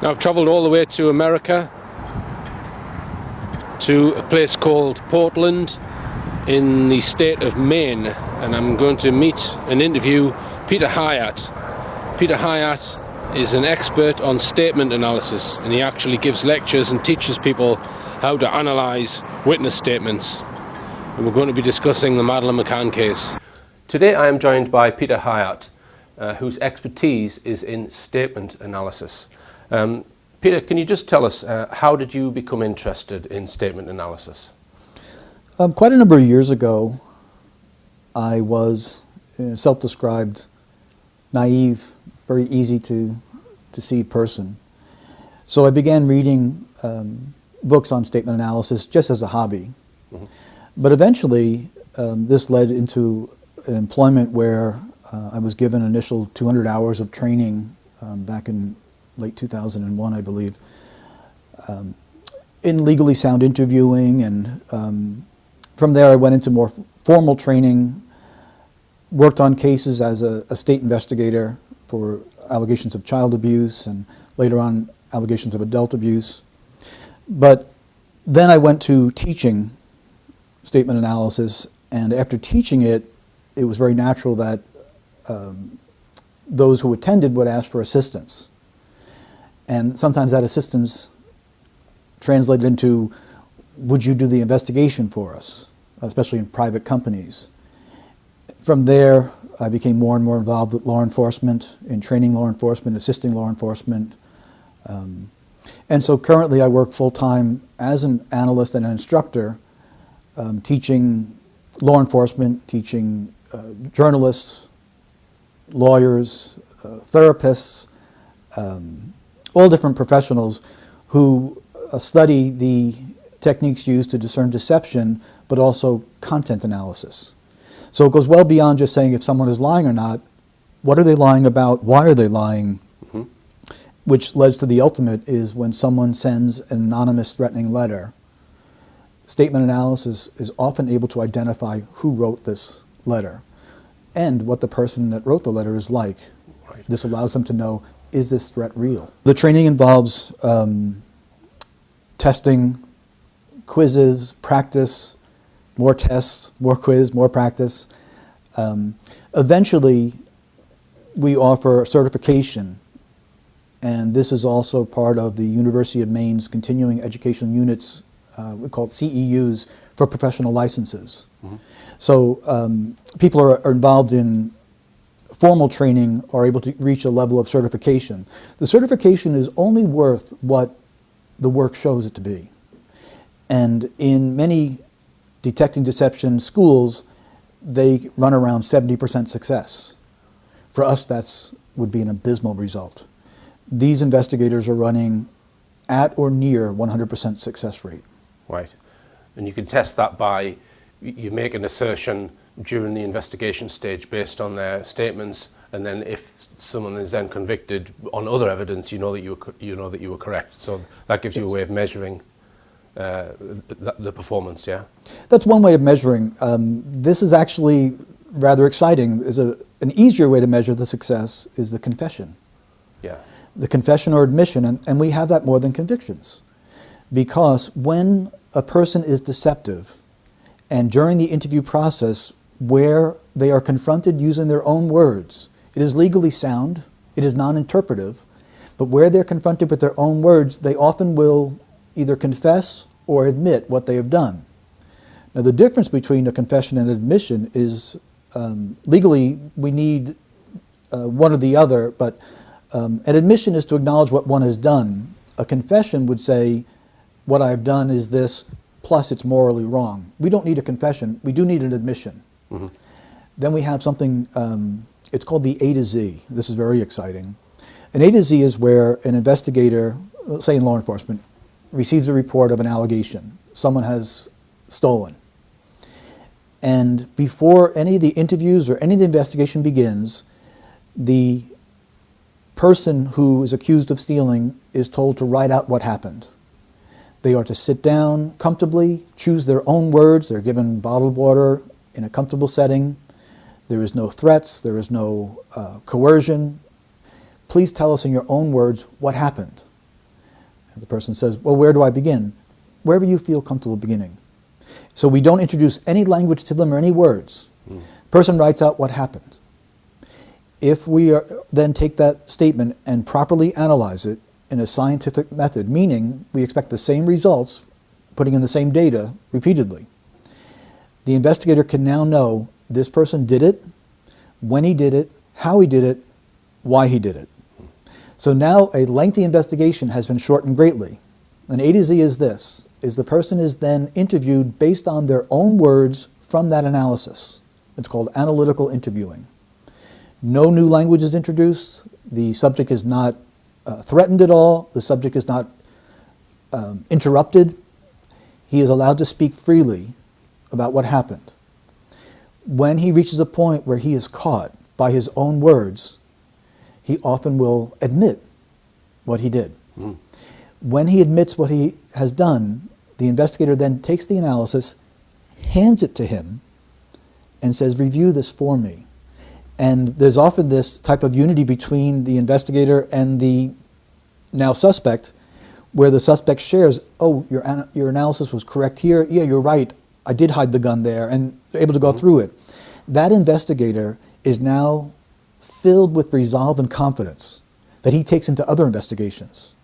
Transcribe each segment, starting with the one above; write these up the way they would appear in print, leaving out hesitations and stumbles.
Now, I've travelled all the way to America, to a place called Portland in the state of Maine, and I'm going to meet and interview Peter Hyatt. Peter Hyatt is an expert on statement analysis, and he actually gives lectures and teaches people how to analyse witness statements. And we're going to be discussing the Madeleine McCann case. Today I am joined by Peter Hyatt, whose expertise is in statement analysis. Peter, can you just tell us, how did you become interested in statement analysis? Quite a number of years ago, I was a self-described naive, very easy to deceive person. So I began reading books on statement analysis just as a hobby. Mm-hmm. But eventually, this led into an employment where I was given initial 200 hours of training back in late 2001, I believe, in legally sound interviewing, and from there I went into more formal training, worked on cases as a state investigator for allegations of child abuse and later on allegations of adult abuse. But then I went to teaching statement analysis, and after teaching it, it was very natural that those who attended would ask for assistance. And sometimes that assistance translated into, would you do the investigation for us, especially in private companies? From there, I became more and more involved with law enforcement, in training law enforcement, assisting law enforcement. And so currently I work full-time as an analyst and an instructor, teaching law enforcement, teaching journalists, lawyers, therapists, all different professionals who study the techniques used to discern deception, but also content analysis. So it goes well beyond just saying if someone is lying or not. What are they lying about? Why are they lying? Mm-hmm. Which leads to the ultimate is when someone sends an anonymous threatening letter. Statement analysis is often able to identify who wrote this letter and what the person that wrote the letter is like. Right. This allows them to know, is this threat real? The training involves testing, quizzes, practice, more tests, more quiz, more practice. Eventually, we offer certification, and this is also part of the University of Maine's continuing education units, we call it CEUs, for professional licenses. Mm-hmm. So people are involved in formal training are able to reach a level of certification. The certification is only worth what the work shows it to be. And in many detecting deception schools, they run around 70% success. For us, that would be an abysmal result. These investigators are running at or near 100% success rate. Right. And you can test that by, you make an assertion during the investigation stage based on their statements, and then if someone is then convicted on other evidence, you know that you were correct. So that gives you a way of measuring the performance. Yeah, that's one way of measuring. This is actually rather exciting. An easier way to measure the success is the confession. Yeah, the confession or admission, and we have that more than convictions, because when a person is deceptive, and during the interview process, where they are confronted using their own words, it is legally sound, it is non-interpretive, but where they're confronted with their own words, they often will either confess or admit what they have done. Now, the difference between a confession and admission is legally we need one or the other, but an admission is to acknowledge what one has done. A confession would say, what I've done is this, plus it's morally wrong. We don't need a confession, we do need an admission. Mm-hmm. Then we have something, it's called the A to Z. This is very exciting. An A to Z is where an investigator, say in law enforcement, receives a report of an allegation. Someone has stolen. And before any of the interviews or any of the investigation begins, the person who is accused of stealing is told to write out what happened. They are to sit down comfortably, choose their own words. They're given bottled water in a comfortable setting. There is no threats. There is no coercion. Please tell us in your own words what happened. The person says, well, where do I begin? Wherever you feel comfortable beginning. So we don't introduce any language to them or any words. Person writes out what happened. If we then take that statement and properly analyze it in a scientific method, meaning we expect the same results, putting in the same data repeatedly, the investigator can now know this person did it, when he did it, how he did it, why he did it. So now a lengthy investigation has been shortened greatly. And A to Z is this, is the person is then interviewed based on their own words from that analysis. It's called analytical interviewing. No new language is introduced. The subject is not threatened at all. The subject is not interrupted. He is allowed to speak freely about what happened. When he reaches a point where he is caught by his own words, he often will admit what he did. When he admits what he has done, the investigator then takes the analysis, hands it to him, and says, review this for me. And there's often this type of unity between the investigator and the now suspect, where the suspect shares, oh, your analysis was correct here. Yeah, you're right. I did hide the gun there, and they're able to go through it. That investigator is now filled with resolve and confidence that he takes into other investigations.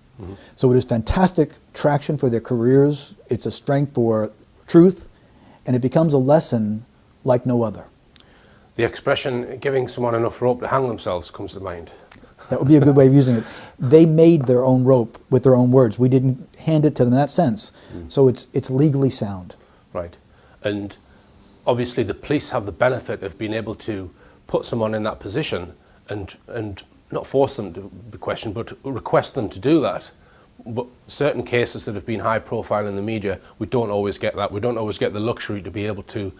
So it is fantastic traction for their careers. It's a strength for truth, and it becomes a lesson like no other. The expression, giving someone enough rope to hang themselves, comes to mind. That would be a good way of using it. They made their own rope with their own words. We didn't hand it to them in that sense. So it's legally sound. Right. And obviously the police have the benefit of being able to put someone in that position and not force them to be questioned, but request them to do that. But certain cases that have been high profile in the media, we don't always get that. We don't always get the luxury to be able to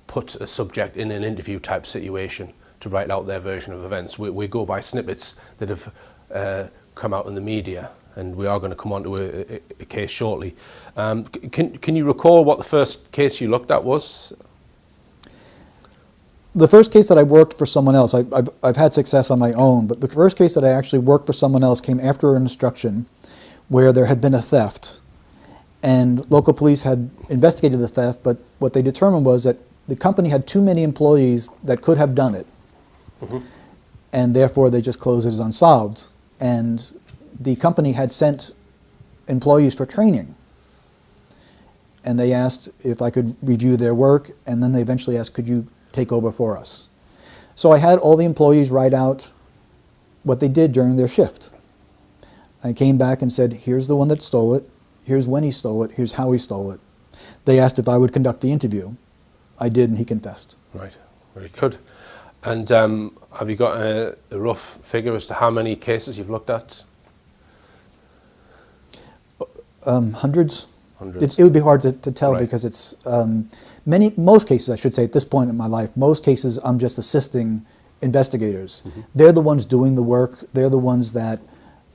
put a subject in an interview type situation to write out their version of events. We go by snippets that have come out in the media, and we are going to come on to a case shortly. Can you recall what the first case you looked at was? The first case that I worked for someone else, I've had success on my own, but the first case that I actually worked for someone else came after an instruction where there had been a theft, and local police had investigated the theft, but what they determined was that the company had too many employees that could have done it, and therefore they just closed it as unsolved. And the company had sent employees for training, and they asked if I could review their work, and then they eventually asked, could you take over for us? So I had all the employees write out what they did during their shift. I came back and said, here's the one that stole it, here's when he stole it, here's how he stole it. They asked if I would conduct the interview. I did, and he confessed. Right, very good. And have you got a rough figure as to how many cases you've looked at? Hundreds. It would be hard to tell, right, because it's most cases, I should say, at this point in my life, most cases I'm just assisting investigators. They're the ones doing the work. They're the ones that,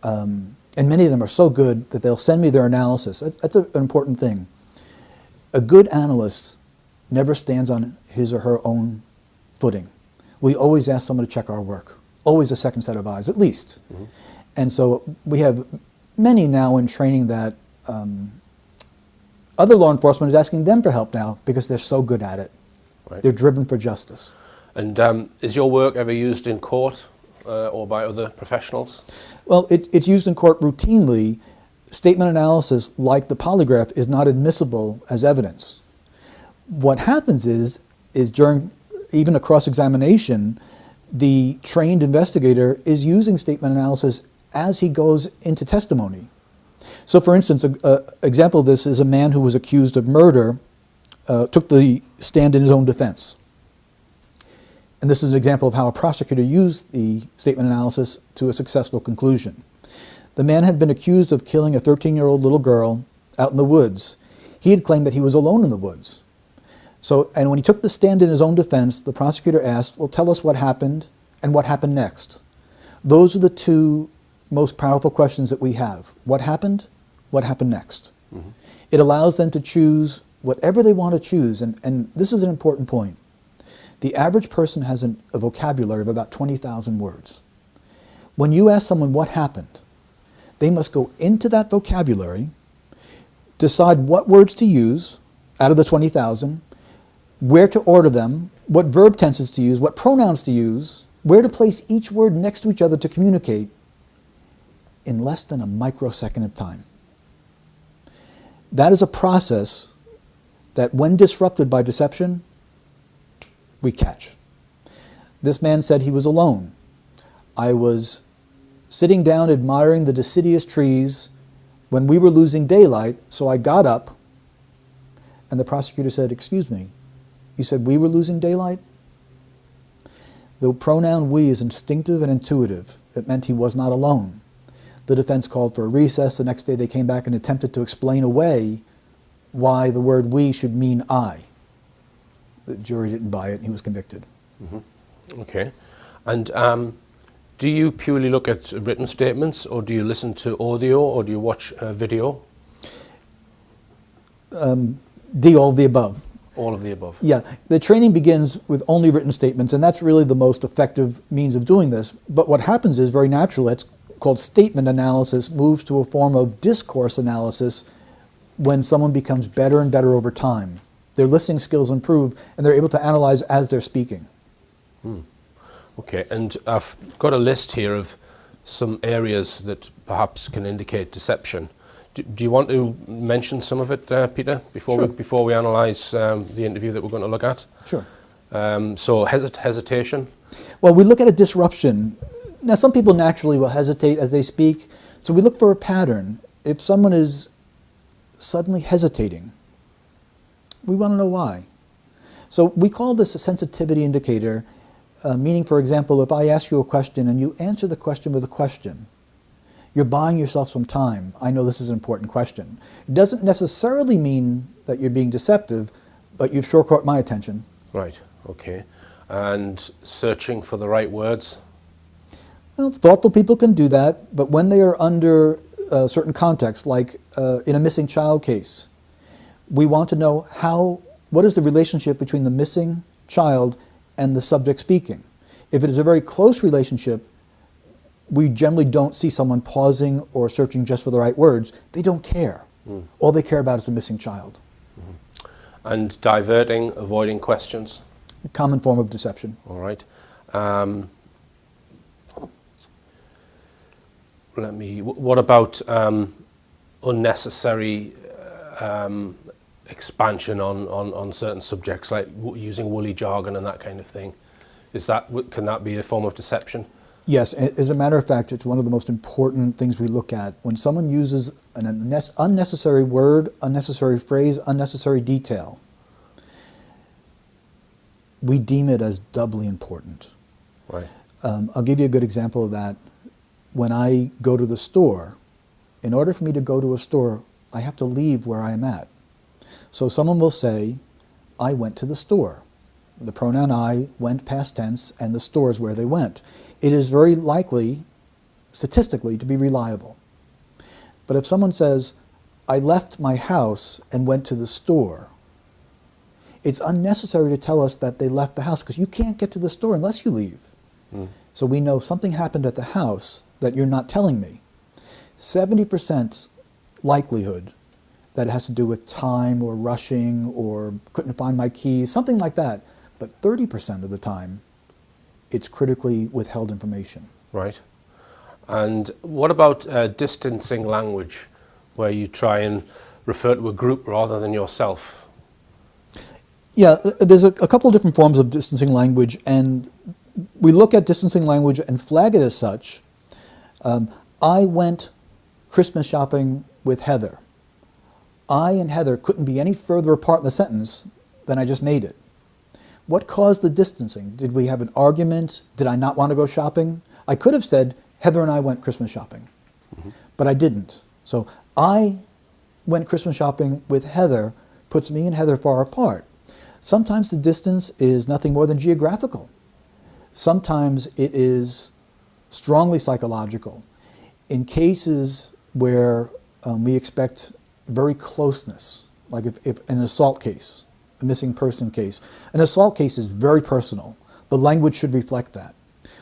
and many of them are so good that they'll send me their analysis. That's an important thing. A good analyst never stands on his or her own footing. We always ask someone to check our work, always a second set of eyes, at least. And so we have many now in training that other law enforcement is asking them for help now because they're so good at it. Right. They're driven for justice. And is your work ever used in court or by other professionals? Well, it's used in court routinely. Statement analysis, like the polygraph, is not admissible as evidence. What happens is during even a cross-examination, the trained investigator is using statement analysis as he goes into testimony. So for instance, an example of this is a man who was accused of murder, took the stand in his own defense. And this is an example of how a prosecutor used the statement analysis to a successful conclusion. The man had been accused of killing a 13-year-old little girl out in the woods. He had claimed that he was alone in the woods. So, and when he took the stand in his own defense, the prosecutor asked, well, tell us what happened and what happened next. Those are the two most powerful questions that we have. What happened next? It allows them to choose whatever they want to choose, and this is an important point. The average person has a vocabulary of about 20,000 words. When you ask someone what happened, They must go into that vocabulary, decide what words to use out of the 20,000, where to order them, what verb tenses to use, what pronouns to use, where to place each word next to each other to communicate in less than a microsecond of time. That is a process that, when disrupted by deception, we catch. This man said he was alone. I was sitting down admiring the deciduous trees when we were losing daylight, so I got up, and the prosecutor said, "Excuse me, you said we were losing daylight?" The pronoun we is instinctive and intuitive. It meant he was not alone. The defense called for a recess. The next day they came back and attempted to explain away why the word we should mean I. The jury didn't buy it, and he was convicted. Mm-hmm. Okay. And do you purely look at written statements, or do you listen to audio, or do you watch video? D, all of the above. All of the above. Yeah, the training begins with only written statements, and that's really the most effective means of doing this. But what happens is, very naturally, it's called statement analysis, moves to a form of discourse analysis when someone becomes better and better over time. Their listening skills improve, and they're able to analyze as they're speaking. Okay, and I've got a list here of some areas that perhaps can indicate deception. Do you want to mention some of it, Peter, before we analyse the interview that we're going to look at? Sure. So hesitation. Well, we look at a disruption. Now, some people naturally will hesitate as they speak, so we look for a pattern. If someone is suddenly hesitating, we want to know why. So we call this a sensitivity indicator, meaning, for example, if I ask you a question and you answer the question with a question, you're buying yourself some time. I know this is an important question. It doesn't necessarily mean that you're being deceptive, but you've sure caught my attention. Right, okay. And searching for the right words? Well, thoughtful people can do that, but when they are under certain context, like in a missing child case, we want to know what is the relationship between the missing child and the subject speaking. If it is a very close relationship, we generally don't see someone pausing or searching just for the right words. They don't care. All they care about is the missing child. Mm-hmm. And diverting, avoiding questions? A common form of deception. All right. What about unnecessary expansion on certain subjects, like using woolly jargon and that kind of thing? Can that be a form of deception? Yes, as a matter of fact, it's one of the most important things we look at. When someone uses an unnecessary word, unnecessary phrase, unnecessary detail, we deem it as doubly important. Right. I'll give you a good example of that. When I go to the store, in order for me to go to a store, I have to leave where I am at. So someone will say, I went to the store. The pronoun I went past tense, and the store is where they went. It is very likely, statistically, to be reliable. But if someone says, I left my house and went to the store, it's unnecessary to tell us that they left the house, because you can't get to the store unless you leave. So we know something happened at the house that you're not telling me. 70% likelihood that it has to do with time or rushing or couldn't find my keys, something like that. But 30% of the time, it's critically withheld information. Right. And what about distancing language, where you try and refer to a group rather than yourself? Yeah, there's a couple of different forms of distancing language, and we look at distancing language and flag it as such. I went Christmas shopping with Heather. I and Heather couldn't be any further apart in the sentence than I just made it. What caused the distancing? Did we have an argument? Did I not want to go shopping? I could have said, Heather and I went Christmas shopping, but I didn't. So I went Christmas shopping with Heather puts me and Heather far apart. Sometimes the distance is nothing more than geographical. Sometimes it is strongly psychological. In cases where we expect very closeness, like if an assault case, a missing person case, an assault case is very personal. The language should reflect that.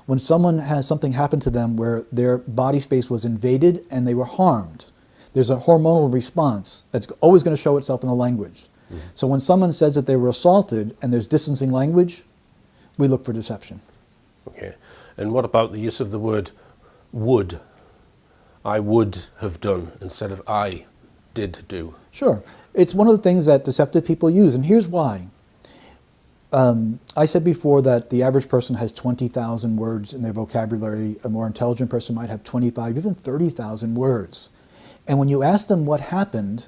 When someone has something happen to them where their body space was invaded and they were harmed, there's a hormonal response that's always going to show itself in the language. So when someone says that they were assaulted and there's distancing language, we look for deception. Okay. And what about the use of the word would? I would have done instead of I did do. Sure. It's one of the things that deceptive people use, and here's why. I said before that the average person has 20,000 words in their vocabulary. A more intelligent person might have 25, even 30,000 words. And when you ask them what happened,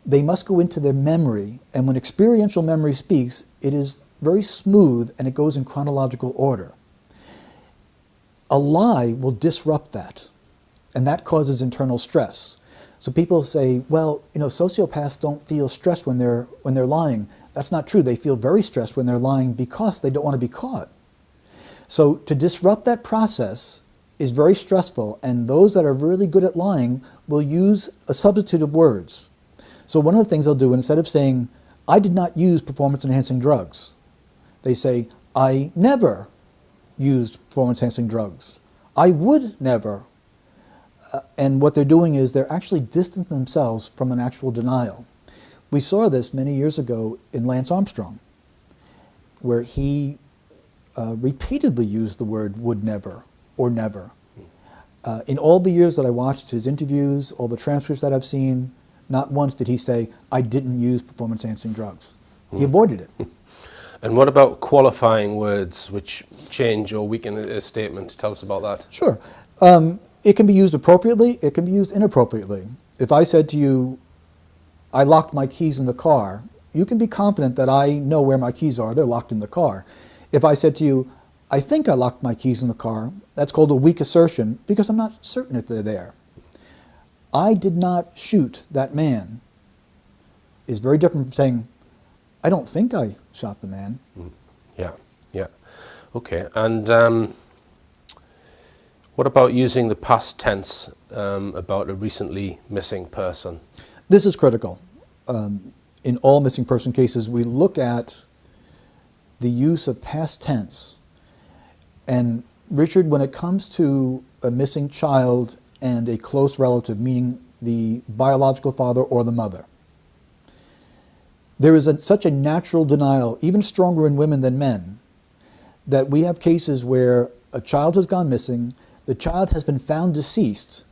they must go into their memory, and when experiential memory speaks, it is very smooth and it goes in chronological order. A lie will disrupt that, and that causes internal stress. So people say, well, sociopaths don't feel stressed when they're lying. That's not true. They feel very stressed when they're lying because they don't want to be caught. So to disrupt that process is very stressful, and those that are really good at lying will use a substitute of words. So one of the things they'll do, instead of saying, I did not use performance-enhancing drugs, they say, I never used performance-enhancing drugs. I would never. And what they're doing is they're actually distancing themselves from an actual denial. We saw this many years ago in Lance Armstrong, where he repeatedly used the word would never or never. In all the years that I watched his interviews, all the transcripts that I've seen, not once did he say, I didn't use performance-enhancing drugs. He avoided it. And what about qualifying words which change or weaken a statement? Tell us about that. Sure. It can be used appropriately, it can be used inappropriately. If I said to you, I locked my keys in the car, you can be confident that I know where my keys are, they're locked in the car. If I said to you, I think I locked my keys in the car, that's called a weak assertion because I'm not certain if they're there. I did not shoot that man is very different from saying, I don't think I shot the man. Yeah. Okay. And what about using the past tense about a recently missing person? This is critical. In all missing person cases, we look at the use of past tense. And Richard, when it comes to a missing child and a close relative, meaning the biological father or the mother, there is such a natural denial, even stronger in women than men, that we have cases where a child has gone missing, the child has been found deceased,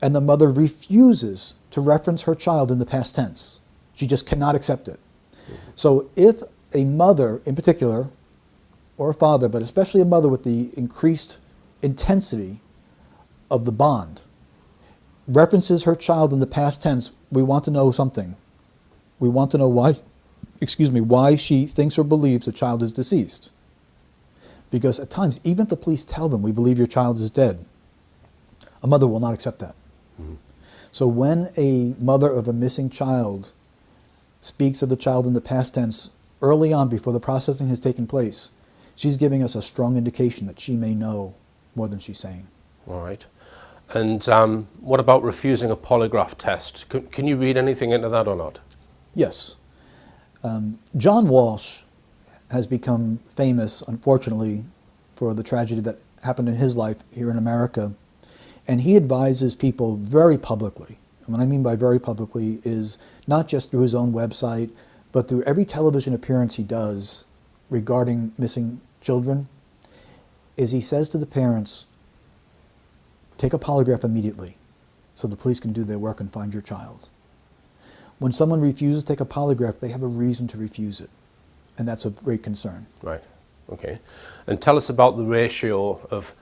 and the mother refuses to reference her child in the past tense. She just cannot accept it. So if a mother in particular, or a father, but especially a mother with the increased intensity of the bond, references her child in the past tense, we want to know something. We want to know why she thinks or believes the child is deceased. Because at times, even if the police tell them, we believe your child is dead, a mother will not accept that. So when a mother of a missing child speaks of the child in the past tense early on before the processing has taken place, she's giving us a strong indication that she may know more than she's saying. All right. And what about refusing a polygraph test? Can you read anything into that or not? Yes. John Walsh has become famous, unfortunately, for the tragedy that happened in his life here in America. And he advises people very publicly. And what I mean by very publicly is not just through his own website, but through every television appearance he does regarding missing children, is he says to the parents, take a polygraph immediately so the police can do their work and find your child. When someone refuses to take a polygraph, they have a reason to refuse it. And that's of great concern. Right. Okay. And tell us about the ratio of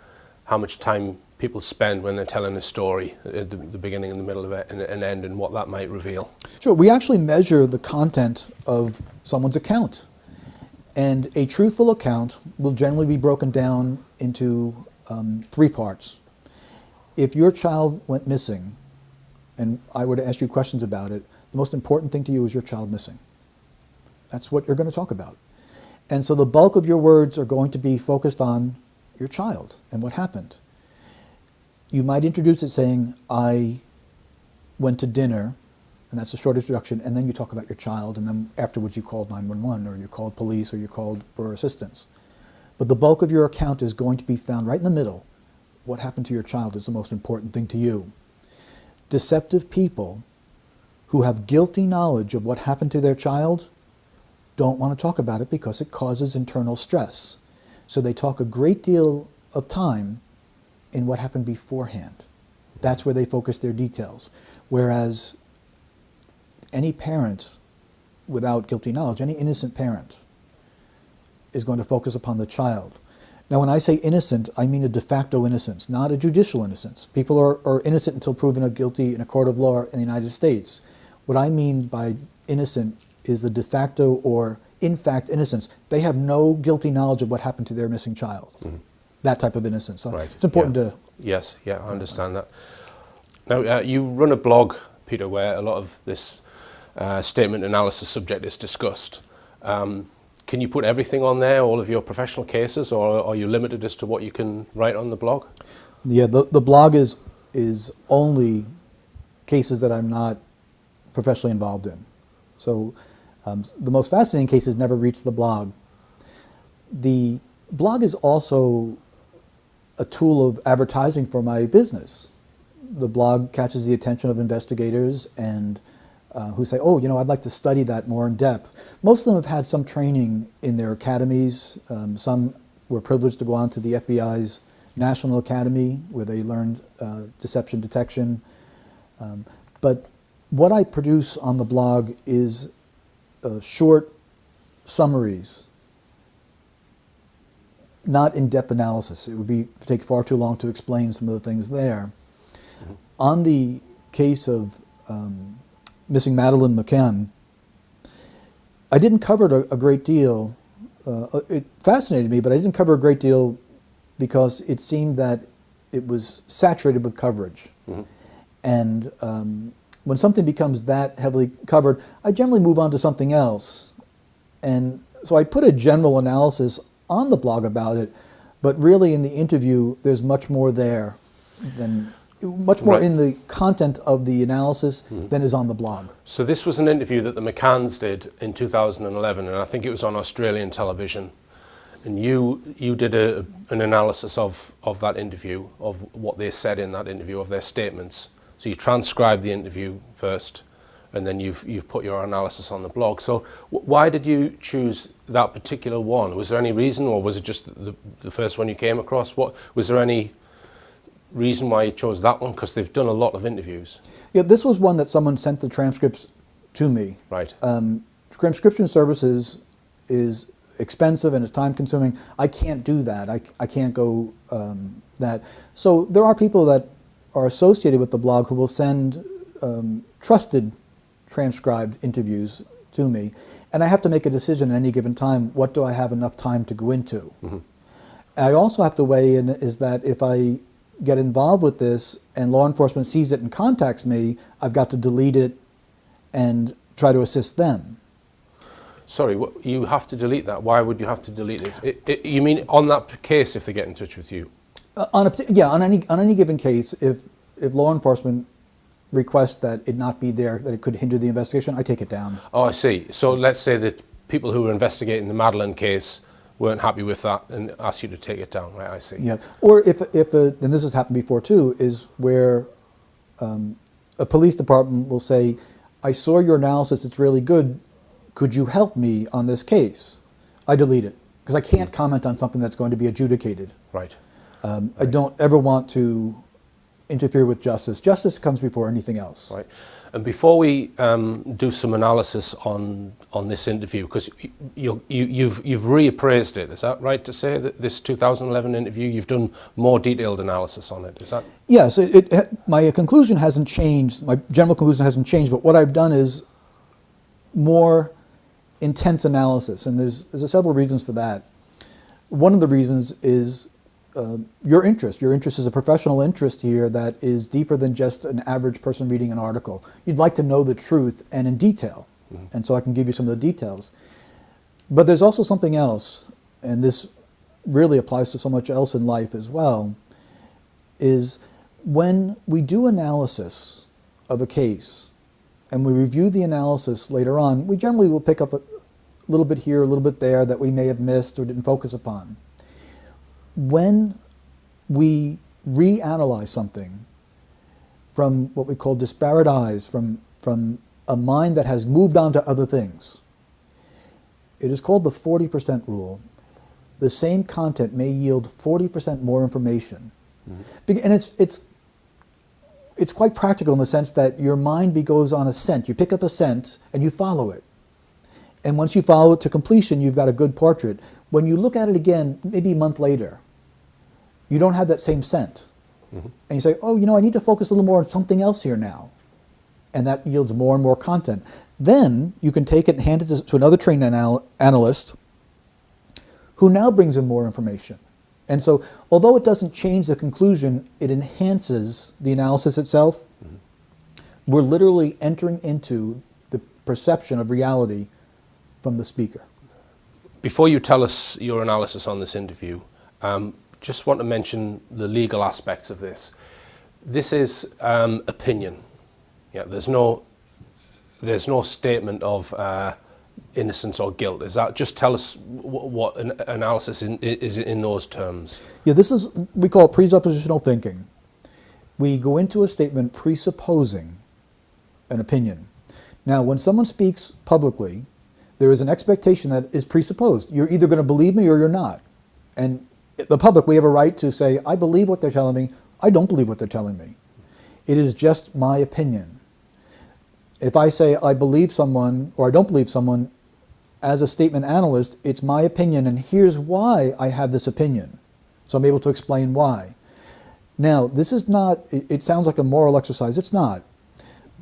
how much time people spend when they're telling a story at the beginning and the middle of it and an end, and what that might reveal. Sure. We actually measure the content of someone's account. And a truthful account will generally be broken down into 3 parts. If your child went missing, and I were to ask you questions about it, the most important thing to you is your child missing. That's what you're going to talk about. And so the bulk of your words are going to be focused on your child and what happened. You might introduce it saying, I went to dinner, and that's a short introduction, and then you talk about your child, and then afterwards you called 911, or you called police, or you called for assistance. but the bulk of your account is going to be found right in the middle. What happened to your child is the most important thing to you. Deceptive people who have guilty knowledge of what happened to their child don't want to talk about it because it causes internal stress. So they talk a great deal of time in what happened beforehand. That's where they focus their details. Whereas any parent without guilty knowledge, any innocent parent, is going to focus upon the child. Now, when I say innocent, I mean a de facto innocence, not a judicial innocence. People are innocent until proven guilty in a court of law in the United States. What I mean by innocent is the de facto or in fact innocence. They have no guilty knowledge of what happened to their missing child. Mm-hmm. That type of innocence. So right. It's important to... Yes, I understand that. Now, you run a blog, Peter, where a lot of this statement analysis subject is discussed. Can you put everything on there, all of your professional cases, or are you limited as to what you can write on the blog? Yeah, the blog is only cases that I'm not professionally involved in. So the most fascinating cases never reach the blog. The blog is also a tool of advertising for my business. The blog catches the attention of investigators and who say, oh, I'd like to study that more in depth. Most of them have had some training in their academies. Some were privileged to go on to the FBI's National Academy, where they learned deception detection. But what I produce on the blog is short summaries, not in-depth analysis. It would take far too long to explain some of the things there. Mm-hmm. On the case of missing Madeleine McCann, I didn't cover it a great deal. It fascinated me, but I didn't cover a great deal because it seemed that it was saturated with coverage. Mm-hmm. And when something becomes that heavily covered, I generally move on to something else. And so I put a general analysis on the blog about it, but really in the interview, there's much more there than... much more in the content of the analysis than is on the blog. So this was an interview that the McCann's did in 2011, and I think it was on Australian television. And you did an analysis of that interview, of what they said in that interview, of their statements. So you transcribed the interview first, and then you've put your analysis on the blog. So why did you choose that particular one? Was there any reason, or was it just the first one you came across? Was there any reason why you chose that one? Because they've done a lot of interviews. Yeah, this was one that someone sent the transcripts to me. Right. Transcription services is expensive and it's time consuming. I can't do that. I can't go that. So there are people that are associated with the blog who will send trusted transcribed interviews to me, and I have to make a decision at any given time. What do I have enough time to go into? Mm-hmm. I also have to weigh in is that if I get involved with this and law enforcement sees it and contacts me, I've got to delete it and try to assist them. Sorry, you have to delete that. Why would you have to delete it? You mean on that case if they get in touch with you? On any given case, if law enforcement requests that it not be there, that it could hinder the investigation, I take it down. Oh, I see. So let's say that people who were investigating the Madeleine case weren't happy with that and asked you to take it down, right? I see. Yeah. Or if and this has happened before too, is where a police department will say, I saw your analysis, it's really good, could you help me on this case? I delete it, because I can't comment on something that's going to be adjudicated. Right. I don't ever want to interfere with justice. Justice comes before anything else. Right. And before we do some analysis on this interview, because you've reappraised it, is that right to say that this 2011 interview, you've done more detailed analysis on it, is that? Yes, my conclusion hasn't changed, my general conclusion hasn't changed, but what I've done is more intense analysis, and there's several reasons for that. One of the reasons is your interest. Your interest is a professional interest here that is deeper than just an average person reading an article. You'd like to know the truth and in detail, and so I can give you some of the details. But there's also something else, and this really applies to so much else in life as well, is when we do analysis of a case and we review the analysis later on, we generally will pick up a little bit here, a little bit there that we may have missed or didn't focus upon. when we reanalyze something from what we call disparate eyes, from a mind that has moved on to other things, it is called the 40% rule. The same content may yield 40% more information. Mm-hmm. And it's quite practical in the sense that your mind goes on a scent. You pick up a scent and you follow it. And once you follow it to completion, you've got a good portrait. When you look at it again, maybe a month later, you don't have that same scent. Mm-hmm. And you say, oh, I need to focus a little more on something else here now. And that yields more and more content. Then you can take it and hand it to another trained analyst who now brings in more information. And so, although it doesn't change the conclusion, it enhances the analysis itself. Mm-hmm. We're literally entering into the perception of reality from the speaker. Before you tell us your analysis on this interview, just want to mention the legal aspects of this. This is opinion. Yeah, there's no statement of innocence or guilt. Is that, just tell us what an analysis is in those terms? Yeah, we call it presuppositional thinking. We go into a statement presupposing an opinion. Now, when someone speaks publicly, there is an expectation that is presupposed. You're either going to believe me or you're not. And the public, we have a right to say, I believe what they're telling me, I don't believe what they're telling me. It is just my opinion. If I say I believe someone or I don't believe someone, as a statement analyst, it's my opinion and here's why I have this opinion. So I'm able to explain why. Now, this is not, it sounds like a moral exercise. It's not.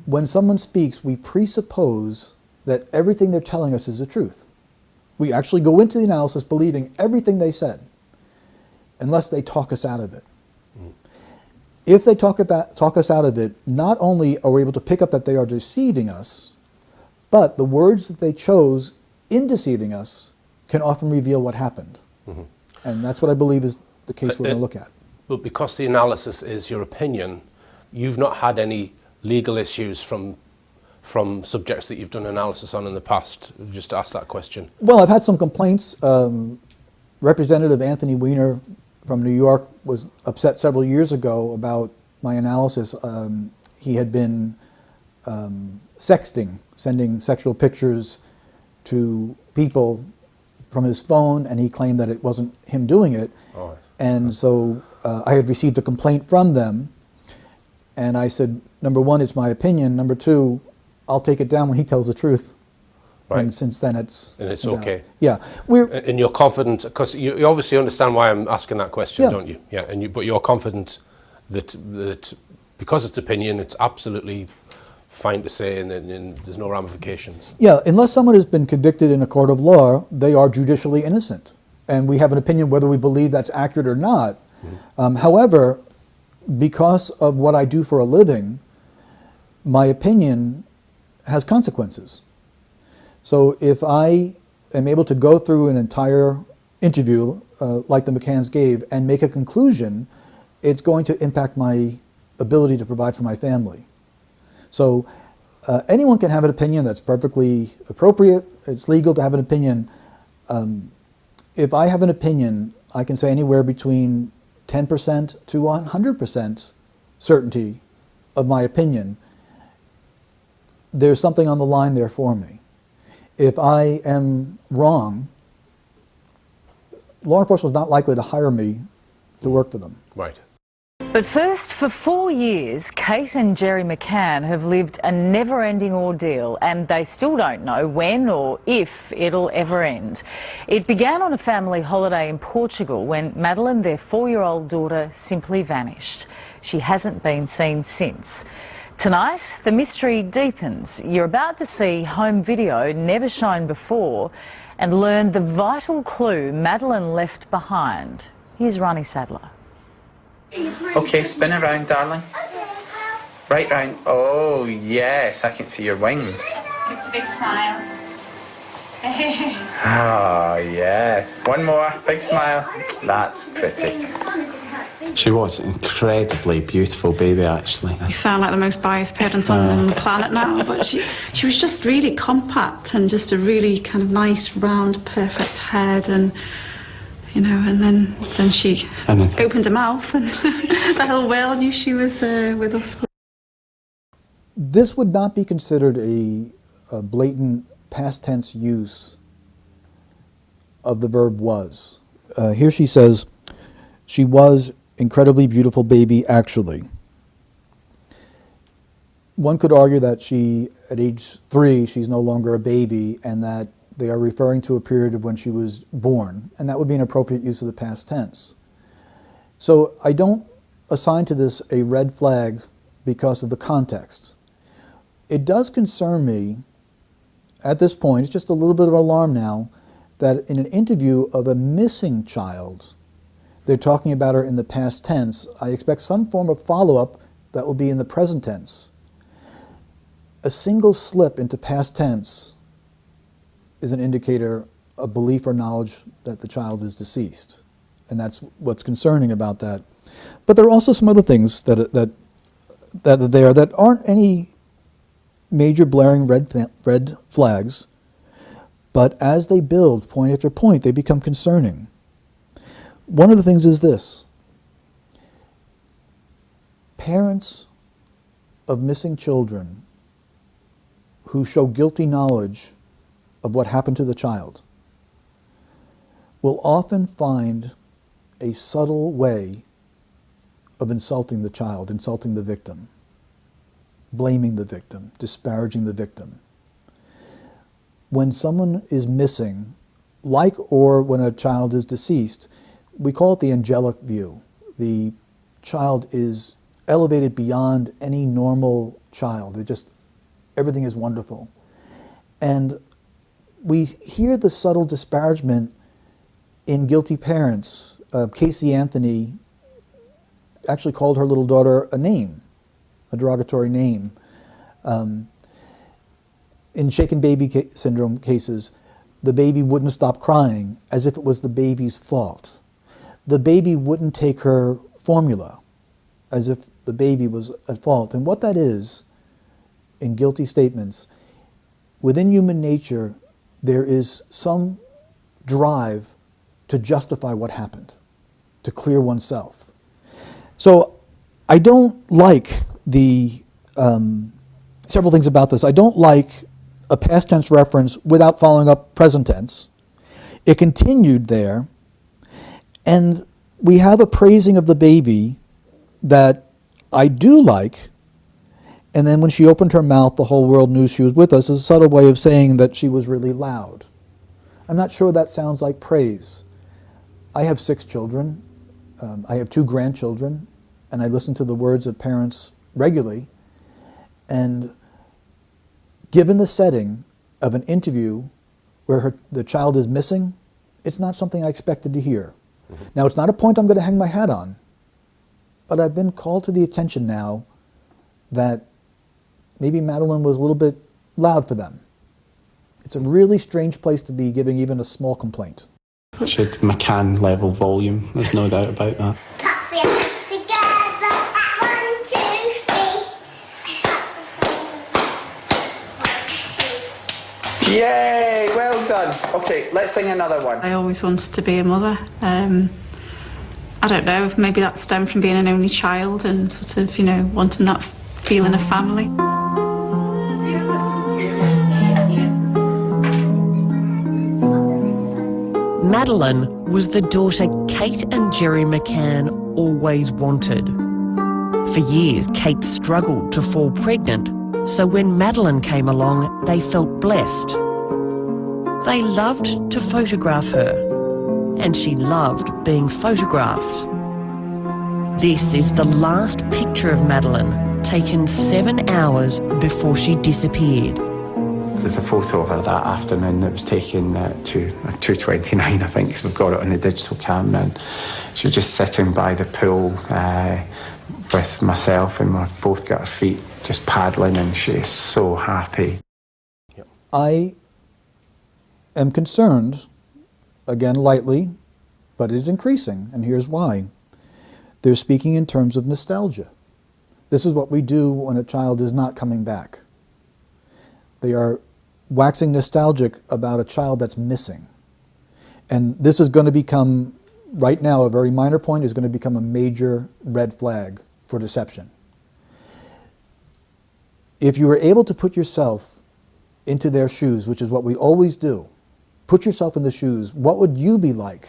When someone speaks, we presuppose that everything they're telling us is the truth. We actually go into the analysis believing everything they said, unless they talk us out of it. Mm. If they talk us out of it, not only are we able to pick up that they are deceiving us, but the words that they chose in deceiving us can often reveal what happened. Mm-hmm. And that's what I believe is the case we're going to look at. But because the analysis is your opinion, you've not had any legal issues from subjects that you've done analysis on in the past? Just to ask that question. Well, I've had some complaints. Representative Anthony Weiner from New York was upset several years ago about my analysis. He had been sexting, sending sexual pictures to people from his phone, and he claimed that it wasn't him doing it. Oh. And so I had received a complaint from them, and I said, number one, it's my opinion. Number two, I'll take it down when he tells the truth. Right. And since then it's okay. Yeah. And you're confident, because you obviously understand why I'm asking that question, don't you? Yeah. But you're confident that because it's opinion, it's absolutely fine to say, and there's no ramifications. Yeah. Unless someone has been convicted in a court of law, they are judicially innocent, and we have an opinion whether we believe that's accurate or not. Mm-hmm. However, because of what I do for a living, my opinion has consequences. So if I am able to go through an entire interview like the McCann's gave and make a conclusion, it's going to impact my ability to provide for my family. So anyone can have an opinion that's perfectly appropriate. It's legal to have an opinion. If I have an opinion, I can say anywhere between 10% to 100% certainty of my opinion. There's something on the line there for me. If I am wrong, law enforcement is not likely to hire me to work for them. Right. But first, for 4 years, Kate and Gerry McCann have lived a never-ending ordeal, and they still don't know when or if it'll ever end. It began on a family holiday in Portugal when Madeline, their 4-year-old daughter, simply vanished. She hasn't been seen since. Tonight, the mystery deepens. You're about to see home video never shown before and learn the vital clue Madeline left behind. Here's Ronnie Sadler. Okay, spin around, darling. Right round. Oh, yes, I can see your wings. It's a big smile. Oh, yes. One more, big smile. That's pretty. She was an incredibly beautiful baby, actually. You sound like the most biased parents on the planet now, but she was just really compact and just a really kind of nice, round, perfect head, and you know, and then she opened her mouth and the whole world knew she was with us. This would not be considered a blatant past tense use of the verb was. Here she says, she was incredibly beautiful baby, actually. One could argue that she, at age 3, she's no longer a baby, and that they are referring to a period of when she was born, and that would be an appropriate use of the past tense. So I don't assign to this a red flag because of the context. It does concern me, at this point, it's just a little bit of alarm now, that in an interview of a missing child, they're talking about her in the past tense. I expect some form of follow-up that will be in the present tense. A single slip into past tense is an indicator of belief or knowledge that the child is deceased. And that's what's concerning about that. But there are also some other things that are there that aren't any major blaring red flags, but as they build point after point, they become concerning. One of the things is this. Parents of missing children who show guilty knowledge of what happened to the child will often find a subtle way of insulting the child, insulting the victim, blaming the victim, disparaging the victim. When someone is missing, like or when a child is deceased, we call it the angelic view. The child is elevated beyond any normal child. Everything is wonderful. And we hear the subtle disparagement in guilty parents. Casey Anthony actually called her little daughter a name, a derogatory name. In shaken baby syndrome cases, the baby wouldn't stop crying as if it was the baby's fault. The baby wouldn't take her formula as if the baby was at fault. And what that is, in guilty statements, within human nature, there is some drive to justify what happened, to clear oneself. So I don't like several things about this. I don't like a past tense reference without following up present tense. It continued there, and we have a praising of the baby that I do like, and then when she opened her mouth, the whole world knew she was with us, is a subtle way of saying that she was really loud. I'm not sure that sounds like praise. I have 6 children. I have 2 grandchildren, and I listen to the words of parents regularly. And given the setting of an interview where the child is missing, it's not something I expected to hear. Mm-hmm. Now, it's not a point I'm going to hang my hat on, but I've been called to the attention now that maybe Madeline was a little bit loud for them. It's a really strange place to be giving even a small complaint. She had McCann level volume, there's no doubt about that. Clap your hands together, 1, 2, 3. Yay, well done. Okay, let's sing another one. I always wanted to be a mother. I don't know if maybe that stemmed from being an only child and sort of, you know, wanting that feeling of family. Madeline was the daughter Kate and Gerry McCann always wanted. For years, Kate struggled to fall pregnant, so when Madeline came along, they felt blessed. They loved to photograph her, and she loved being photographed. This is the last picture of Madeline, taken 7 hours before she disappeared. There's a photo of her that afternoon that was taken at 2:29, I think, because we've got it on the digital camera. And she was just sitting by the pool with myself, and we've both got our feet just paddling, and she is so happy. I am concerned, again lightly, but it is increasing, and here's why. They're speaking in terms of nostalgia. This is what we do when a child is not coming back. They are waxing nostalgic about a child that's missing. And this is going to become right now, a very minor point is going to become a major red flag for deception. If you were able to put yourself into their shoes, which is what we always do, put yourself in the shoes, what would you be like?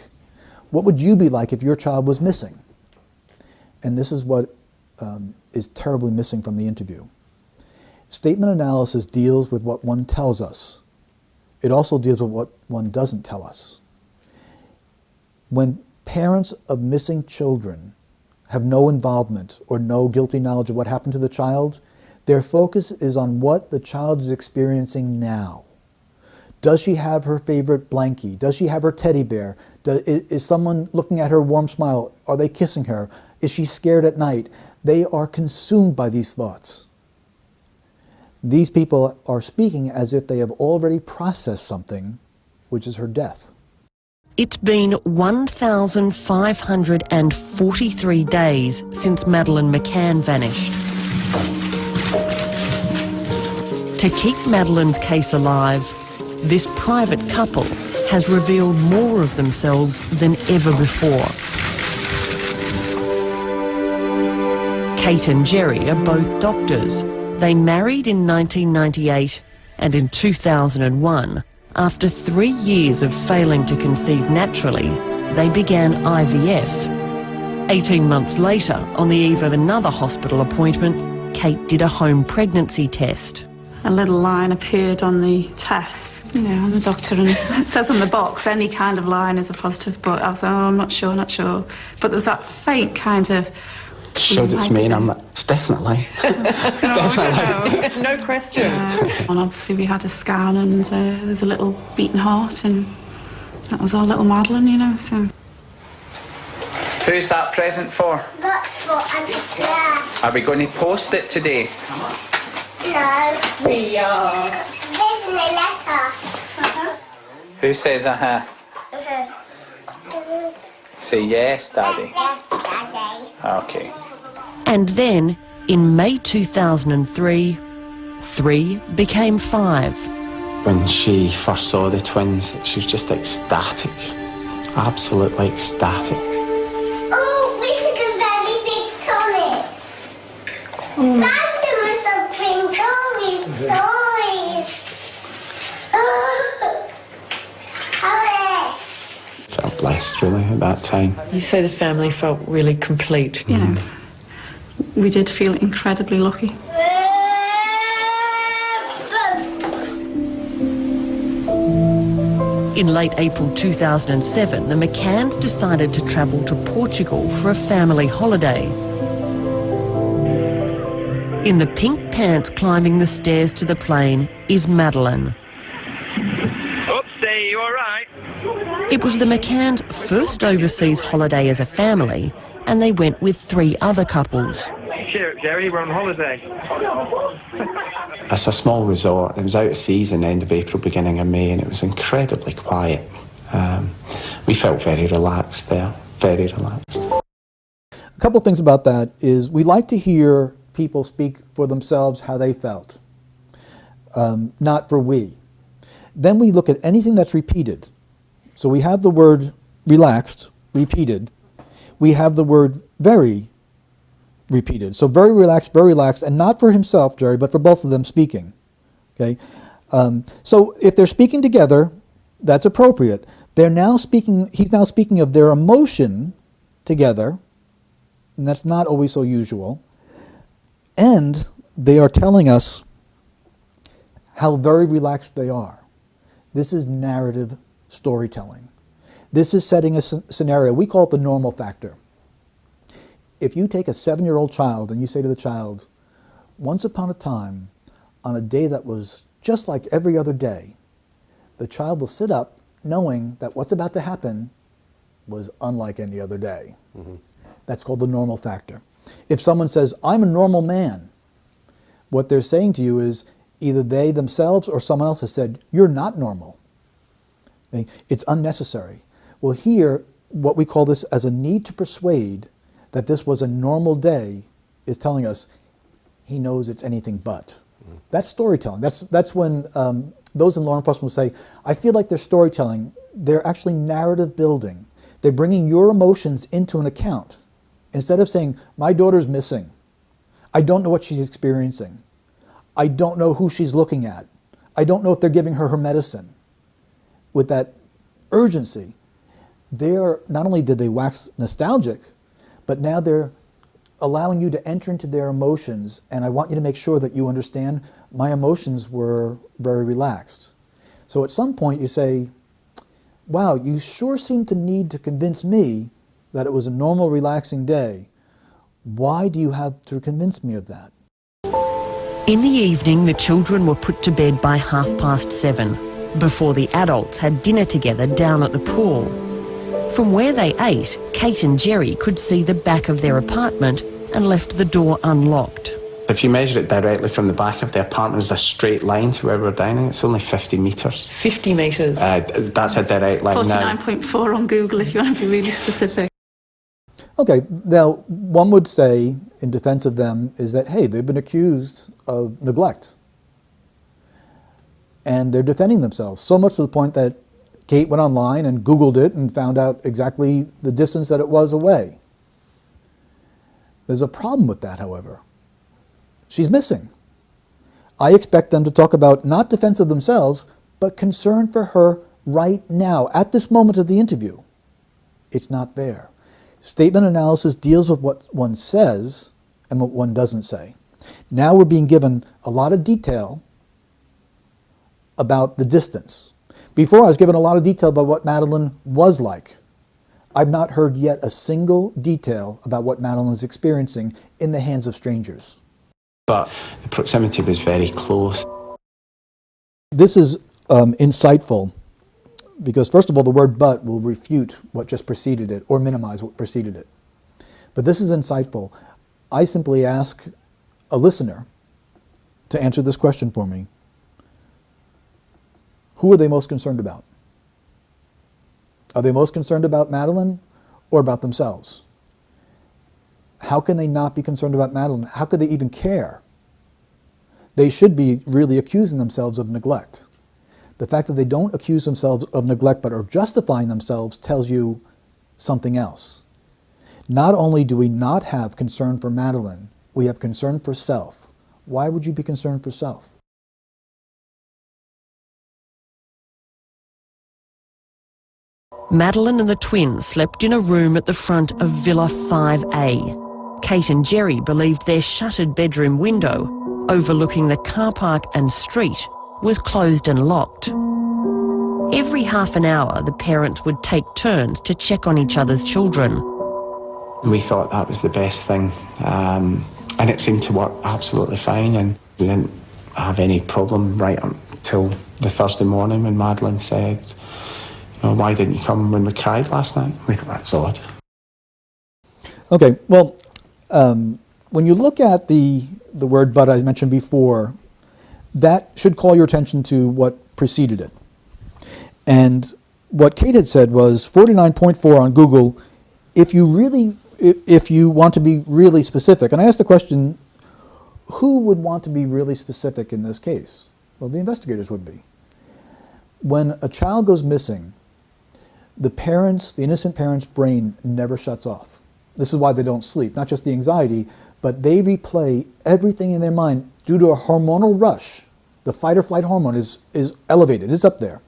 What would you be like if your child was missing? And this is what is terribly missing from the interview. Statement analysis deals with what one tells us. It also deals with what one doesn't tell us. When parents of missing children have no involvement or no guilty knowledge of what happened to the child, their focus is on what the child is experiencing now. Does she have her favorite blankie? Does she have her teddy bear? Is someone looking at her warm smile? Are they kissing her? Is she scared at night? They are consumed by these thoughts. These people are speaking as if they have already processed something, which is her death. It's been 1,543 days since Madeleine McCann vanished. To keep Madeleine's case alive, this private couple has revealed more of themselves than ever before. Kate and Gerry are both doctors. They married in 1998 and in 2001, after 3 years of failing to conceive naturally, they began IVF. 18 months later, on the eve of another hospital appointment, Kate did a home pregnancy test. A little line appeared on the test. You know, I'm a doctor and it says on the box any kind of line is a positive, but I was like, oh, I'm not sure. But there was that faint kind of... Showed it to me and I'm like, it's definitely. It's definitely. No question. And obviously we had a scan and there's a little beating heart and that was our little Madeleine, you know, so... Who's that present for? That's for Auntie Claire. Are we going to post it today? No. We are. There's in a letter. Who says uh-huh? Say yes, Daddy. Yes, Daddy. Okay. And then, in May 2003, 3 became 5. When she first saw the twins, she was just ecstatic. Absolutely ecstatic. Oh, we took a very big tonics. Santa was some crinkly toys. Oh, Alice. Felt blessed, really, at that time. You say the family felt really complete. You know, we did feel incredibly lucky. In late April 2007, the McCanns decided to travel to Portugal for a family holiday. In the pink pants climbing the stairs to the plane is Madeleine. Oopsie, you all right? It was the McCanns' first overseas holiday as a family, and they went with 3 other couples. Cheer up, Gerry, we're on holiday. It's a small resort. It was out of season, end of April, beginning of May, and it was incredibly quiet. We felt very relaxed there, very relaxed. A couple of things about that is we like to hear people speak for themselves how they felt, not for we. Then we look at anything that's repeated. So we have the word relaxed, repeated. We have the word very repeated. So very relaxed, and not for himself, Gerry, but for both of them speaking. Okay. So if they're speaking together, that's appropriate. They're now speaking. He's now speaking of their emotion together, and that's not always so usual. And they are telling us how very relaxed they are. This is narrative storytelling. This is setting a scenario. We call it the normal factor. If you take a 7-year-old child and you say to the child, once upon a time, on a day that was just like every other day, the child will sit up knowing that what's about to happen was unlike any other day. Mm-hmm. That's called the normal factor. If someone says, I'm a normal man, what they're saying to you is either they themselves or someone else has said, you're not normal. Okay? It's unnecessary. Well, here, what we call this as a need to persuade that this was a normal day is telling us he knows it's anything but. Mm-hmm. That's storytelling. That's when those in law enforcement will say, I feel like they're storytelling. They're actually narrative building. They're bringing your emotions into an account. Instead of saying, my daughter's missing. I don't know what she's experiencing. I don't know who she's looking at. I don't know if they're giving her medicine. With that urgency, not only did they wax nostalgic, but now they're allowing you to enter into their emotions, and I want you to make sure that you understand my emotions were very relaxed. So at some point you say, wow, you sure seem to need to convince me that it was a normal, relaxing day. Why do you have to convince me of that? In the evening, the children were put to bed by 7:30, before the adults had dinner together down at the pool. From where they ate, Kate and Gerry could see the back of their apartment and left the door unlocked. If you measure it directly from the back of the apartment as a straight line to where we're dining, it's only 50 metres. 50 metres? That's a direct line. 49.4 on Google if you want to be really specific. Okay, now one would say in defense of them is that, hey, they've been accused of neglect. And they're defending themselves, so much to the point that Kate went online and Googled it and found out exactly the distance that it was away. There's a problem with that, however. She's missing. I expect them to talk about not defense of themselves, but concern for her right now, at this moment of the interview. It's not there. Statement analysis deals with what one says and what one doesn't say. Now we're being given a lot of detail about the distance. Before I was given a lot of detail about what Madeline was like. I've not heard yet a single detail about what Madeline is experiencing in the hands of strangers. But the proximity was very close. This is insightful because, first of all, the word but will refute what just preceded it or minimize what preceded it. But this is insightful. I simply ask a listener to answer this question for me. Who are they most concerned about? Are they most concerned about Madeline or about themselves? How can they not be concerned about Madeline? How could they even care? They should be really accusing themselves of neglect. The fact that they don't accuse themselves of neglect but are justifying themselves tells you something else. Not only do we not have concern for Madeline, we have concern for self. Why would you be concerned for self? Madeline and the twins slept in a room at the front of Villa 5A. Kate and Gerry believed their shuttered bedroom window, overlooking the car park and street, was closed and locked. Every half an hour, the parents would take turns to check on each other's children. We thought that was the best thing, and it seemed to work absolutely fine, and we didn't have any problem right until the Thursday morning when Madeline said, why didn't you come when we cried last night? We thought, that's odd. Okay, well, when you look at the word but I mentioned before, that should call your attention to what preceded it. And what Kate had said was 49.4 on Google, if you want to be really specific. And I asked the question, who would want to be really specific in this case? Well, the investigators would be. When a child goes missing, the innocent parent's brain never shuts off. This is why they don't sleep, not just the anxiety, but they replay everything in their mind due to a hormonal rush. The fight or flight hormone is elevated, it's up there.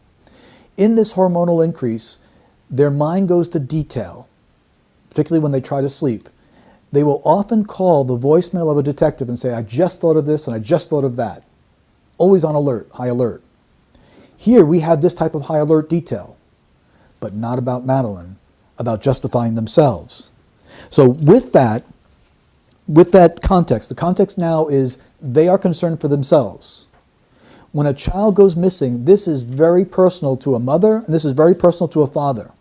In this hormonal increase, their mind goes to detail, particularly when they try to sleep. They will often call the voicemail of a detective and say, I just thought of this and I just thought of that. Always on alert, high alert. Here we have this type of high alert detail, but not about Madeline, about justifying themselves. So with that context, the context now is they are concerned for themselves. When a child goes missing, this is very personal to a mother, and this is very personal to a father.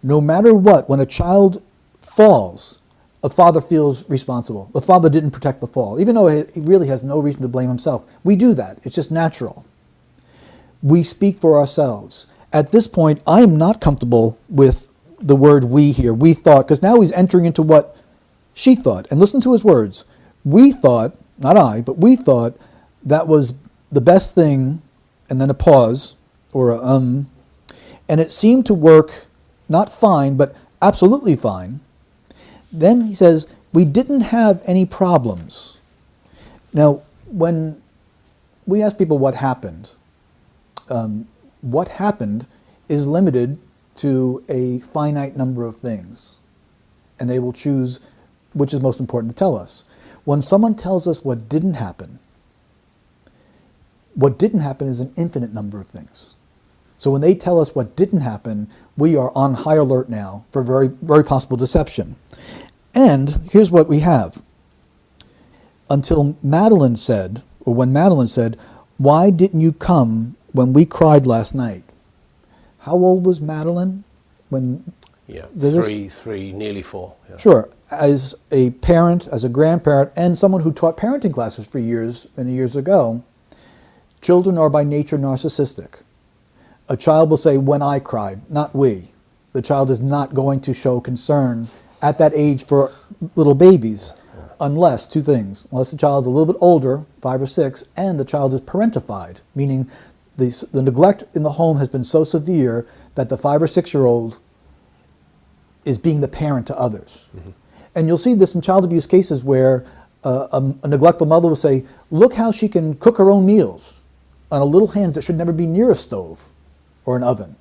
No matter what, when a child falls, a father feels responsible. The father didn't protect the fall, even though he really has no reason to blame himself. We do that. It's just natural. We speak for ourselves. At this point, I am not comfortable with the word we here, we thought, because now he's entering into what she thought. And listen to his words. We thought, not I, but we thought that was the best thing, and then a pause, or a and it seemed to work not fine, but absolutely fine. Then he says, we didn't have any problems. Now, when we ask people what happened is limited to a finite number of things, and they will choose which is most important to tell us. When someone tells us what didn't happen is an infinite number of things. So when they tell us what didn't happen, we are on high alert now for very, very possible deception. And here's what we have. Until Madeline said, or when Madeline said, why didn't you come when we cried last night? How old was Madeline when? Yeah, three, nearly 4. Yeah. Sure. As a parent, as a grandparent, and someone who taught parenting classes for years, many years ago, children are by nature narcissistic. A child will say, when I cried, not we. The child is not going to show concern at that age for little babies, unless, two things, unless the child is a little bit older, 5 or 6, and the child is parentified, meaning the neglect in the home has been so severe that the 5 or 6-year-old is being the parent to others. Mm-hmm. And you'll see this in child abuse cases where a neglectful mother will say, look how she can cook her own meals on a little hands that should never be near a stove or an oven.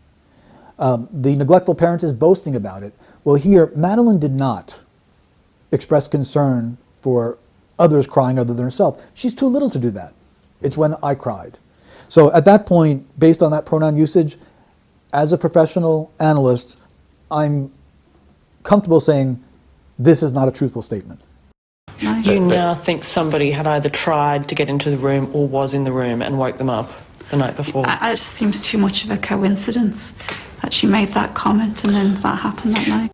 The neglectful parent is boasting about it. Well, here, Madeline did not express concern for others crying other than herself. She's too little to do that. It's when I cried. So at that point, based on that pronoun usage, as a professional analyst, I'm comfortable saying this is not a truthful statement. You now think somebody had either tried to get into the room or was in the room and woke them up the night before? It just seems too much of a coincidence that she made that comment and then that happened that night.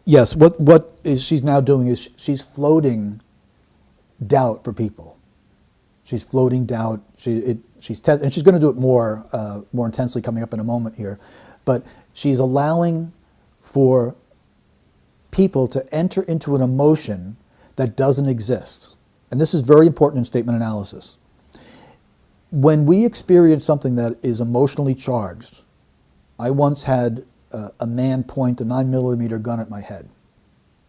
Yes, what she's now doing is she's floating doubt for people. She's floating doubt. And she's going to do it more intensely coming up in a moment here. But she's allowing for people to enter into an emotion that doesn't exist. And this is very important in statement analysis. When we experience something that is emotionally charged, I once had a man point a 9mm gun at my head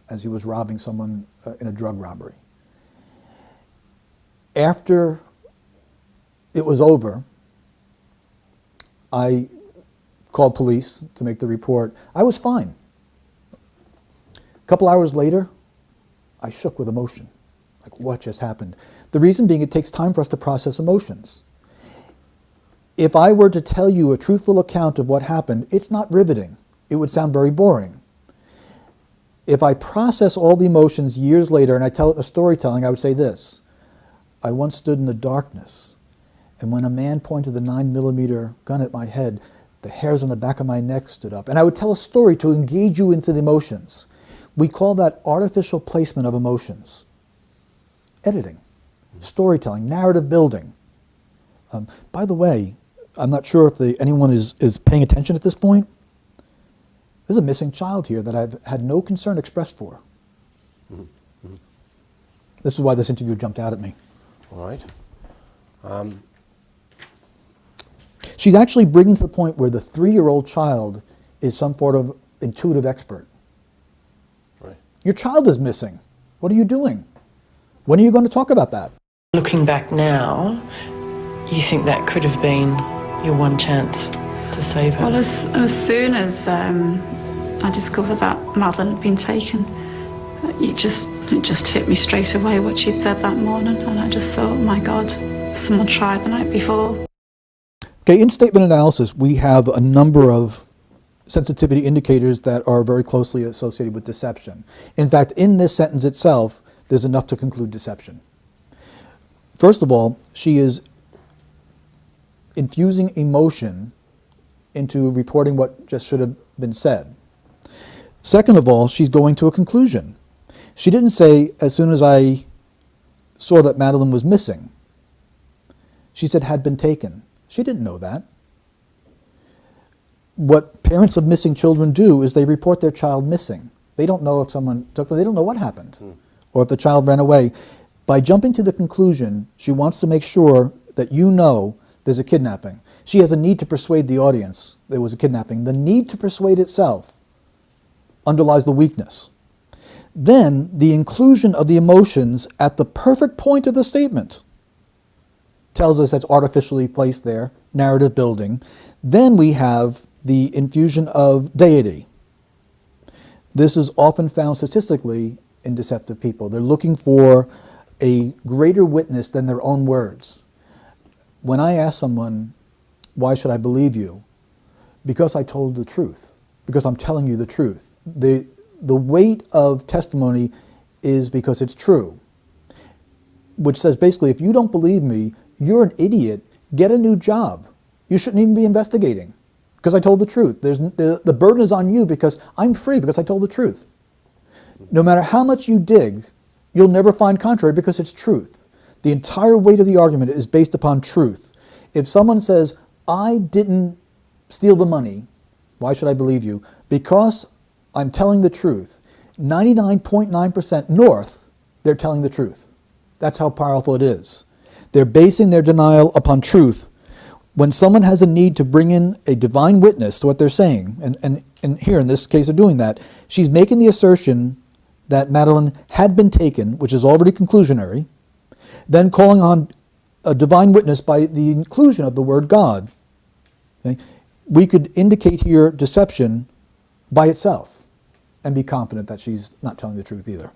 as he was robbing someone in a drug robbery. After it was over, I called police to make the report. I was fine. A couple hours later, I shook with emotion. Like, what just happened? The reason being, it takes time for us to process emotions. If I were to tell you a truthful account of what happened, it's not riveting. It would sound very boring. If I process all the emotions years later and I tell it in a storytelling, I would say this. I once stood in the darkness, and when a man pointed the 9mm gun at my head, the hairs on the back of my neck stood up. And I would tell a story to engage you into the emotions. We call that artificial placement of emotions. Editing, storytelling, narrative building. By the way, I'm not sure if anyone is paying attention at this point. There's a missing child here that I've had no concern expressed for. Mm-hmm. Mm-hmm. This is why this interview jumped out at me. All right. She's actually bringing to the point where the 3-year-old child is some sort of intuitive expert. Right. Your child is missing. What are you doing? When are you going to talk about that? Looking back now, you think that could have been your one chance to save her? Well, as soon as I discovered that Madeline had been taken, it just hit me straight away what she'd said that morning, and I just thought, oh my God, someone tried the night before. Okay, in statement analysis, we have a number of sensitivity indicators that are very closely associated with deception. In fact, in this sentence itself, there's enough to conclude deception. First of all, she is infusing emotion into reporting what just should have been said. Second of all, she's going to a conclusion. She didn't say, as soon as I saw that Madeline was missing. She said, had been taken. She didn't know that. What parents of missing children do is they report their child missing. They don't know if someone took them, they don't know what happened, or if the child ran away. By jumping to the conclusion, she wants to make sure that you know there's a kidnapping. She has a need to persuade the audience there was a kidnapping. The need to persuade itself underlies the weakness. Then the inclusion of the emotions at the perfect point of the statement tells us that's artificially placed there, narrative building. Then we have the infusion of deity. This is often found statistically in deceptive people. They're looking for a greater witness than their own words. When I ask someone, why should I believe you? Because I told the truth, because I'm telling you the truth. The weight of testimony is because it's true, which says basically, if you don't believe me, you're an idiot, get a new job. You shouldn't even be investigating, because I told the truth. The burden is on you because I'm free, because I told the truth. No matter how much you dig, you'll never find contrary because it's truth. The entire weight of the argument is based upon truth. If someone says, I didn't steal the money, why should I believe you? Because I'm telling the truth. 99.9% north, they're telling the truth. That's how powerful it is. They're basing their denial upon truth. When someone has a need to bring in a divine witness to what they're saying, and here in this case of doing that, she's making the assertion that Madeline had been taken, which is already conclusionary, then calling on a divine witness by the inclusion of the word God. Okay? We could indicate here deception by itself and be confident that she's not telling the truth either.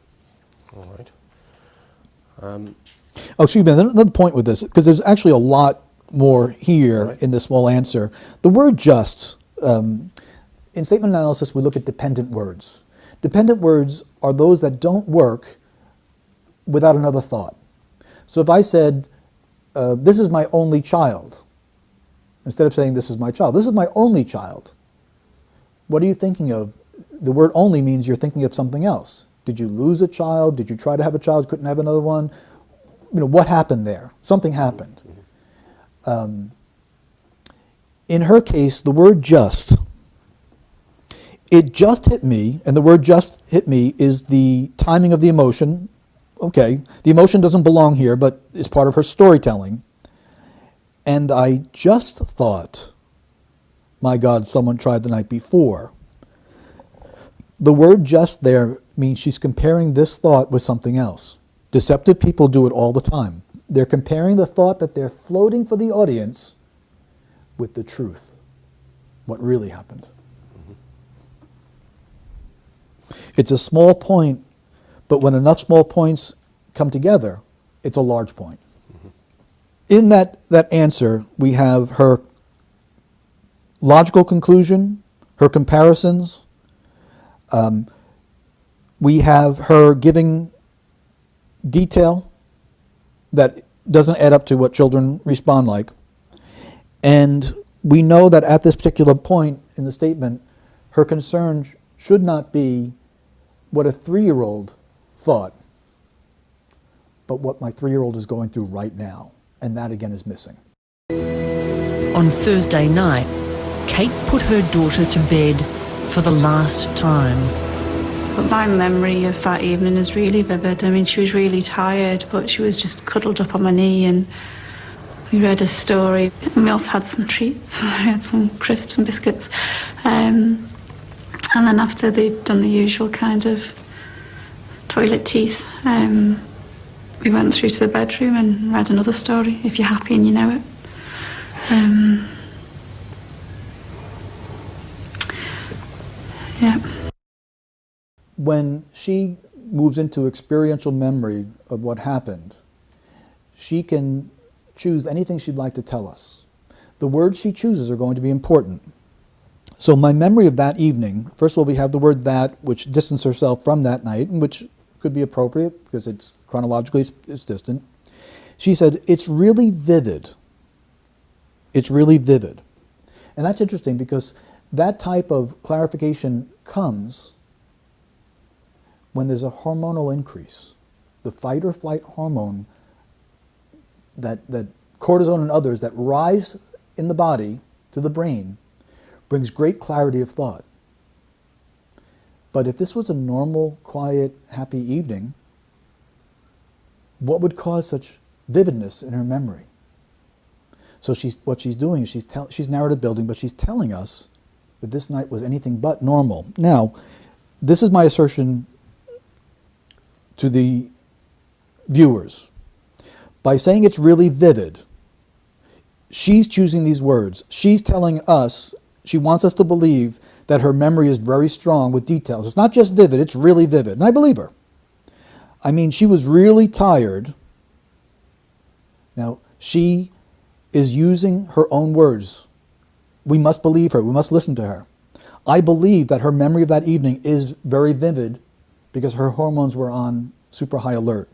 All right. Oh, excuse me, another point with this, because there's actually a lot more here in this small answer. The word just, in statement analysis, we look at dependent words. Dependent words are those that don't work without another thought. So if I said, this is my only child, instead of saying this is my child, this is my only child, what are you thinking of? The word only means you're thinking of something else. Did you lose a child? Did you try to have a child, couldn't have another one? You know, what happened there? Something happened. In her case, the word just, it just hit me, and the word just hit me is the timing of the emotion. Okay, the emotion doesn't belong here, but it's part of her storytelling. And I just thought, my God, someone tried the night before. The word just there means she's comparing this thought with something else. Deceptive people do it all the time. They're comparing the thought that they're floating for the audience with the truth, what really happened. It's a small point, but when enough small points come together, it's a large point. In that answer, we have her logical conclusion, her comparisons. We have her giving detail that doesn't add up to what children respond like. And we know that at this particular point in the statement, her concern should not be what a 3-year-old thought, but what my 3-year-old is going through right now. And that again is missing. On Thursday night, Kate put her daughter to bed for the last time. But my memory of that evening is really vivid. I mean, she was really tired, but she was just cuddled up on my knee, and we read a story. And we also had some treats. We had some crisps and biscuits. And then after they'd done the usual kind of toilet teeth, we went through to the bedroom and read another story, If You're Happy and You Know It. Yeah. When she moves into experiential memory of what happened, she can choose anything she'd like to tell us. The words she chooses are going to be important. So my memory of that evening, first of all, we have the word that, which distanced herself from that night, and which could be appropriate because it's chronologically it's distant. She said, it's really vivid. It's really vivid. And that's interesting because that type of clarification comes when there's a hormonal increase. The fight or flight hormone, that cortisone and others that rise in the body to the brain, brings great clarity of thought. But if this was a normal, quiet, happy evening, what would cause such vividness in her memory? So what she's doing is she's narrative building, but she's telling us that this night was anything but normal. Now, this is my assertion to the viewers. By saying it's really vivid, she's choosing these words. She's telling us, she wants us to believe that her memory is very strong with details. It's not just vivid, it's really vivid. And I believe her. I mean, she was really tired. Now, she is using her own words. We must believe her. We must listen to her. I believe that her memory of that evening is very vivid because her hormones were on super high alert.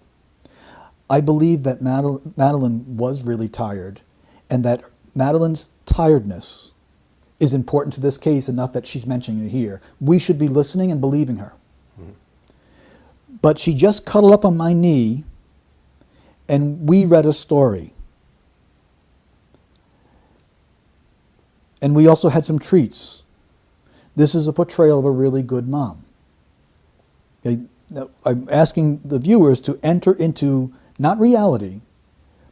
I believe that Madeline was really tired, and that Madeline's tiredness is important to this case enough that she's mentioning it here. We should be listening and believing her. But she just cuddled up on my knee, and we read a story. And we also had some treats. This is a portrayal of a really good mom. Okay? Now, I'm asking the viewers to enter into not reality,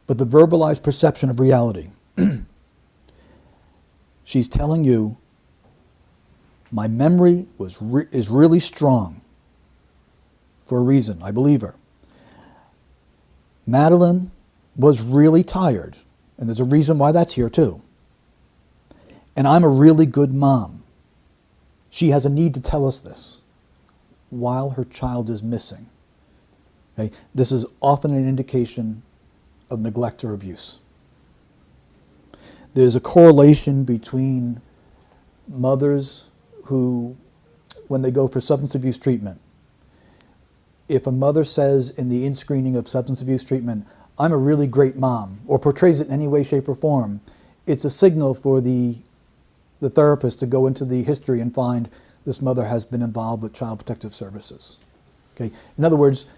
but the verbalized perception of reality. She's telling you, my memory is really strong for a reason. I believe her. Madeline was really tired, and there's a reason why that's here too. And I'm a really good mom. She has a need to tell us this while her child is missing. Okay? This is often an indication of neglect or abuse. There's a correlation between mothers who, when they go for substance abuse treatment, if a mother says in the in-screening of substance abuse treatment, I'm a really great mom, or portrays it in any way, shape, or form, it's a signal for the therapist to go into the history and find this mother has been involved with Child Protective Services. Okay? In other words,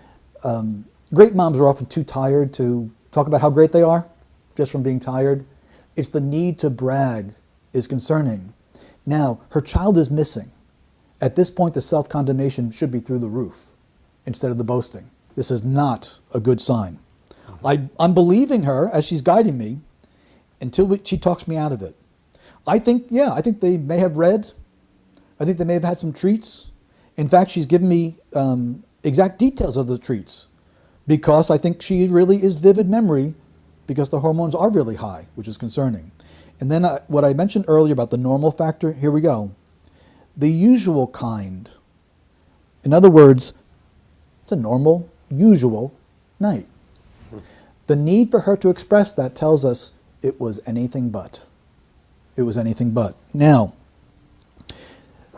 great moms are often too tired to talk about how great they are, just from being tired. It's the need to brag is concerning. Now, her child is missing. At this point, the self-condemnation should be through the roof instead of the boasting. This is not a good sign. I'm believing her as she's guiding me until she talks me out of it. I think they may have read. I think they may have had some treats. In fact, she's given me exact details of the treats because I think she really is vivid memory because the hormones are really high, which is concerning. And then what I mentioned earlier about the normal factor, here we go. The usual kind. In other words, it's a normal, usual night. The need for her to express that tells us it was anything but. It was anything but. Now,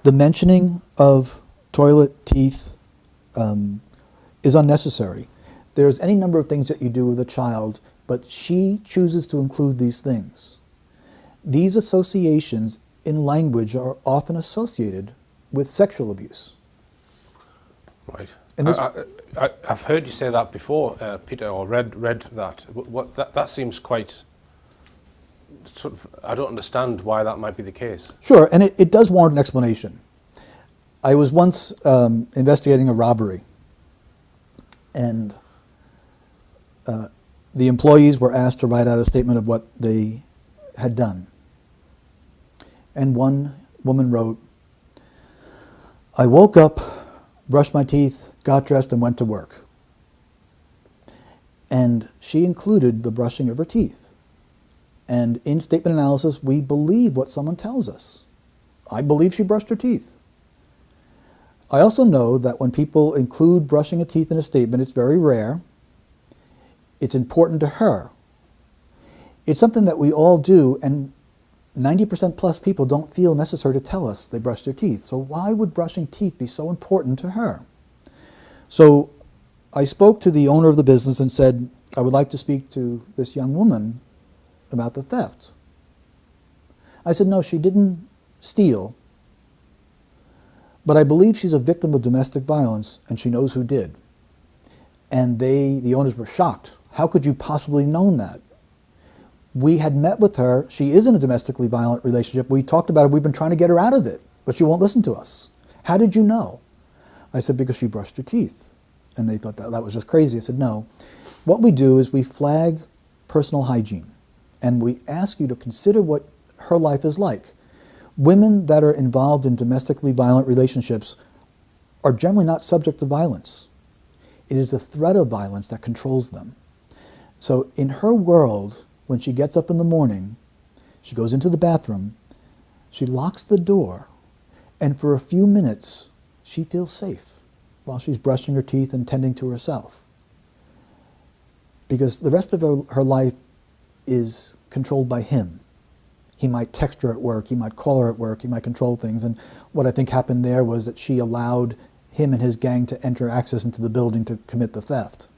the mentioning of toilet teeth is unnecessary. There's any number of things that you do with a child, but she chooses to include these things. These associations in language are often associated with sexual abuse. Right. And this, I've heard you say that before, Peter, or read that. That seems quite sort of, I don't understand why that might be the case. Sure, and it does warrant an explanation. I was once investigating a robbery, and the employees were asked to write out a statement of what they had done. And one woman wrote, I woke up, brushed my teeth, got dressed, and went to work. And she included the brushing of her teeth. And in statement analysis, we believe what someone tells us. I believe she brushed her teeth. I also know that when people include brushing of teeth in a statement, it's very rare. It's important to her. It's something that we all do, and 90% plus people don't feel necessary to tell us they brush their teeth. So why would brushing teeth be so important to her? So I spoke to the owner of the business and said, I would like to speak to this young woman about the theft. I said, no, she didn't steal, but I believe she's a victim of domestic violence and she knows who did. And the owners were shocked. How could you possibly have known that? We had met with her. She is in a domestically violent relationship. We talked about it. We've been trying to get her out of it, but she won't listen to us. How did you know? I said, because she brushed her teeth. And they thought that was just crazy. I said, no. What we do is we flag personal hygiene. And we ask you to consider what her life is like. Women that are involved in domestically violent relationships are generally not subject to violence. It is the threat of violence that controls them. So in her world, when she gets up in the morning, she goes into the bathroom, she locks the door, and for a few minutes, she feels safe while she's brushing her teeth and tending to herself. Because the rest of her life is controlled by him. He might text her at work, he might call her at work, he might control things. And what I think happened there was that she allowed him and his gang to enter access into the building to commit the theft.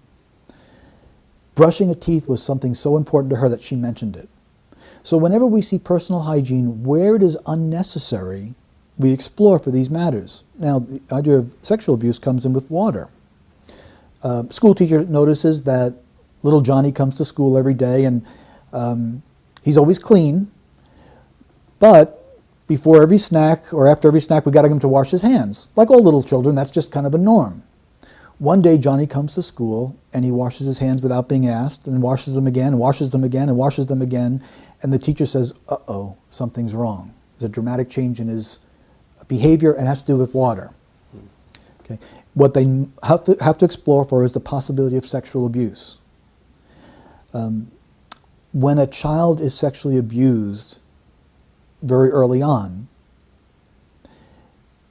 Brushing her teeth was something so important to her that she mentioned it. So whenever we see personal hygiene, where it is unnecessary, we explore for these matters. Now, the idea of sexual abuse comes in with water. School teacher notices that little Johnny comes to school every day and he's always clean, but before every snack or after every snack we got him to wash his hands. Like all little children, that's just kind of a norm. One day Johnny comes to school and he washes his hands without being asked and washes them again and washes them again and washes them again, and the teacher says, uh-oh, something's wrong. There's a dramatic change in his behavior and has to do with water. Okay. What they have to explore for is the possibility of sexual abuse. When a child is sexually abused very early on,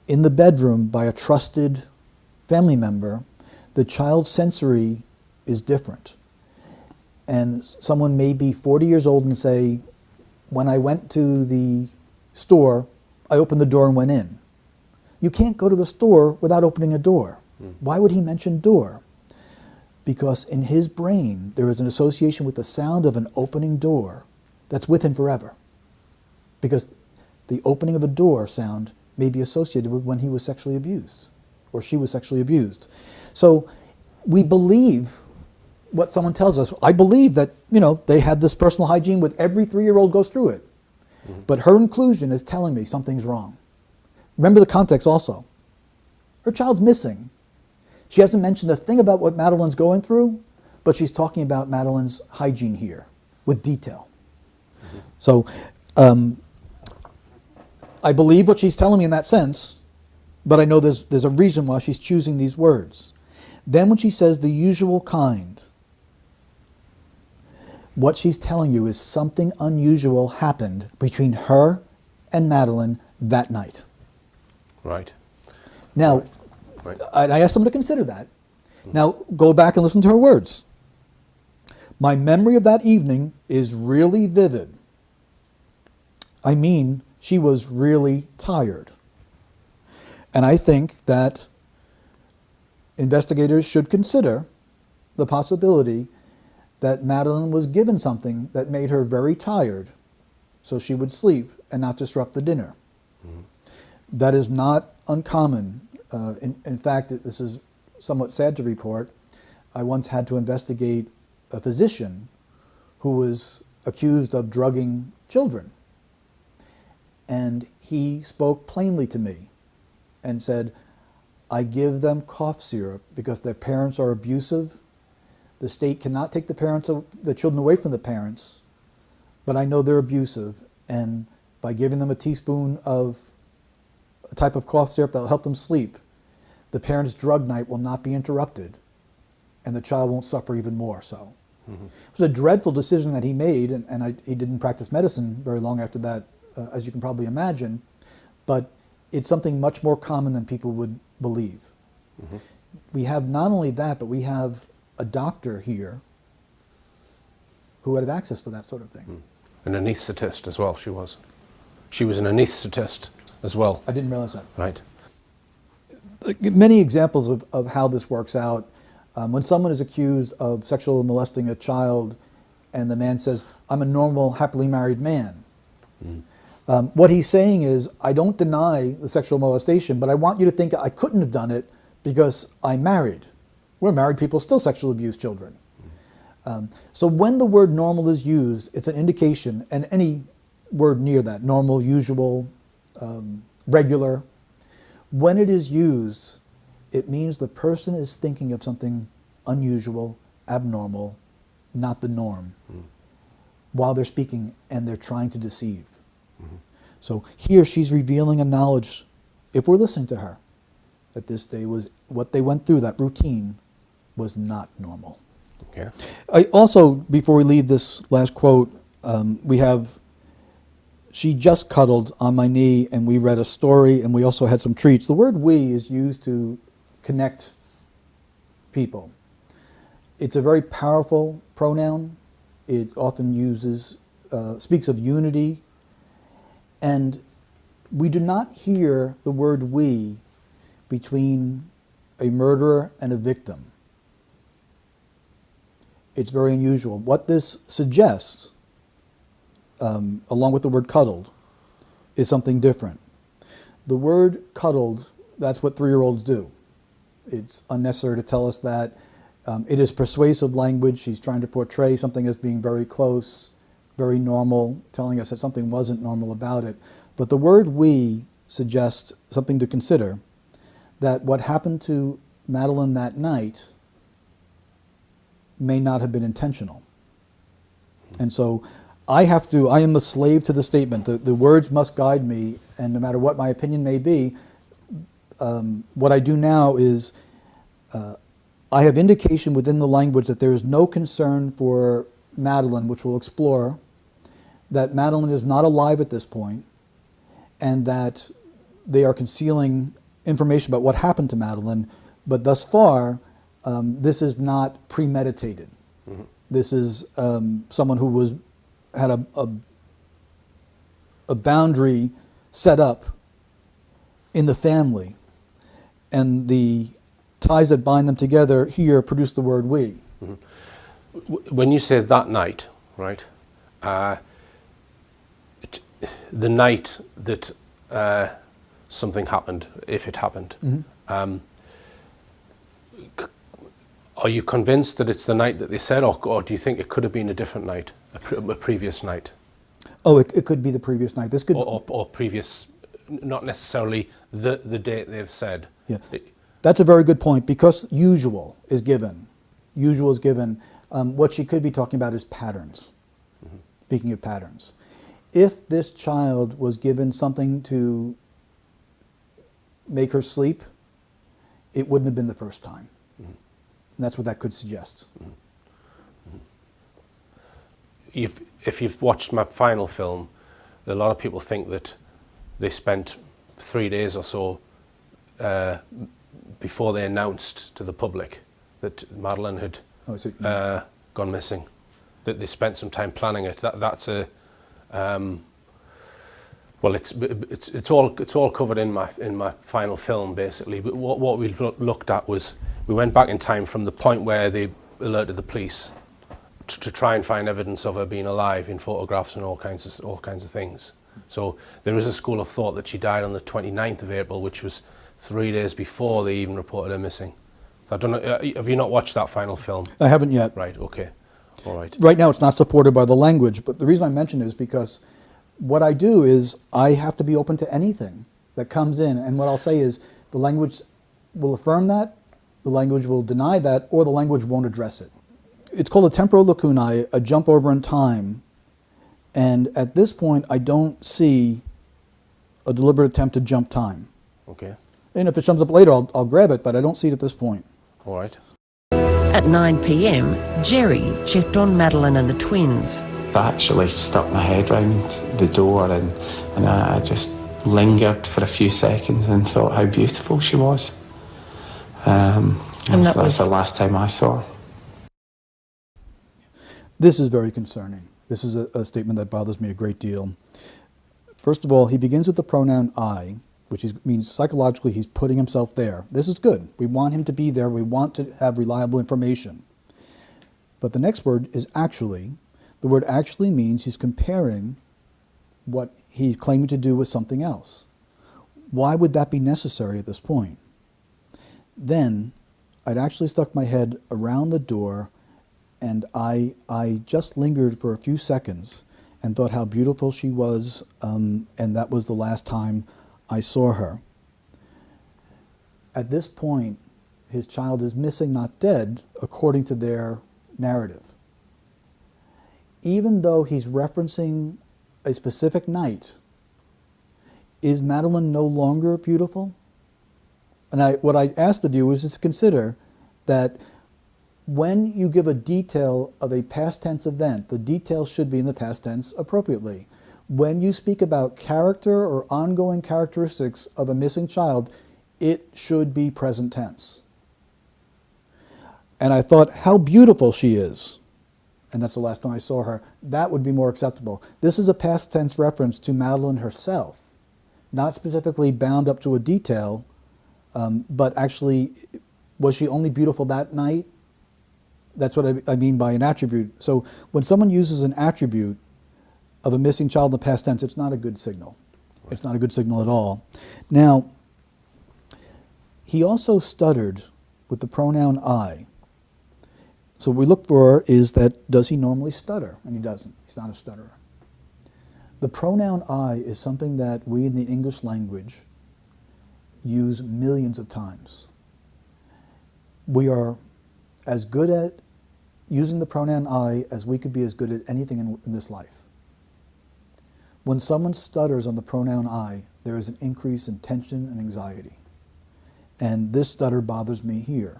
in the bedroom by a trusted family member, the child's sensory is different. And someone may be 40 years old and say, when I went to the store, I opened the door and went in. You can't go to the store without opening a door. Why would he mention door? Because in his brain, there is an association with the sound of an opening door that's with him forever. Because the opening of a door sound may be associated with when he was sexually abused, or she was sexually abused. So we believe what someone tells us. I believe that, they had this personal hygiene with every 3-year-old goes through it. But her inclusion is telling me something's wrong. Remember the context also. Her child's missing. She hasn't mentioned a thing about what Madeline's going through, but she's talking about Madeline's hygiene here with detail. So I believe what she's telling me in that sense, but I know there's a reason why she's choosing these words. Then when she says the usual kind, what she's telling you is something unusual happened between her and Madeline that night. Right. Now, Right. I asked them to consider that. Now, go back and listen to her words. My memory of that evening is really vivid. I mean, she was really tired. And I think that investigators should consider the possibility that Madeline was given something that made her very tired so she would sleep and not disrupt the dinner. That is not uncommon. In fact, this is somewhat sad to report. I once had to investigate a physician who was accused of drugging children. And he spoke plainly to me and said, I give them cough syrup because their parents are abusive. The state cannot take the children away from the parents, but I know they're abusive. And by giving them a teaspoon of a type of cough syrup that will help them sleep, the parents' drug night will not be interrupted, and the child won't suffer even more so. It was a dreadful decision that he made, and he didn't practice medicine very long after that, as you can probably imagine, but it's something much more common than people would believe. We have not only that, but we have a doctor here who had access to that sort of thing. An anaesthetist as well, she was. She was an anaesthetist as well. I didn't realize that. Right. Many examples of how this works out. When someone is accused of sexually molesting a child and the man says, I'm a normal, happily married man. What he's saying is, I don't deny the sexual molestation, but I want you to think I couldn't have done it because I'm married. We're married people, still sexually abuse children. So when the word normal is used, it's an indication, and any word near that, normal, usual, regular, when it is used, it means the person is thinking of something unusual, abnormal, not the norm. while they're speaking, and they're trying to deceive. So here she's revealing a knowledge, if we're listening to her, that this day was what they went through, that routine was not normal. Okay. I also, before we leave this last quote, we have, she just cuddled on my knee, and we read a story, and we also had some treats. The word we is used to connect people. It's a very powerful pronoun. It often speaks of unity. And we do not hear the word we between a murderer and a victim. It's very unusual. What this suggests, along with the word cuddled, is something different. The word cuddled, that's what 3-year-olds do. It's unnecessary to tell us that. It is persuasive language. She's trying to portray something as being very close, very normal, telling us that something wasn't normal about it. But the word we suggests something to consider, that what happened to Madeline that night may not have been intentional. And so I am a slave to the statement. The words must guide me, and no matter what my opinion may be, what I do now is I have indication within the language that there is no concern for Madeline, which we'll explore, that Madeline is not alive at this point, and that they are concealing information about what happened to Madeline, but thus far, this is not premeditated. Mm-hmm. This is someone who had a boundary set up in the family, and the ties that bind them together here produce the word we. Mm-hmm. When you say that night, right, the night that something happened, if it happened, mm-hmm. Are you convinced that it's the night that they said, or do you think it could have been a different night, a previous night? Oh, it could be the previous night. This could or previous, not necessarily the date they've said. Yeah, that's a very good point, because usual is given. Usual is given. What she could be talking about is patterns. Mm-hmm. Speaking of patterns, if this child was given something to make her sleep, it wouldn't have been the first time. Mm-hmm. And that's what that could suggest. Mm-hmm. If you've watched my final film, a lot of people think that they spent 3 days or so before they announced to the public that Madeline had gone missing, that they spent some time planning it. That's a well, it's all covered in my final film, basically. But what we looked at was, we went back in time from the point where they alerted the police to try and find evidence of her being alive in photographs and all kinds of things. So there is a school of thought that she died on the 29th of April, which was 3 days before they even reported her missing. So I don't know, have you not watched that final film? I haven't yet. Right, okay. All right. Right now it's not supported by the language, but the reason I mention it is because what I do is I have to be open to anything that comes in, and what I'll say is the language will affirm that, the language will deny that, or the language won't address it. It's called a temporal lacunae, a jump over in time, and at this point I don't see a deliberate attempt to jump time. Okay. And if it comes up later, I'll grab it, but I don't see it at this point. All right. At 9 p.m, Gerry checked on Madeline and the twins. I actually stuck my head round the door, and I just lingered for a few seconds and thought how beautiful she was. And that's the last time I saw her. This is very concerning. This is a statement that bothers me a great deal. First of all, he begins with the pronoun I, which means psychologically he's putting himself there. This is good. We want him to be there. We want to have reliable information. But the next word is actually. The word actually means he's comparing what he's claiming to do with something else. Why would that be necessary at this point? Then I'd actually stuck my head around the door, and I just lingered for a few seconds and thought how beautiful she was, and that was the last time I saw her. At this point, his child is missing, not dead, according to their narrative. even though he's referencing a specific night, is Madeline no longer beautiful? And what I asked of you is to consider that when you give a detail of a past tense event, the detail should be in the past tense appropriately. When you speak about character or ongoing characteristics of a missing child, it should be present tense. And I thought, how beautiful she is. And that's the last time I saw her. That would be more acceptable. This is a past tense reference to Madeline herself, not specifically bound up to a detail, but actually, was she only beautiful that night? That's what I mean by an attribute. So when someone uses an attribute of a missing child in the past tense, it's not a good signal. Right. It's not a good signal at all. Now, he also stuttered with the pronoun I. So what we look for is that, does he normally stutter? And he doesn't. He's not a stutterer. The pronoun I is something that we in the English language use millions of times. We are as good at using the pronoun I as we could be as good at anything in this life. When someone stutters on the pronoun I, there is an increase in tension and anxiety. And this stutter bothers me here.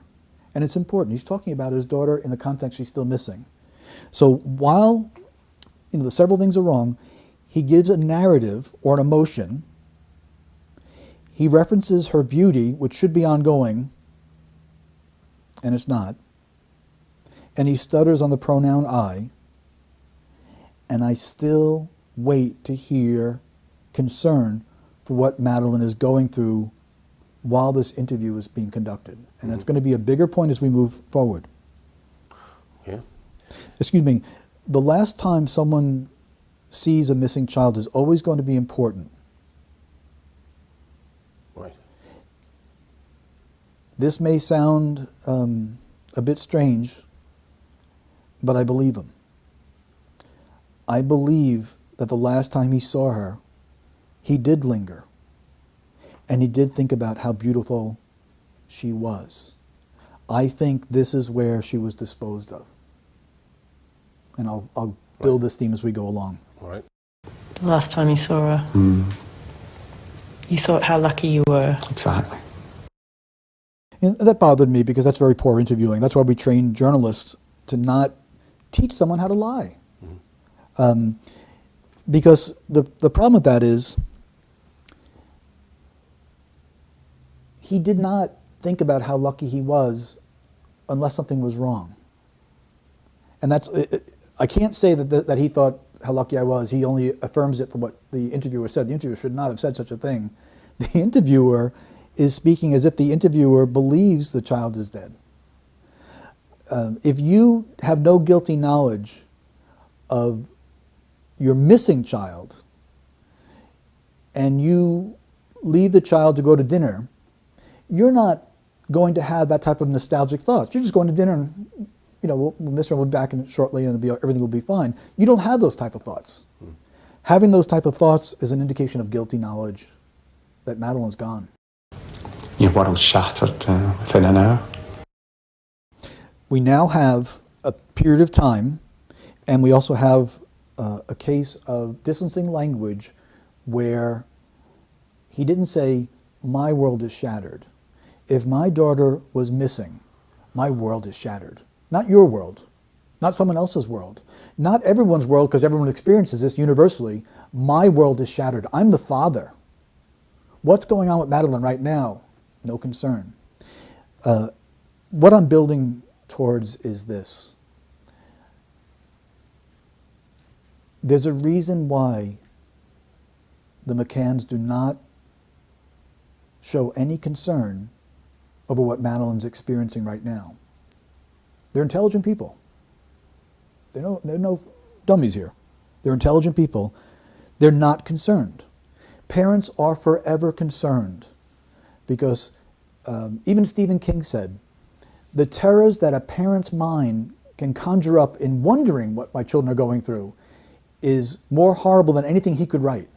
And it's important. He's talking about his daughter in the context she's still missing. So while the several things are wrong, he gives a narrative or an emotion. He references her beauty, which should be ongoing, and it's not. And he stutters on the pronoun I, and I still wait to hear concern for what Madeline is going through while this interview is being conducted. And that's going to be a bigger point as we move forward. Yeah. Excuse me. The last time someone sees a missing child is always going to be important. Right. This may sound a bit strange, but I believe him. I believe that the last time he saw her, he did linger. And he did think about how beautiful she was. I think this is where she was disposed of. And I'll build this theme as we go along. All right. The last time you saw her, you thought how lucky you were. Exactly. And that bothered me because that's very poor interviewing. That's why we train journalists to not teach someone how to lie. Because the problem with that is he did not think about how lucky he was unless something was wrong. And that's, I can't say that he thought how lucky I was. He only affirms it from what the interviewer said. The interviewer should not have said such a thing. The interviewer is speaking as if the interviewer believes the child is dead. If you have no guilty knowledge of your missing child and you leave the child to go to dinner, you're not going to have that type of nostalgic thoughts. You're just going to dinner and, we'll miss her, we'll be back in shortly and everything will be fine. You don't have those type of thoughts. Having those type of thoughts is an indication of guilty knowledge that Madeline's gone. Your world shattered within an hour. We now have a period of time, and we also have a case of distancing language where he didn't say, my world is shattered. If my daughter was missing, my world is shattered. Not your world, not someone else's world, not everyone's world, because everyone experiences this universally. My world is shattered. I'm the father. What's going on with Madeline right now? No concern. What I'm building towards is this. There's a reason why the McCanns do not show any concern over what Madeline's experiencing right now. They're intelligent people. They're no dummies here. They're intelligent people. They're not concerned. Parents are forever concerned because even Stephen King said, the terrors that a parent's mind can conjure up in wondering what my children are going through is more horrible than anything he could write.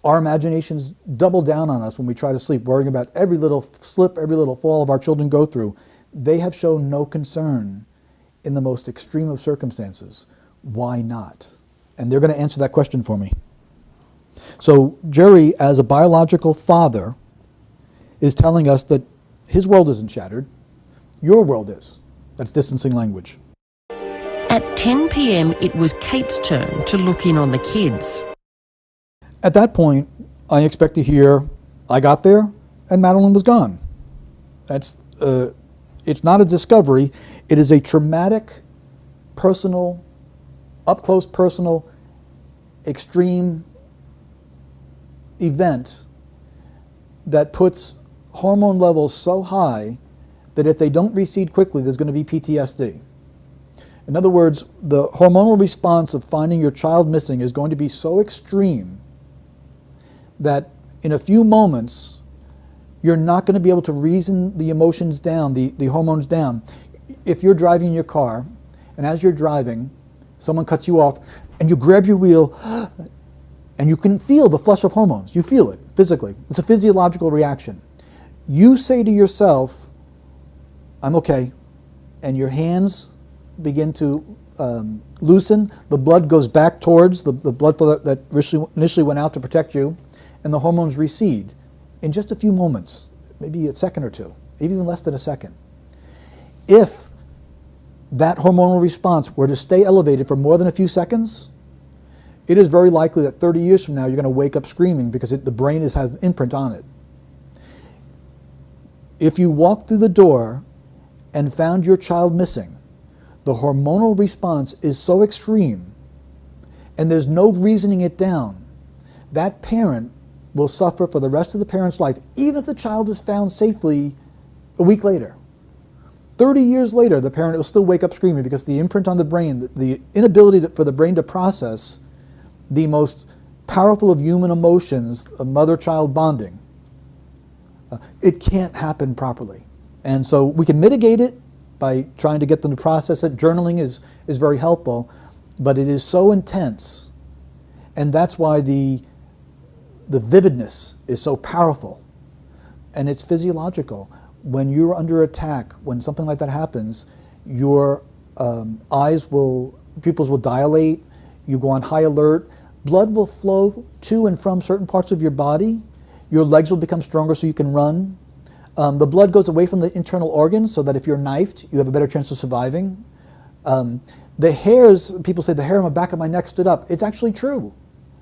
Our imaginations double down on us when we try to sleep, worrying about every little slip, every little fall of our children go through. They have shown no concern in the most extreme of circumstances, why not? And they're going to answer that question for me. So Gerry, as a biological father, is telling us that his world isn't shattered, your world is. That's distancing language. At 10 p.m, it was Kate's turn to look in on the kids. At that point, I expect to hear, I got there and Madeline was gone. That's, it's not a discovery, it is a traumatic, personal, up-close personal, extreme event that puts hormone levels so high that if they don't recede quickly, there's going to be PTSD. In other words, the hormonal response of finding your child missing is going to be so extreme that in a few moments, you're not going to be able to reason the emotions down, the hormones down. If you're driving your car, and as you're driving, someone cuts you off, and you grab your wheel, and you can feel the flush of hormones. You feel it physically. It's a physiological reaction. You say to yourself, I'm okay, and your hands begin to loosen. The blood goes back towards the blood flow that initially went out to protect you, and the hormones recede in just a few moments, maybe a second or two, even less than a second. If that hormonal response were to stay elevated for more than a few seconds, it is very likely that 30 years from now you're going to wake up screaming because the brain has an imprint on it. If you walked through the door and found your child missing, the hormonal response is so extreme and there's no reasoning it down, that parent will suffer for the rest of the parent's life, even if the child is found safely a week later. 30 years later, the parent will still wake up screaming because the imprint on the brain, the inability for the brain to process the most powerful of human emotions, of mother-child bonding, it can't happen properly. And so we can mitigate it by trying to get them to process it. Journaling is very helpful, but it is so intense. And that's why the vividness is so powerful. And it's physiological. When you're under attack, when something like that happens, your pupils will dilate, you go on high alert, blood will flow to and from certain parts of your body, your legs will become stronger so you can run. The blood goes away from the internal organs so that if you're knifed, you have a better chance of surviving. The hairs, people say the hair on the back of my neck stood up. It's actually true.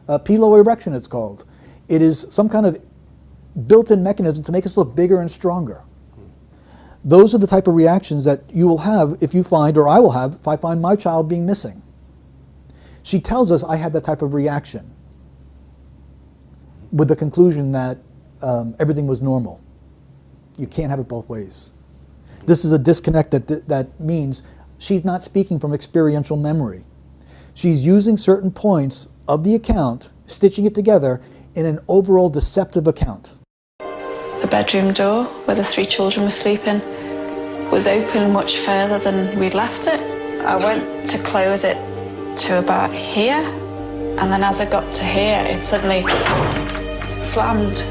Piloerection it's called. It is some kind of built-in mechanism to make us look bigger and stronger. Those are the type of reactions that you will have if you find, or I will have, if I find my child being missing. She tells us I had that type of reaction with the conclusion that everything was normal. You can't have it both ways. This is a disconnect that means she's not speaking from experiential memory. She's using certain points of the account, stitching it together in an overall deceptive account. The bedroom door where the 3 children were sleeping was open much further than we'd left it. I went to close it to about here, and then as I got to here, it suddenly slammed.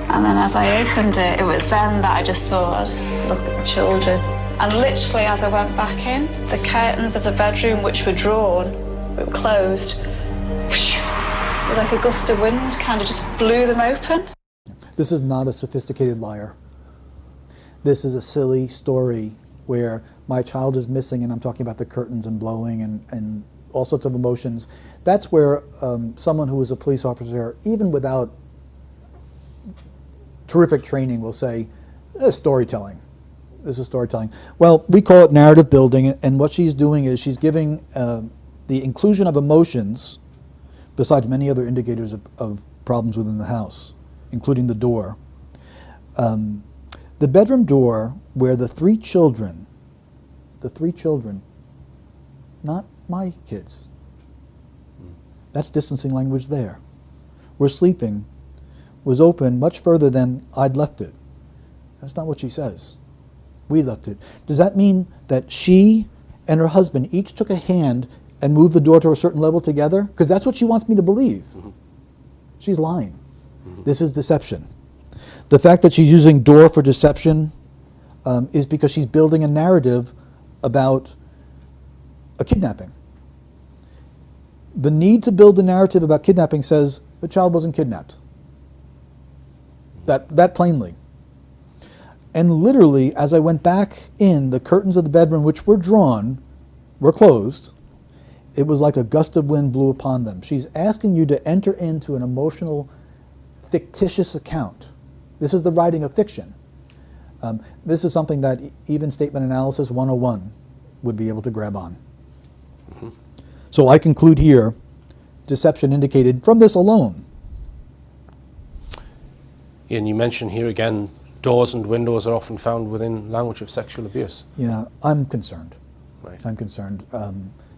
And then as I opened it, it was then that I just thought, I'll just look at the children. And literally as I went back in, the curtains of the bedroom, which were drawn, were closed. It was like a gust of wind, kind of just blew them open. This is not a sophisticated liar. This is a silly story where my child is missing and I'm talking about the curtains and blowing and all sorts of emotions. That's where someone who is a police officer, even without terrific training, will say, storytelling. This is storytelling. Well, we call it narrative building, and what she's doing is she's giving the inclusion of emotions, besides many other indicators of problems within the house, including the door. The bedroom door where the three children, not my kids, that's distancing language there, were sleeping, was open much further than I'd left it. That's not what she says. We left it. Does that mean that she and her husband each took a hand and moved the door to a certain level together? Because that's what she wants me to believe. Mm-hmm. She's lying. Mm-hmm. This is deception. The fact that she's using door for deception is because she's building a narrative about a kidnapping. The need to build a narrative about kidnapping says the child wasn't kidnapped. That plainly. And literally, as I went back in, the curtains of the bedroom, which were drawn, were closed. It was like a gust of wind blew upon them. She's asking you to enter into an emotional, fictitious account. This is the writing of fiction. This is something that even Statement Analysis 101 would be able to grab on. Mm-hmm. So I conclude here, deception indicated from this alone. And you mentioned here again, doors and windows are often found within language of sexual abuse. Yeah, I'm concerned. Right. I'm concerned.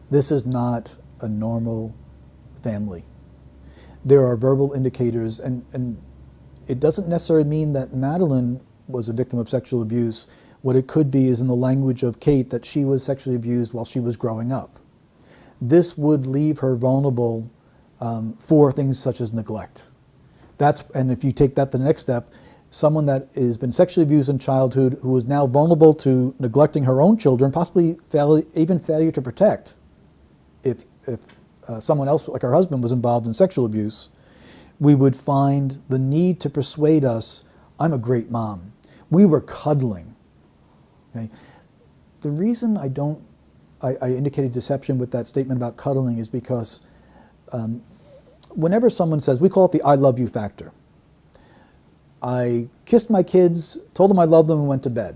This is not a normal family. There are verbal indicators, and it doesn't necessarily mean that Madeline was a victim of sexual abuse. What it could be is in the language of Kate that she was sexually abused while she was growing up. This would leave her vulnerable for things such as neglect. And if you take that the next step, someone that has been sexually abused in childhood who is now vulnerable to neglecting her own children, possibly even failure to protect if someone else, like her husband, was involved in sexual abuse, we would find the need to persuade us, I'm a great mom. We were cuddling. Okay? The reason I indicated deception with that statement about cuddling is because whenever someone says, we call it the I love you factor. I kissed my kids, told them I loved them, and went to bed.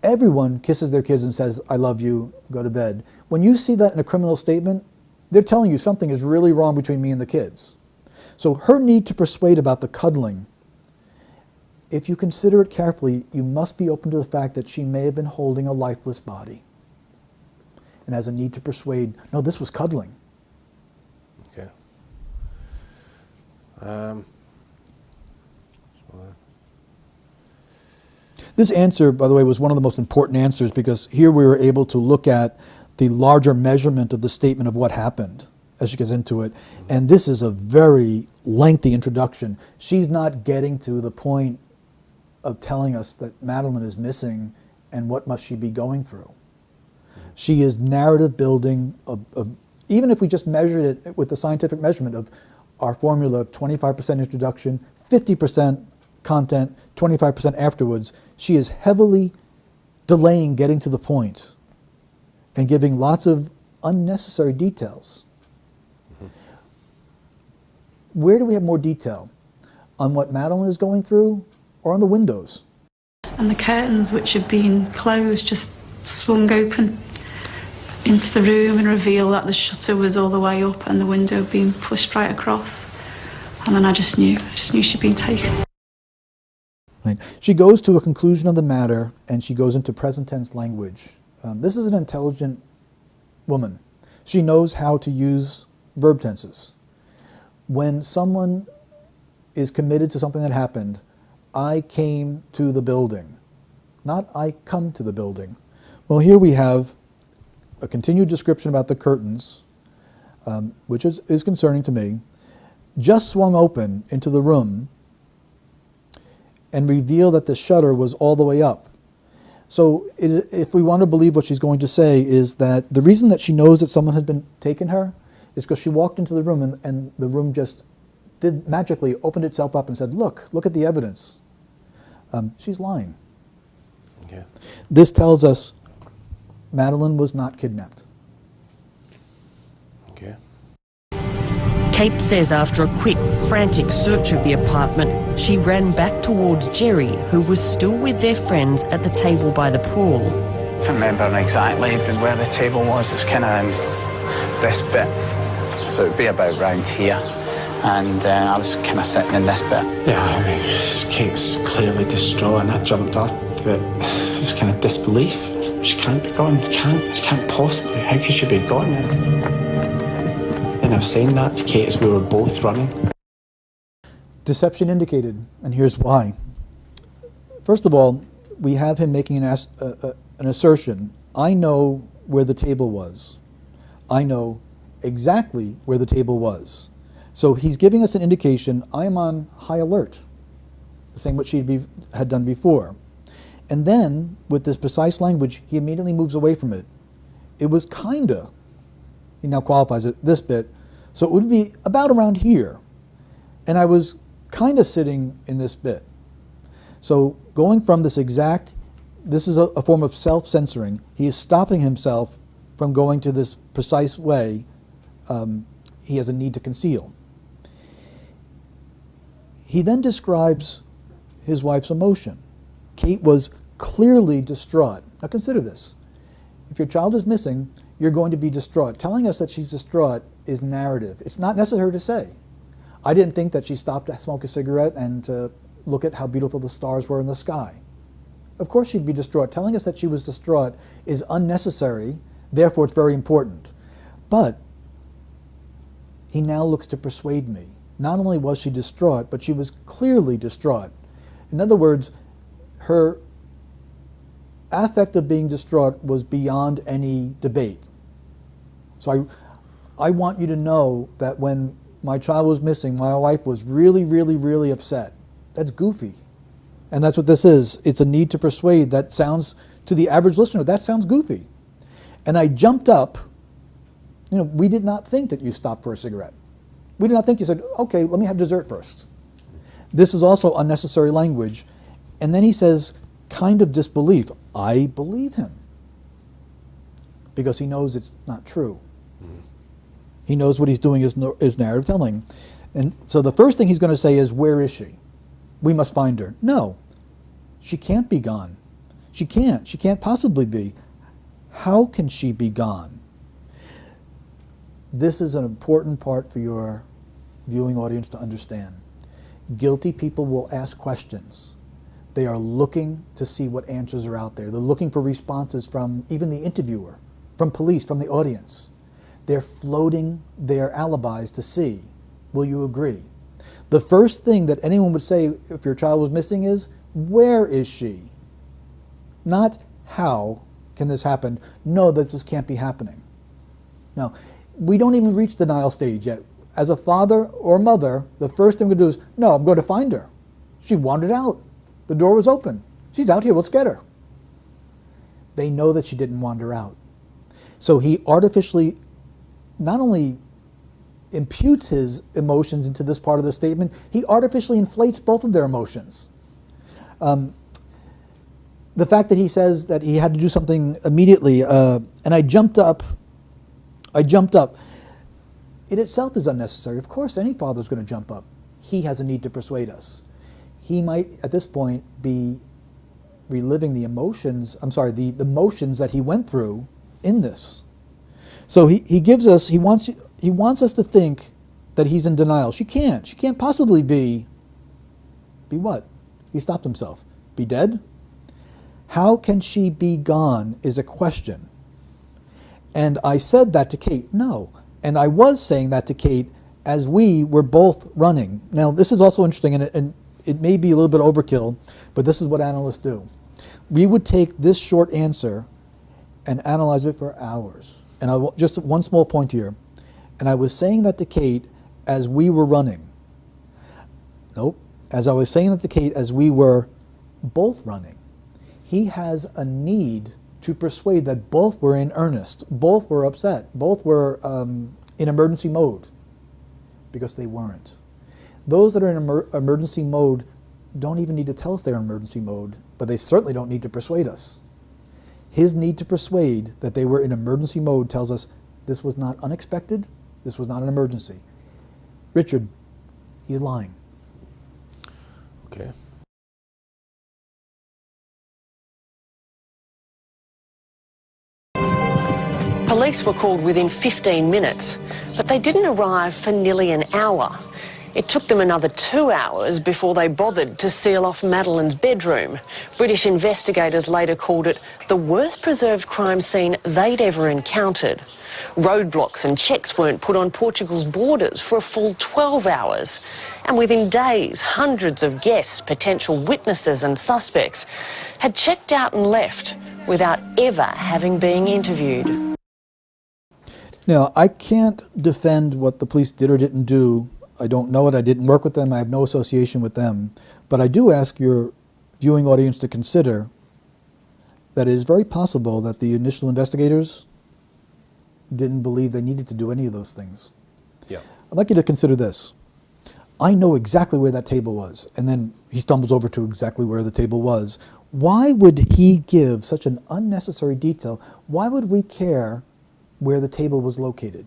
Everyone kisses their kids and says, I love you, go to bed. When you see that in a criminal statement, they're telling you something is really wrong between me and the kids. So her need to persuade about the cuddling, if you consider it carefully, you must be open to the fact that she may have been holding a lifeless body and has a need to persuade, no, this was cuddling. Okay. This answer, by the way, was one of the most important answers because here we were able to look at the larger measurement of the statement of what happened as she gets into it. And this is a very lengthy introduction. She's not getting to the point of telling us that Madeline is missing and what must she be going through. She is narrative building of even if we just measured it with the scientific measurement of our formula of 25% introduction, 50% content, 25% afterwards, she is heavily delaying getting to the point and giving lots of unnecessary details. Mm-hmm. Where do we have more detail? On what Madeline is going through or on the windows? And the curtains, which had been closed, just swung open into the room and revealed that the shutter was all the way up and the window being pushed right across. And then I just knew she'd been taken. Right. She goes to a conclusion of the matter and she goes into present tense language. This is an intelligent woman. She knows how to use verb tenses. When someone is committed to something that happened, I came to the building, not I come to the building. Well, here we have a continued description about the curtains, which is concerning to me, just swung open into the room and reveal that the shutter was all the way up. So if we want to believe what she's going to say is that the reason that she knows that someone had been taken her is because she walked into the room and the room just magically opened itself up and said, look at the evidence. She's lying. Okay. This tells us Madeline was not kidnapped. Okay. Kate says after a quick, frantic search of the apartment, she ran back towards Gerry, who was still with their friends at the table by the pool. I can't remember exactly where the table was. It's kind of in this bit. So it'd be about round here. And I was kind of sitting in this bit. Yeah, I mean, Kate was clearly distraught and I jumped up, but it was kind of disbelief. She can't be gone. She can't possibly. How could she be gone? And I was saying that to Kate as we were both running. Deception indicated, and here's why. First of all, we have him making an assertion. I know where the table was. I know exactly where the table was. So he's giving us an indication, I am on high alert, the same what she had done before. And then, with this precise language, he immediately moves away from it. it was kinda, he now qualifies it, this bit, so it would be about around here. And I was kinda sitting in this bit. So going from this exact, this is a form of self-censoring. He is stopping himself from going to this precise way. He has a need to conceal. He then describes his wife's emotion. Kate was clearly distraught. Now consider this. If your child is missing, you're going to be distraught. Telling us that she's distraught is narrative. It's not necessary to say. I didn't think that she stopped to smoke a cigarette and to look at how beautiful the stars were in the sky. Of course she'd be distraught. Telling us that she was distraught is unnecessary, therefore it's very important. But he now looks to persuade me. Not only was she distraught, but she was clearly distraught. In other words, her affect of being distraught was beyond any debate. So I want you to know that when my child was missing, my wife was really, really, really upset. That's goofy. And that's what this is. It's a need to persuade. That sounds, to the average listener, that sounds goofy. And I jumped up. You know, we did not think that you stopped for a cigarette. We did not think you said, okay, let me have dessert first. This is also unnecessary language. And then he says, kind of disbelief. I believe him. Because he knows it's not true. He knows what he's doing is narrative telling. And so the first thing he's going to say is, where is she? We must find her. No, she can't be gone. She can't. She can't possibly be. How can she be gone? This is an important part for your viewing audience to understand. Guilty people will ask questions. They are looking to see what answers are out there. They're looking for responses from even the interviewer, from police, from the audience. They're floating their alibis to see, will you agree? The first thing that anyone would say if your child was missing is, where is she? Not how can this happen? No, this can't be happening. Now, we don't even reach denial stage yet. As a father or mother, the first thing we do is, no, I'm going to find her. She wandered out. The door was open. She's out here, let's get her. They know that she didn't wander out. So he artificially not only imputes his emotions into this part of the statement, he artificially inflates both of their emotions. The fact that he says that he had to do something immediately, and I jumped up, it itself is unnecessary. Of course, any father's going to jump up. He has a need to persuade us. He might, at this point, be reliving the emotions, the motions that he went through in this. So he gives us, he wants us to think that he's in denial. She can't possibly be what? He stopped himself. Be dead? How can she be gone is a question. And I said that to Kate, no. And I was saying that to Kate as we were both running. Now this is also interesting, and it may be a little bit overkill, but this is what analysts do. We would take this short answer and analyze it for hours. And just one small point here. And I was saying that to Kate as we were running. Nope. As I was saying that to Kate as we were both running. He has a need to persuade that both were in earnest, both were upset, both were in emergency mode, because they weren't. Those that are in emergency mode don't even need to tell us they're in emergency mode, but they certainly don't need to persuade us. His need to persuade that they were in emergency mode tells us this was not unexpected, this was not an emergency. Richard, he's lying. Okay. Police were called within 15 minutes, but they didn't arrive for nearly an hour. It took them another 2 hours before they bothered to seal off Madeleine's bedroom. British investigators later called it the worst preserved crime scene they'd ever encountered. Roadblocks and checks weren't put on Portugal's borders for a full 12 hours. And within days, hundreds of guests, potential witnesses and suspects had checked out and left without ever having been interviewed. Now, I can't defend what the police did or didn't do. I don't know it. I didn't work with them. I have no association with them. But I do ask your viewing audience to consider that it is very possible that the initial investigators didn't believe they needed to do any of those things. Yeah. I'd like you to consider this. I know exactly where that table was, and then he stumbles over to exactly where the table was. Why would he give such an unnecessary detail? Why would we care where the table was located?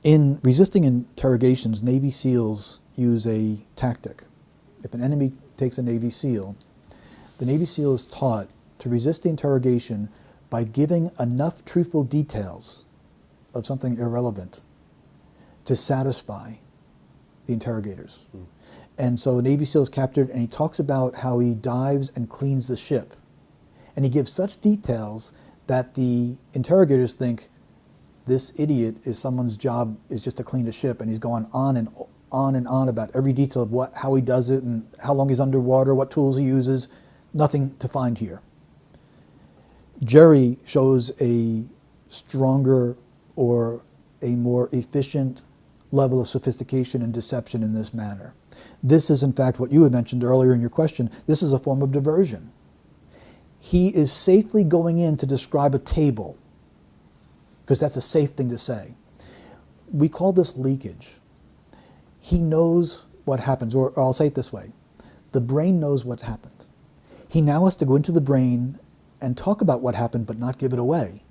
In resisting interrogations, Navy SEALs use a tactic. If an enemy takes a Navy SEAL, the Navy SEAL is taught to resist the interrogation by giving enough truthful details of something irrelevant to satisfy the interrogators. And so Navy SEAL is captured, and he talks about how he dives and cleans the ship. And he gives such details that the interrogators think this idiot is someone's job is just to clean the ship, and he's going on and on about every detail of how he does it and how long he's underwater, what tools he uses. Nothing to find here. Gerry shows a stronger or a more efficient level of sophistication and deception in this manner. This is, in fact, what you had mentioned earlier in your question. This is a form of diversion. He is safely going in to describe a table, because that's a safe thing to say. We call this leakage. He knows what happens, or I'll say it this way. The brain knows what happened. He now has to go into the brain and talk about what happened, but not give it away.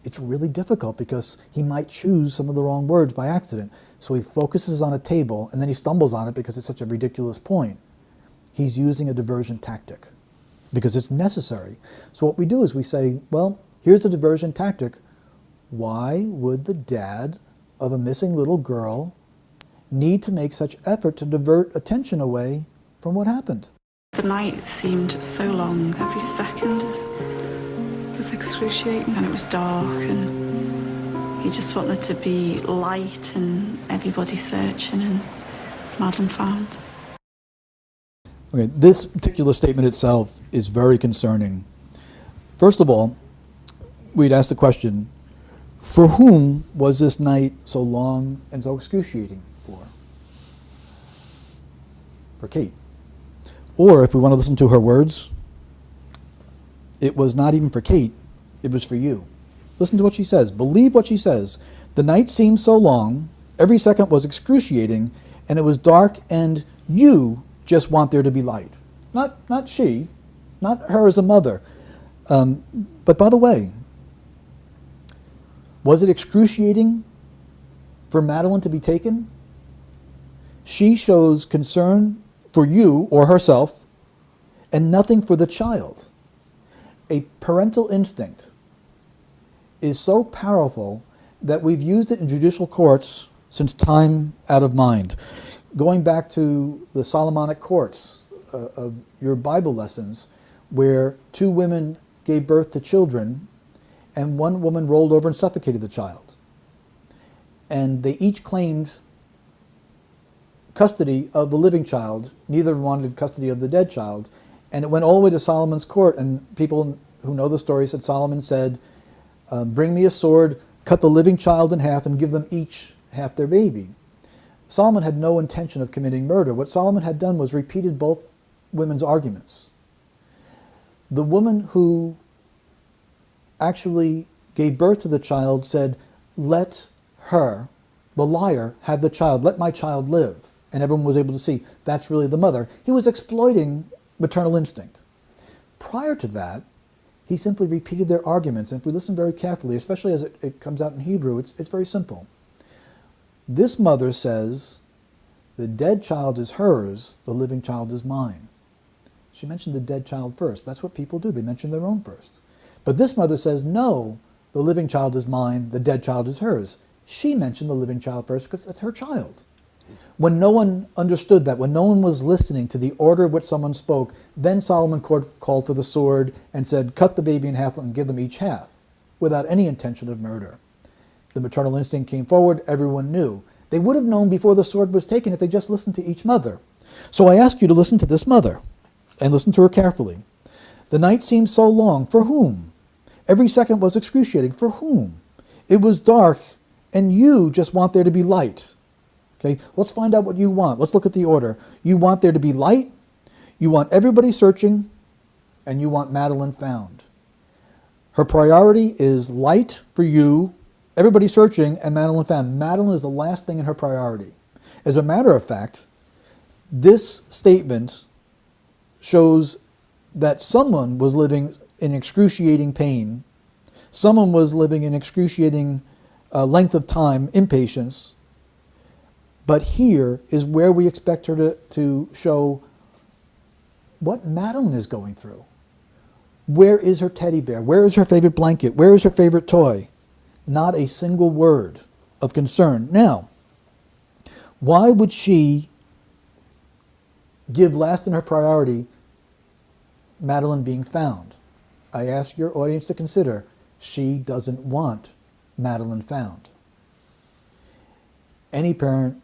It's really difficult because he might choose some of the wrong words by accident. So he focuses on a table, and then he stumbles on it because it's such a ridiculous point. He's using a diversion tactic because it's necessary. So what we do is we say, well, here's a diversion tactic. Why would the dad of a missing little girl need to make such effort to divert attention away from what happened? The night seemed so long. Every second was excruciating, and it was dark, and he just wanted to be light, and everybody searching, and Madeline found. Okay, this particular statement itself is very concerning. First of all, we'd ask the question, for whom was this night so long and so excruciating for? For Kate. Or if we want to listen to her words, it was not even for Kate, it was for you. Listen to what she says. Believe what she says. The night seemed so long, every second was excruciating, and it was dark, and you just want there to be light. Not she, not her as a mother. But by the way, was it excruciating for Madeline to be taken? She shows concern for you or herself and nothing for the child. A parental instinct is so powerful that we've used it in judicial courts since time out of mind. Going back to the Solomonic courts of your Bible lessons, where two women gave birth to children and one woman rolled over and suffocated the child. And they each claimed custody of the living child. Neither wanted custody of the dead child. And it went all the way to Solomon's court, and people who know the story said Solomon said, bring me a sword, cut the living child in half, and give them each half their baby. Solomon had no intention of committing murder. What Solomon had done was repeated both women's arguments. The woman who actually gave birth to the child said, let her, the liar, have the child. Let my child live. And everyone was able to see that's really the mother. He was exploiting maternal instinct. Prior to that, he simply repeated their arguments. And if we listen very carefully, especially as it comes out in Hebrew, it's very simple. This mother says, the dead child is hers, the living child is mine. She mentioned the dead child first. That's what people do. They mention their own first. But this mother says, no, the living child is mine, the dead child is hers. She mentioned the living child first because that's her child. When no one understood that, when no one was listening to the order of which someone spoke, then Solomon called for the sword and said, cut the baby in half and give them each half, without any intention of murder. The maternal instinct came forward, everyone knew. They would have known before the sword was taken if they just listened to each mother. So I ask you to listen to this mother, and listen to her carefully. The night seemed so long. For whom? Every second was excruciating. For whom? It was dark, and you just want there to be light. Okay, let's find out what you want. Let's look at the order. You want there to be light, you want everybody searching, and you want Madeline found. Her priority is light for you, everybody searching, and Madeline found. Madeline is the last thing in her priority. As a matter of fact, this statement shows that someone was living in excruciating pain, someone was living in excruciating length of time, impatience, but here is where we expect her to show what Madeline is going through. Where is her teddy bear? Where is her favorite blanket? Where is her favorite toy? Not a single word of concern. Now, why would she give last in her priority Madeline being found? I ask your audience to consider, she doesn't want Madeline found. Any parent,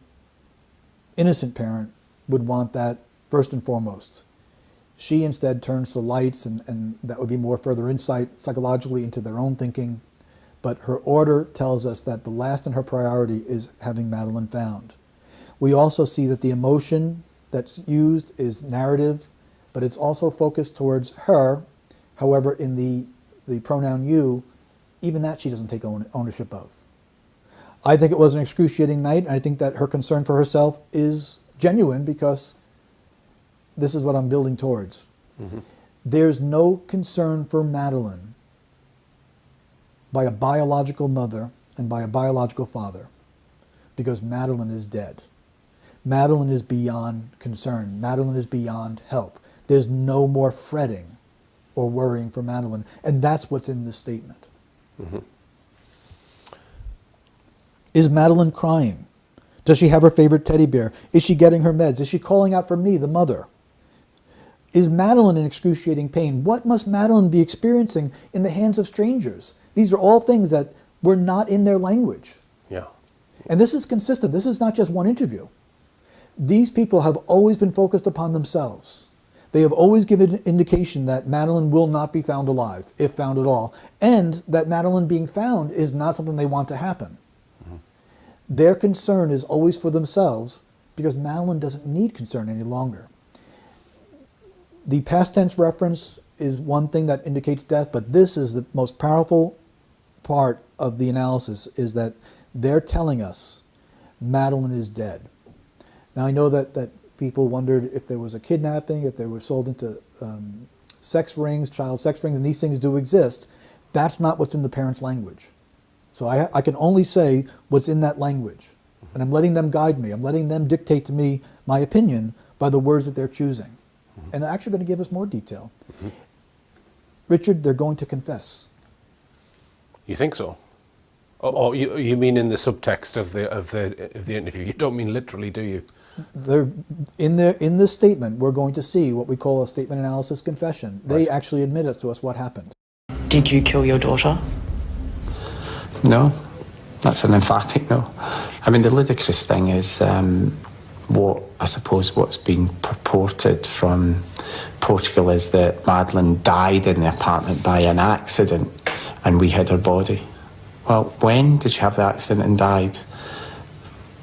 innocent parent, would want that first and foremost. She instead turns to lights, and that would be more further insight psychologically into their own thinking. But her order tells us that the last in her priority is having Madeline found. We also see that the emotion that's used is narrative, but it's also focused towards her. However, in the pronoun you, even that she doesn't take ownership of. I think it was an excruciating night, and I think that her concern for herself is genuine because this is what I'm building towards. Mm-hmm. There's no concern for Madeline by a biological mother and by a biological father because Madeline is dead. Madeline is beyond concern. Madeline is beyond help. There's no more fretting or worrying for Madeline, and that's what's in this statement. Mm-hmm. Is Madeline crying? Does she have her favorite teddy bear? Is she getting her meds? Is she calling out for me, the mother? Is Madeline in excruciating pain? What must Madeline be experiencing in the hands of strangers? These are all things that were not in their language. Yeah. And this is consistent. This is not just one interview. These people have always been focused upon themselves. They have always given indication that Madeline will not be found alive, if found at all, and that Madeline being found is not something they want to happen. Mm-hmm. Their concern is always for themselves because Madeline doesn't need concern any longer. The past tense reference is one thing that indicates death, but this is the most powerful part of the analysis, is that they're telling us Madeline is dead. Now I know that people wondered if there was a kidnapping, if they were sold into sex rings, child sex rings, and these things do exist. That's not what's in the parents' language. So I can only say what's in that language. And I'm letting them guide me. I'm letting them dictate to me my opinion by the words that they're choosing. Mm-hmm. And they're actually going to give us more detail. Mm-hmm. Richard, they're going to confess. You think so? Oh, you mean in the subtext of the interview? You don't mean literally, do you? They're in this statement, we're going to see what we call a statement analysis confession. They actually admit to us what happened. Did you kill your daughter? No, that's an emphatic no. I mean, the ludicrous thing is what's been purported from Portugal is that Madeline died in the apartment by an accident and we hid her body. Well, when did she have the accident and died?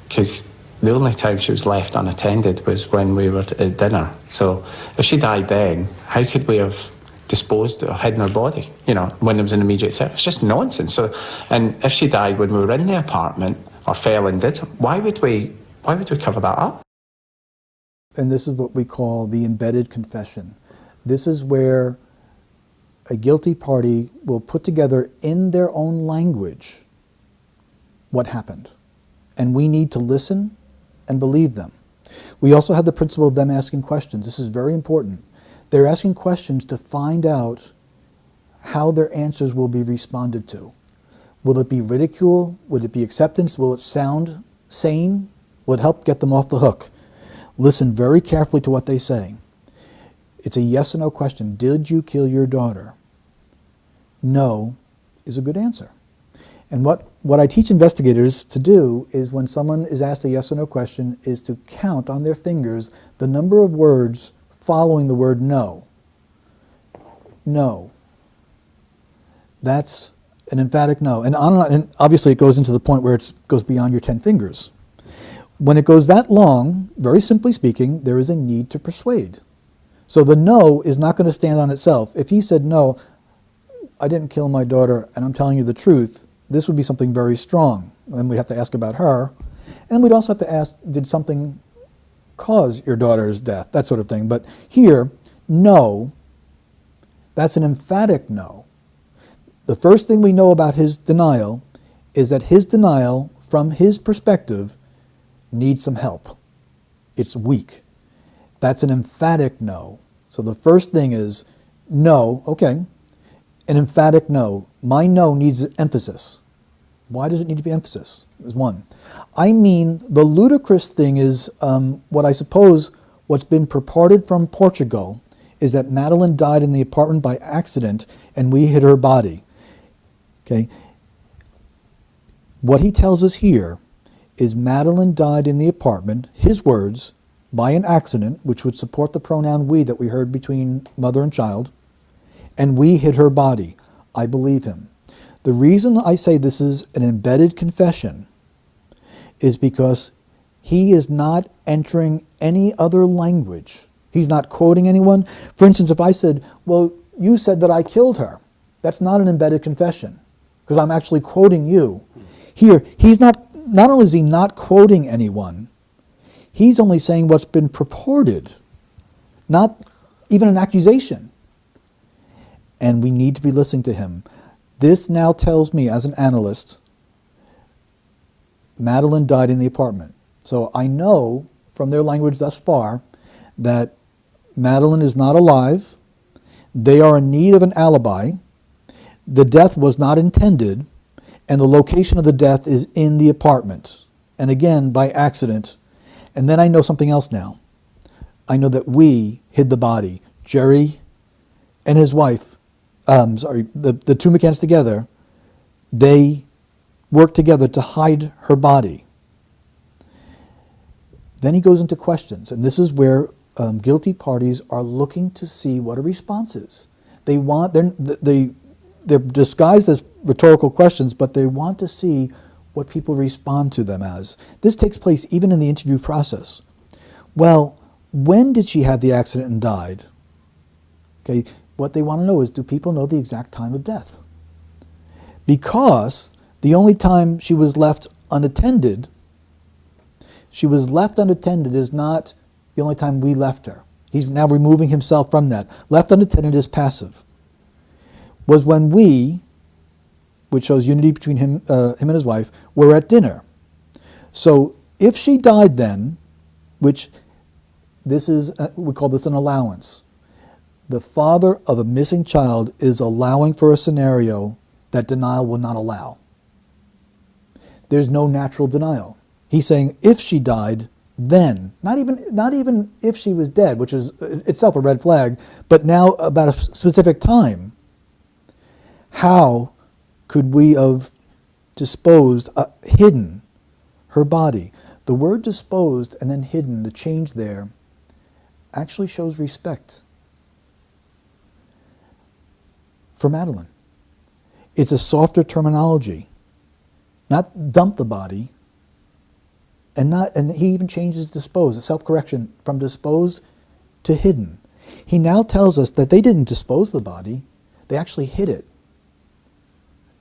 Because the only time she was left unattended was when we were at dinner. So if she died then, how could we have disposed or hidden her body, when there was an immediate threat? It's just nonsense. So, and if she died when we were in the apartment or fell and did something, why would we cover that up? And this is what we call the embedded confession. This is where a guilty party will put together in their own language what happened. And we need to listen and believe them. We also have the principle of them asking questions. This is very important. They're asking questions to find out how their answers will be responded to. Will it be ridicule? Will it be acceptance? Will it sound sane? Will it help get them off the hook? Listen very carefully to what they say. It's a yes or no question. Did you kill your daughter? No is a good answer. And what I teach investigators to do is when someone is asked a yes or no question is to count on their fingers the number of words following the word no. No. That's an emphatic no. And on and obviously it goes into the point where it goes beyond your 10 fingers. When it goes that long, very simply speaking, there is a need to persuade. So the no is not going to stand on itself. If he said no, I didn't kill my daughter and I'm telling you the truth, this would be something very strong. And we'd have to ask about her. And we'd also have to ask, did something cause your daughter's death? That sort of thing. But here, no, that's an emphatic no. The first thing we know about his denial is that his denial, from his perspective, needs some help. It's weak. That's an emphatic no. So the first thing is no, okay, an emphatic no. My no needs emphasis. Why does it need to be emphasis? Is one. I mean, the ludicrous thing is what I suppose what's been purported from Portugal is that Madeline died in the apartment by accident and we hid her body. Okay. What he tells us here is Madeline died in the apartment, his words, by an accident, which would support the pronoun we that we heard between mother and child, and we hid her body. I believe him. The reason I say this is an embedded confession is because he is not entering any other language. He's not quoting anyone. For instance, if I said, well, you said that I killed her, that's not an embedded confession because I'm actually quoting you. Here, he's not only is he not quoting anyone, he's only saying what's been purported, not even an accusation. And we need to be listening to him. This now tells me, as an analyst, Madeline died in the apartment. So I know from their language thus far that Madeline is not alive. They are in need of an alibi. The death was not intended, and the location of the death is in the apartment. And again, by accident. And then I know something else now. I know that we hid the body. Gerry and his wife, the two McCanns together, they worked together to hide her body. Then he goes into questions, and this is where guilty parties are looking to see what a response is. They're disguised as rhetorical questions, but they want to see what people respond to them as. This takes place even in the interview process. Well, when did she have the accident and died? Okay, what they want to know is, do people know the exact time of death? Because the only time she was left unattended is not the only time we left her. He's now removing himself from that. Left unattended is passive. Was when we, which shows unity between him and his wife, were at dinner. So if she died then, which this is, we call this an allowance. The father of a missing child is allowing for a scenario that denial will not allow. There's no natural denial. He's saying if she died, then, not even if she was dead, which is itself a red flag, but now about a specific time. How could we have disposed, hidden her body? The word disposed and then hidden, the change there, actually shows respect for Madeline. It's a softer terminology. Not dump the body, and he even changes dispose, a self-correction from disposed to hidden. He now tells us that they didn't dispose the body, they actually hid it.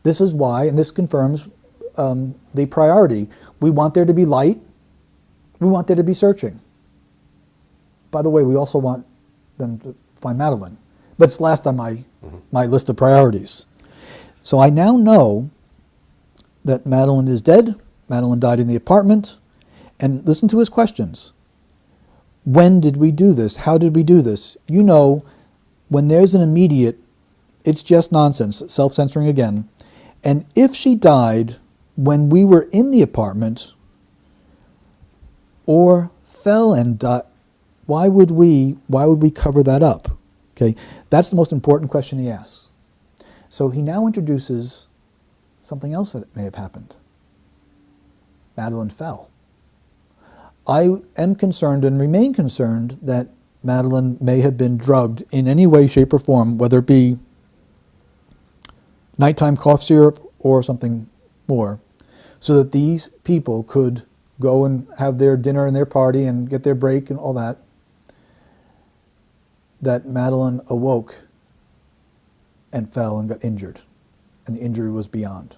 This is why, and this confirms the priority. We want there to be light. We want there to be searching. By the way, we also want them to find Madeline. But it's last on my list of priorities. So I now know that Madeline is dead. Madeline died in the apartment. And listen to his questions. When did we do this? How did we do this? You know, when there's an immediate, it's just nonsense, self-censoring again. And if she died when we were in the apartment or fell and died, why would we cover that up? Okay, that's the most important question he asks. So he now introduces something else that may have happened. Madeline fell. I am concerned and remain concerned that Madeline may have been drugged in any way, shape, or form, whether it be nighttime cough syrup or something more, so that these people could go and have their dinner and their party and get their break and all that, that Madeline awoke and fell and got injured, and the injury was beyond.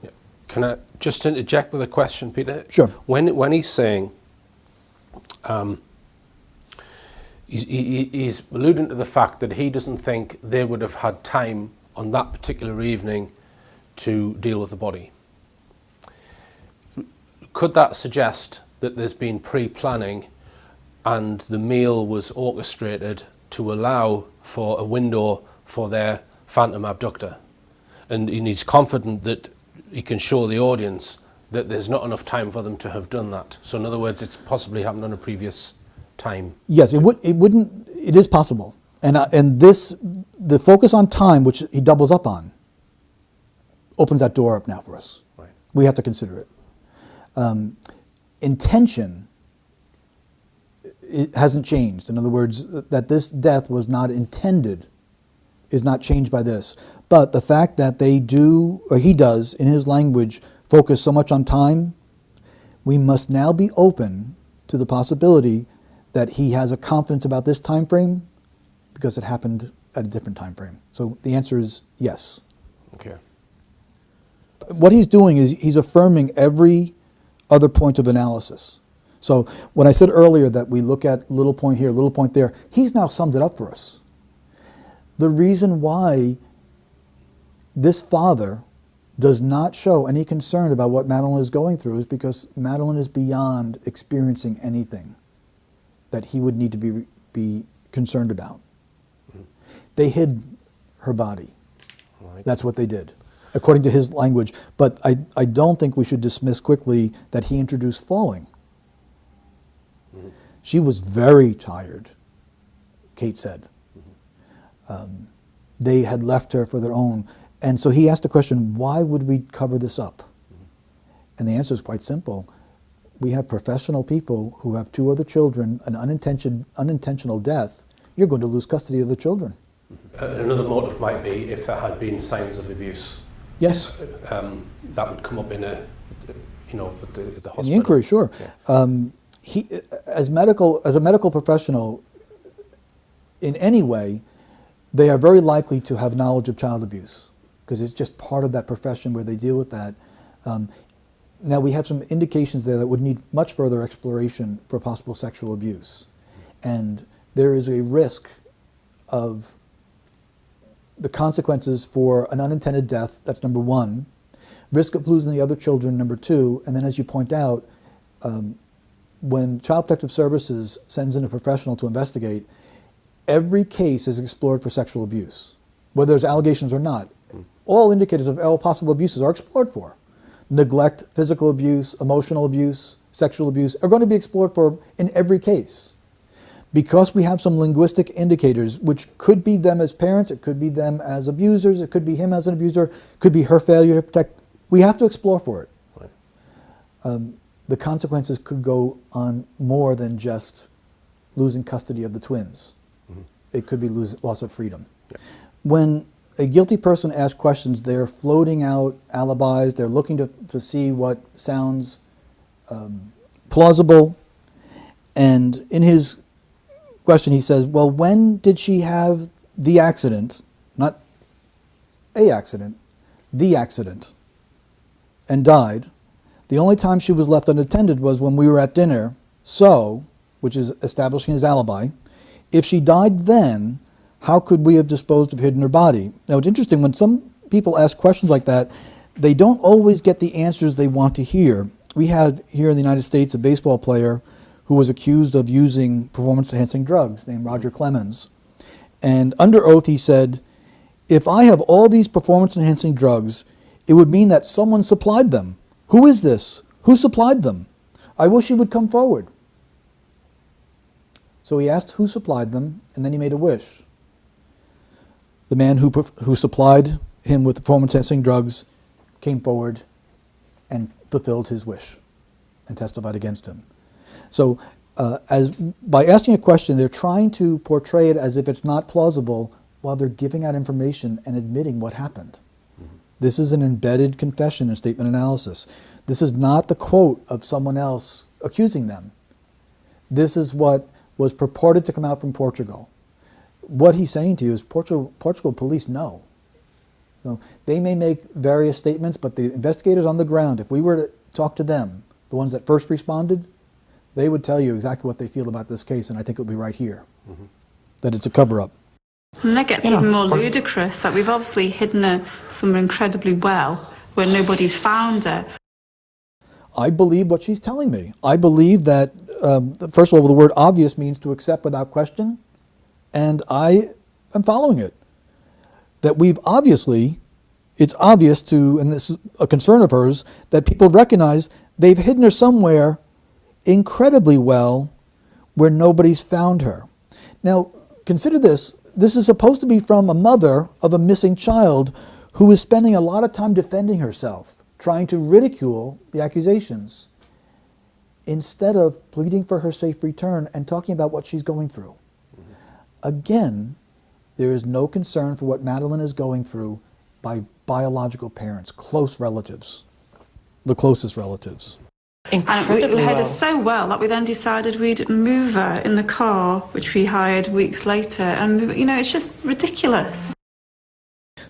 Yeah. Can I just interject with a question, Peter? Sure. When he's saying, he's alluding to the fact that he doesn't think they would have had time on that particular evening to deal with the body. Could that suggest that there's been pre-planning and the meal was orchestrated to allow for a window for their phantom abductor? And he's confident that he can show the audience that there's not enough time for them to have done that. So in other words, it's possibly happened on a previous time. Yes, it is possible. And the focus on time, which he doubles up on, opens that door up now for us. Right. We have to consider it. Intention, it hasn't changed. In other words, that this death was not intended is not changed by this. But the fact that they do, or he does, in his language, focus so much on time, we must now be open to the possibility that he has a confidence about this time frame because it happened at a different time frame. So the answer is yes. Okay. What he's doing is he's affirming every other point of analysis. So when I said earlier that we look at little point here, little point there, he's now summed it up for us. The reason why this father does not show any concern about what Madeline is going through is because Madeline is beyond experiencing anything that he would need to be concerned about. Mm-hmm. They hid her body. Right. That's what they did, according to his language. But I don't think we should dismiss quickly that he introduced falling. Mm-hmm. She was very tired, Kate said. Mm-hmm. They had left her for their own. And so he asked the question, why would we cover this up? Mm-hmm. And the answer is quite simple. We have professional people who have 2 other children, an unintentional death. You're going to lose custody of the children. Another motive might be if there had been signs of abuse. Yes. That would come up in a, at the hospital. In the inquiry, sure. Yeah. He, as a medical professional, in any way, they are very likely to have knowledge of child abuse because it's just part of that profession where they deal with that. Now we have some indications there that would need much further exploration for possible sexual abuse. And there is a risk of the consequences for an unintended death, that's number 1. Risk of losing the other children, number 2. And then as you point out, when Child Protective Services sends in a professional to investigate, every case is explored for sexual abuse, whether there's allegations or not. All indicators of all possible abuses are explored for. Neglect, physical abuse, emotional abuse, sexual abuse are going to be explored for in every case. Because we have some linguistic indicators, which could be them as parents, it could be them as abusers, it could be him as an abuser, it could be her failure to protect. We have to explore for it. Right. The consequences could go on more than just losing custody of the twins. Mm-hmm. It could be loss of freedom. Yeah. When a guilty person asks questions, they're floating out alibis, they're looking to see what sounds plausible. And in his question, he says, well, when did she have the accident, not a accident, the accident, and died? The only time she was left unattended was when we were at dinner, so, which is establishing his alibi. If she died then, how could we have disposed of hidden her body? Now, it's interesting, when some people ask questions like that, they don't always get the answers they want to hear. We had here in the United States a baseball player who was accused of using performance-enhancing drugs named Roger Clemens. And under oath he said, if I have all these performance-enhancing drugs, it would mean that someone supplied them. Who is this? Who supplied them? I wish he would come forward. So he asked who supplied them, and then he made a wish. The man who supplied him with performance-enhancing drugs came forward and fulfilled his wish and testified against him. So by asking a question, they're trying to portray it as if it's not plausible while they're giving out information and admitting what happened. Mm-hmm. This is an embedded confession and statement analysis. This is not the quote of someone else accusing them. This is what was purported to come out from Portugal. what he's saying to you is Portugal police know. So they may make various statements, but the investigators on the ground, if we were to talk to them, the ones that first responded, they would tell you exactly what they feel about this case, and I think it would be right here, that it's a cover-up. And that gets even more ludicrous, that we've obviously hidden her somewhere incredibly well, where nobody's found her. I believe what she's telling me. I believe that, first of all, the word obvious means to accept without question, and I am following it. That it's obvious to, and this is a concern of hers, that people recognize they've hidden her somewhere incredibly well where nobody's found her. Now, consider this. This is supposed to be from a mother of a missing child who is spending a lot of time defending herself, trying to ridicule the accusations, instead of pleading for her safe return and talking about what she's going through. Again, there is no concern for what Madeleine is going through by biological parents, close relatives, the closest relatives. And we had her so well that we then decided we'd move her in the car, which we hired weeks later, and it's just ridiculous.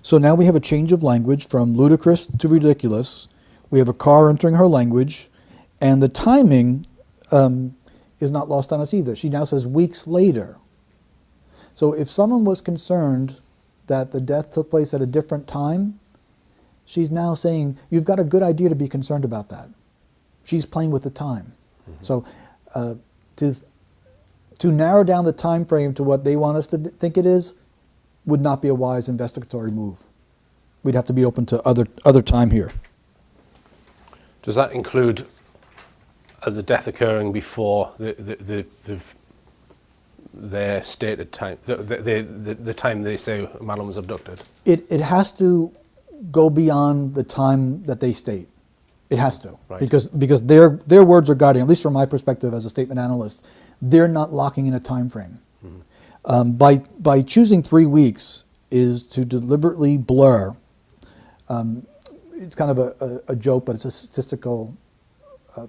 So now we have a change of language from ludicrous to ridiculous. We have a car entering her language, and the timing is not lost on us either. She now says weeks later. So if someone was concerned that the death took place at a different time, she's now saying, you've got a good idea to be concerned about that. She's playing with the time. So to narrow down the time frame to what they want us to think it is would not be a wise investigatory move. We'd have to be open to other time here. Does that include the death occurring before their stated time, the time they say Madeleine was abducted? It has to go beyond the time that they state. It has to, right. because their words are guiding, at least from my perspective as a statement analyst, they're not locking in a time frame. By choosing 3 weeks is to deliberately blur. It's kind of a joke, but it's a statistical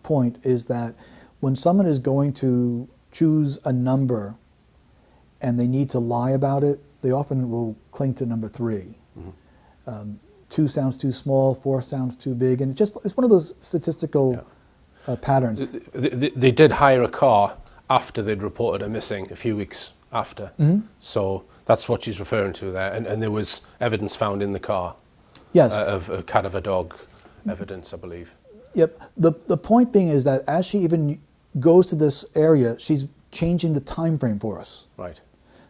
point, is that when someone is going to choose a number and they need to lie about it, they often will cling to number 3. 2 sounds too small, 4 sounds too big, and it's one of those statistical patterns. They did hire a car after they'd reported her missing, a few weeks after. So that's what she's referring to there, and there was evidence found in the car. Yes. Of a cat of a dog evidence, I believe. Yep. The point being is that as she even goes to this area, she's changing the time frame for us. Right.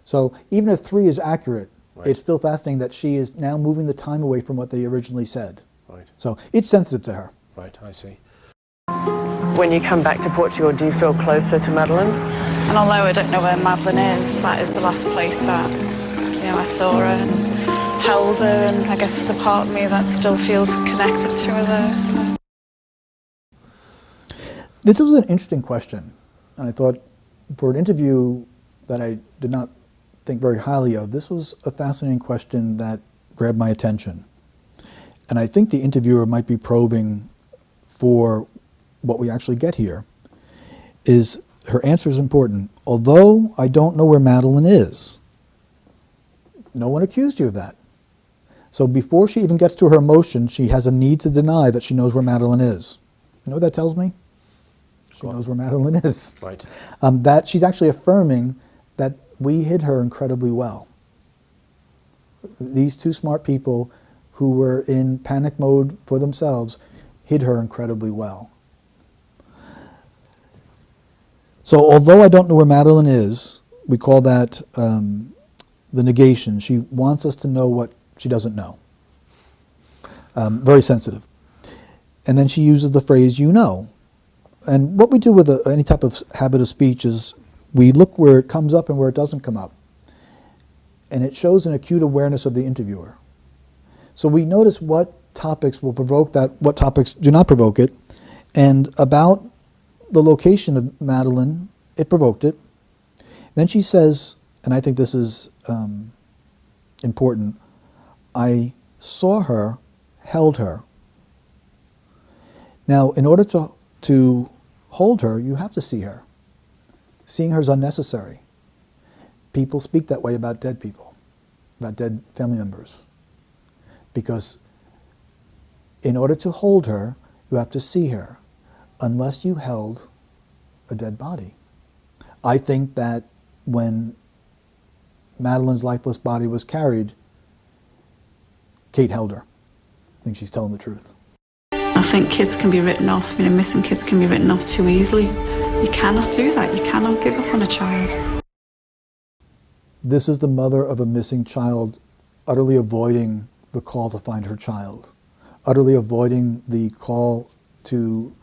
So even if 3 is accurate, right. It's still fascinating that she is now moving the time away from what they originally said. Right. So it's sensitive to her. Right, I see. When you come back to Portugal, do you feel closer to Madeleine? And although I don't know where Madeleine is, that is the last place that I saw her and held her, and I guess there's a part of me that still feels connected to her there. So. This was an interesting question, and I thought for an interview that I did not think very highly of, this was a fascinating question that grabbed my attention. And I think the interviewer might be probing for what we actually get here. Is her answer is important. Although I don't know where Madeleine is, no one accused you of that. So before she even gets to her emotion, she has a need to deny that she knows where Madeleine is. You know what that tells me? She knows where Madeleine is. Right. That she's actually affirming that we hid her incredibly well. These 2 smart people who were in panic mode for themselves hid her incredibly well. So although I don't know where Madeleine is, we call that the negation. She wants us to know what she doesn't know. Very sensitive. And then she uses the phrase, you know. And what we do with any type of habit of speech is we look where it comes up and where it doesn't come up. And it shows an acute awareness of the interviewer. So we notice what topics will provoke that, what topics do not provoke it. And about the location of Madeleine, it provoked it. Then she says, and I think this is important, I saw her, held her. Now, in order to hold her, you have to see her. Seeing her is unnecessary. people speak that way about dead people, about dead family members. Because in order to hold her, you have to see her, unless you held a dead body. I think that when Madeline's lifeless body was carried, Kate held her. I think she's telling the truth. I think kids can be written off, missing kids can be written off too easily. You cannot do that. You cannot give up on a child. This is the mother of a missing child utterly avoiding the call to find her child, utterly avoiding the call to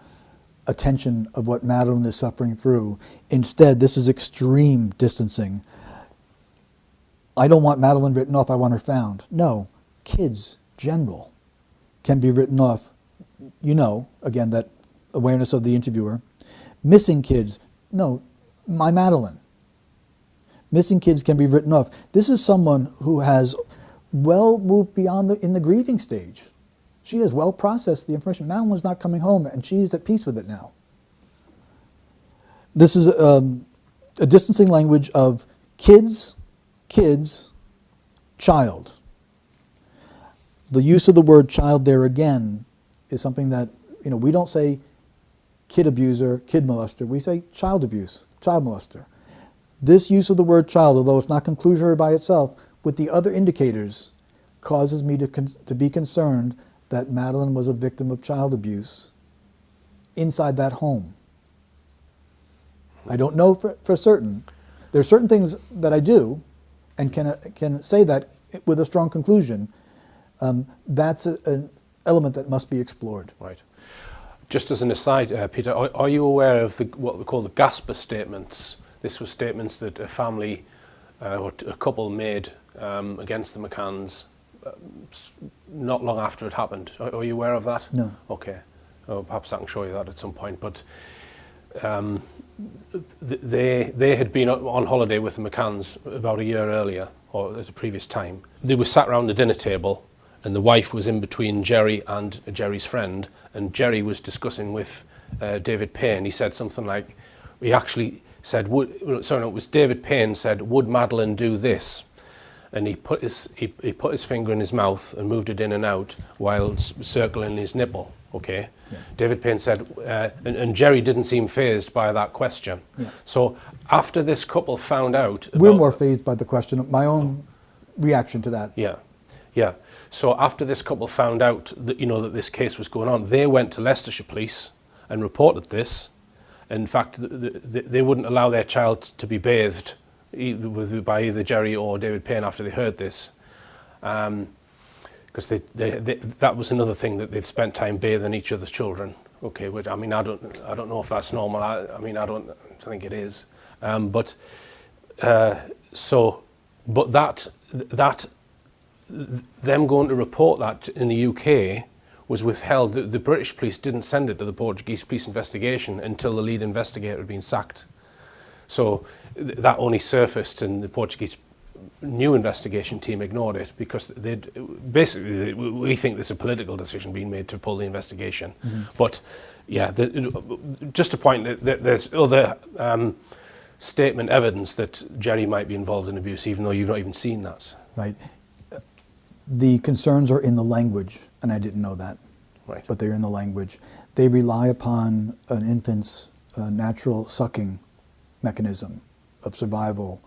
attention of what Madeline is suffering through. Instead, this is extreme distancing. I don't want Madeline written off, I want her found. No, kids, general, can be written off. You know, again, that awareness of the interviewer. Missing kids, no, my Madeline. Missing kids can be written off. This is someone who has well moved beyond in the grieving stage. She has well processed the information. Madeline was not coming home, and she's at peace with it now. This is a distancing language of kids, child. The use of the word child there again is something that, we don't say kid abuser, kid molester. We say child abuse, child molester. This use of the word child, although it's not conclusory by itself, with the other indicators, causes me to be concerned that Madeline was a victim of child abuse inside that home. I don't know for certain. There are certain things that I do and can say that with a strong conclusion. That's an element that must be explored. Right. Just as an aside, Peter, are you aware of what we call the Gasper statements? This was statements that a family or a couple made against the McCanns not long after it happened. Are you aware of that? No. Okay. Oh, perhaps I can show you that at some point. But they had been on holiday with the McCanns about a year earlier, or at a previous time. They were sat around the dinner table, and the wife was in between Gerry and Gerry's friend, and Gerry was discussing with David Payne. He said something like, he actually said, it was David Payne said, "Would Madeline do this?" And he put his finger in his mouth and moved it in and out while circling his nipple. Okay. Yeah. David Payne said, and Gerry didn't seem fazed by that question. Yeah. So after this couple found out, we're more fazed by the question. My own reaction to that. Yeah, yeah. So after this couple found out that that this case was going on, they went to Leicestershire Police and reported this. In fact, they wouldn't allow their child to be bathed by either Gerry or David Payne after they heard this, because that was another thing that they've spent time bathing each other's children. Okay, which I don't know if that's normal. I don't think it is. But them going to report that in the UK was withheld. The British police didn't send it to the Portuguese police investigation until the lead investigator had been sacked. So that only surfaced, and the Portuguese new investigation team ignored it because we think there's a political decision being made to pull the investigation. Mm-hmm. But yeah, just to point that there's other statement evidence that Gerry might be involved in abuse, even though you've not even seen that. Right. The concerns are in the language, and I didn't know that. Right. But they're in the language. They rely upon an infant's natural sucking mechanism of survival.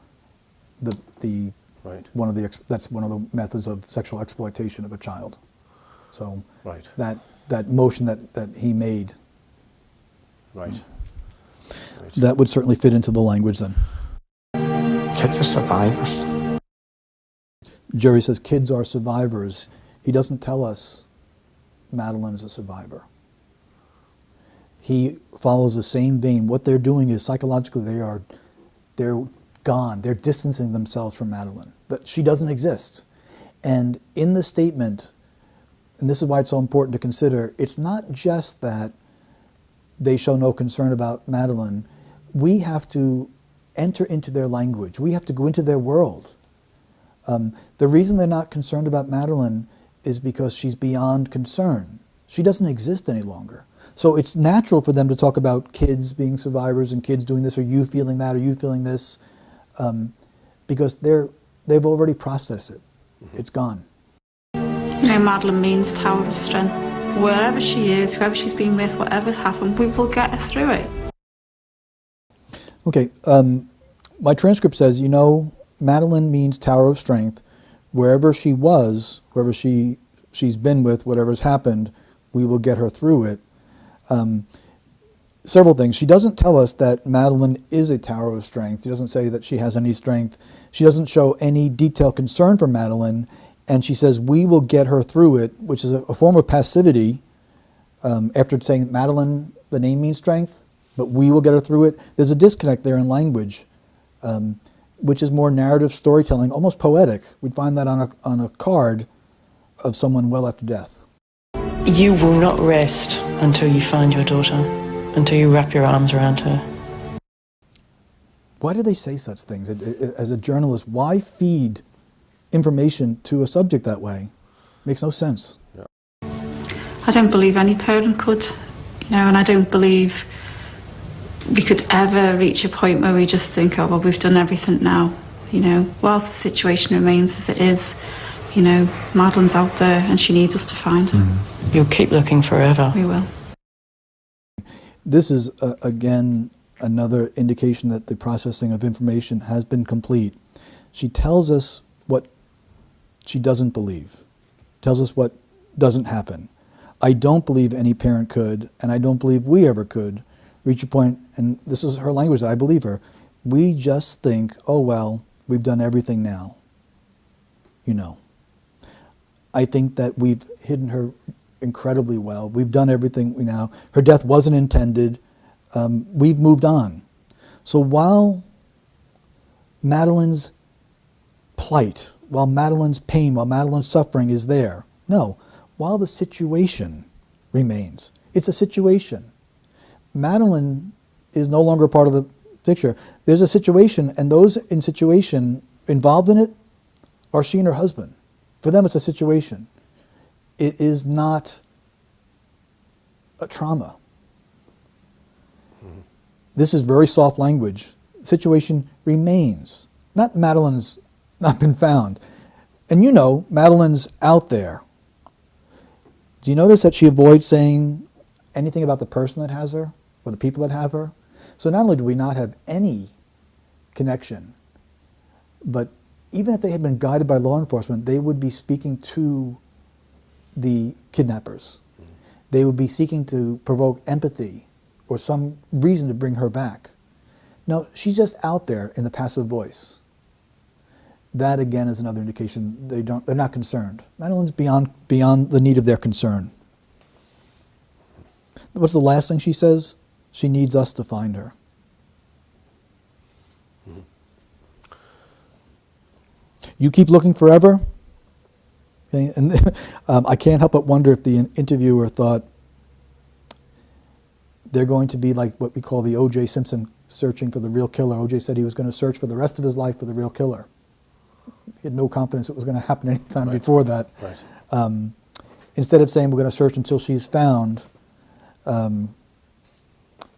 Right. That's one of the methods of sexual exploitation of a child. So right. that motion that he made. Right. That would certainly fit into the language then. Kids are survivors. Gerry says kids are survivors. He doesn't tell us Madeline is a survivor. He follows the same vein. What they're doing is psychologically they're gone. They're distancing themselves from Madeline. That she doesn't exist. And in the statement, and this is why it's so important to consider, it's not just that they show no concern about Madeline. We have to enter into their language. We have to go into their world. The reason they're not concerned about Madeline is because she's beyond concern. She doesn't exist any longer. So it's natural for them to talk about kids being survivors and kids doing this, or you feeling that, or you feeling this, because they've already processed it. It's gone. You know, Madeline means tower of strength. Wherever she is, whoever she's been with, whatever's happened, we will get her through it. Okay, my transcript says, you know, Madeline means tower of strength. Wherever she was, whoever she's been with, whatever's happened, we will get her through it. Several things. She doesn't tell us that Madeline is a tower of strength. She doesn't say that she has any strength. She doesn't show any detailed concern for Madeline. And she says, we will get her through it, which is a form of passivity. After saying Madeline, the name means strength, but we will get her through it. There's a disconnect there in language, which is more narrative storytelling, almost poetic. We'd find that on a card of someone well after death. You will not rest until you find your daughter, until you wrap your arms around her. Why do they say such things? As a journalist, why feed information to a subject that way? Makes no sense. I don't believe any parent could, you know, and I don't believe we could ever reach a point where we just think, oh, well, we've done everything now. You know, whilst the situation remains as it is, you know, Madeline's out there and she needs us to find her. You'll keep looking forever. We will. This is, again, another indication that the processing of information has been complete. She tells us what she doesn't believe, tells us what doesn't happen. I don't believe any parent could, and I don't believe we ever could, reach a point, and this is her language, I believe her, we just think, oh, well, we've done everything now. You know. I think that we've hidden her incredibly well. We've done everything now. Her death wasn't intended. We've moved on. So while Madeline's plight, while Madeline's pain, while Madeline's suffering is there, no, while the situation remains. It's a situation. Madeline is no longer part of the picture. There's a situation, and those in situation involved in it are she and her husband. For them, it's a situation. It is not a trauma. This is very soft language. The situation remains. Not Madeline's not been found. And you know, Madeline's out there. Do you notice that she avoids saying anything about the person that has her or the people that have her? So not only do we not have any connection, but even if they had been guided by law enforcement, they would be speaking to the kidnappers. They would be seeking to provoke empathy or some reason to bring her back. No, she's just out there in the passive voice. That again is another indication they're not concerned. Madeline's beyond the need of their concern. What's the last thing she says? She needs us to find her. You keep looking forever. Okay? And I can't help but wonder if the interviewer thought they're going to be like what we call the O.J. Simpson searching for the real killer. O.J. said he was going to search for the rest of his life for the real killer. He had no confidence it was going to happen any time before that. Right. Instead of saying we're going to search until she's found,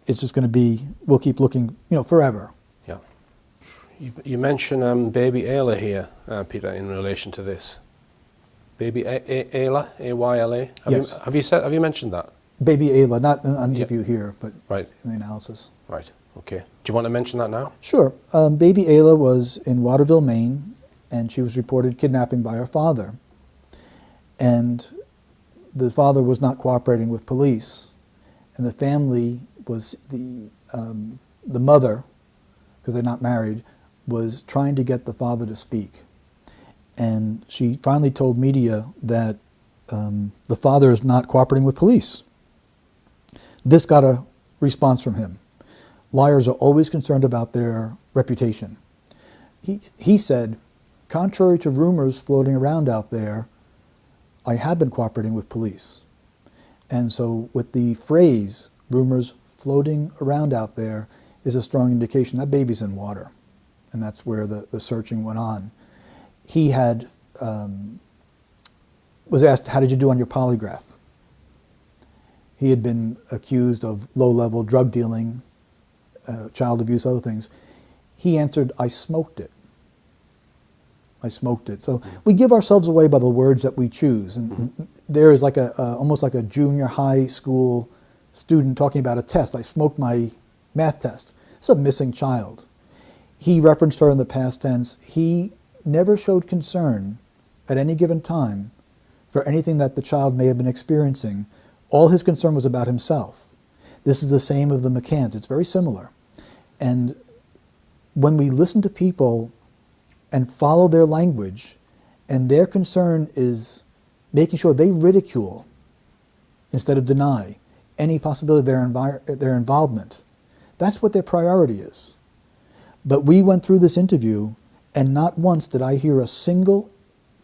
it's just going to be, we'll keep looking, forever. Yeah. You mention baby Ayla here, Peter, in relation to this. Baby Ayla, A-Y-L-A. Yes. Have you mentioned that? Baby Ayla, not in an interview here, but in the analysis. Right. Okay. Do you want to mention that now? Sure. Baby Ayla was in Waterville, Maine, and she was reported kidnapping by her father. And the father was not cooperating with police, and the family was the mother, because they're not married, was trying to get the father to speak. And she finally told media that the father is not cooperating with police. This got a response from him. Liars are always concerned about their reputation. He said, contrary to rumors floating around out there, I have been cooperating with police. And so with the phrase, rumors floating around out there, is a strong indication that baby's in water. And that's where the searching went on. He had, was asked, how did you do on your polygraph? He had been accused of low-level drug dealing, child abuse, other things. He answered, I smoked it. I smoked it. So we give ourselves away by the words that we choose. And there is like almost like a junior high school student talking about a test. I smoked my math test. It's a missing child. He referenced her in the past tense. He never showed concern at any given time for anything that the child may have been experiencing. All his concern was about himself. This is the same of the McCann's. It's very similar. And when we listen to people and follow their language, and their concern is making sure they ridicule instead of deny any possibility of their involvement, that's what their priority is. But we went through this interview, and not once did I hear a single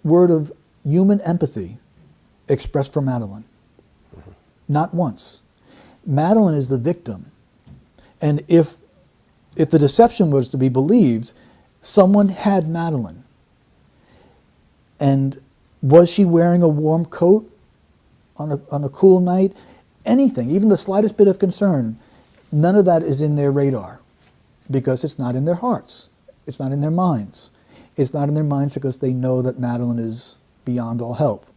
word of human empathy expressed from Madeline. Not once. Madeline is the victim. And if the deception was to be believed, someone had Madeline. And was she wearing a warm coat on a cool night? Anything, even the slightest bit of concern, none of that is in their radar because it's not in their hearts. It's not in their minds. It's not in their minds because they know that Madeline is beyond all help.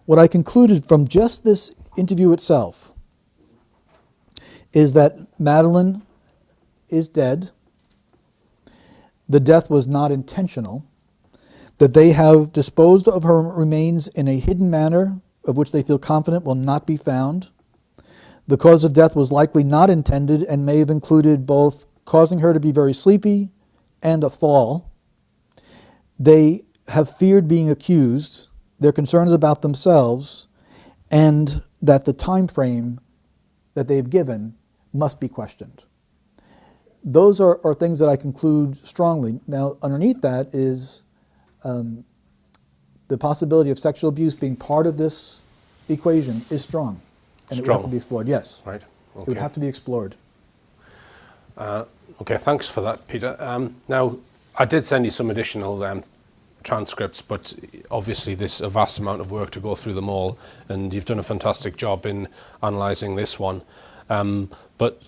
What I concluded from just this interview itself is that Madeline is dead. The death was not intentional, that they have disposed of her remains in a hidden manner of which they feel confident will not be found. The cause of death was likely not intended and may have included both causing her to be very sleepy and a fall. They have feared being accused. Their concerns about themselves, and that the time frame that they've given must be questioned. Those are things that I conclude strongly. Now, underneath that is the possibility of sexual abuse being part of this equation is strong. And it would have to be explored, yes. Right. Okay. It would have to be explored. Okay, thanks for that, Peter. Now, I did send you some additional transcripts, but obviously there's a vast amount of work to go through them all, and you've done a fantastic job in analysing this one. But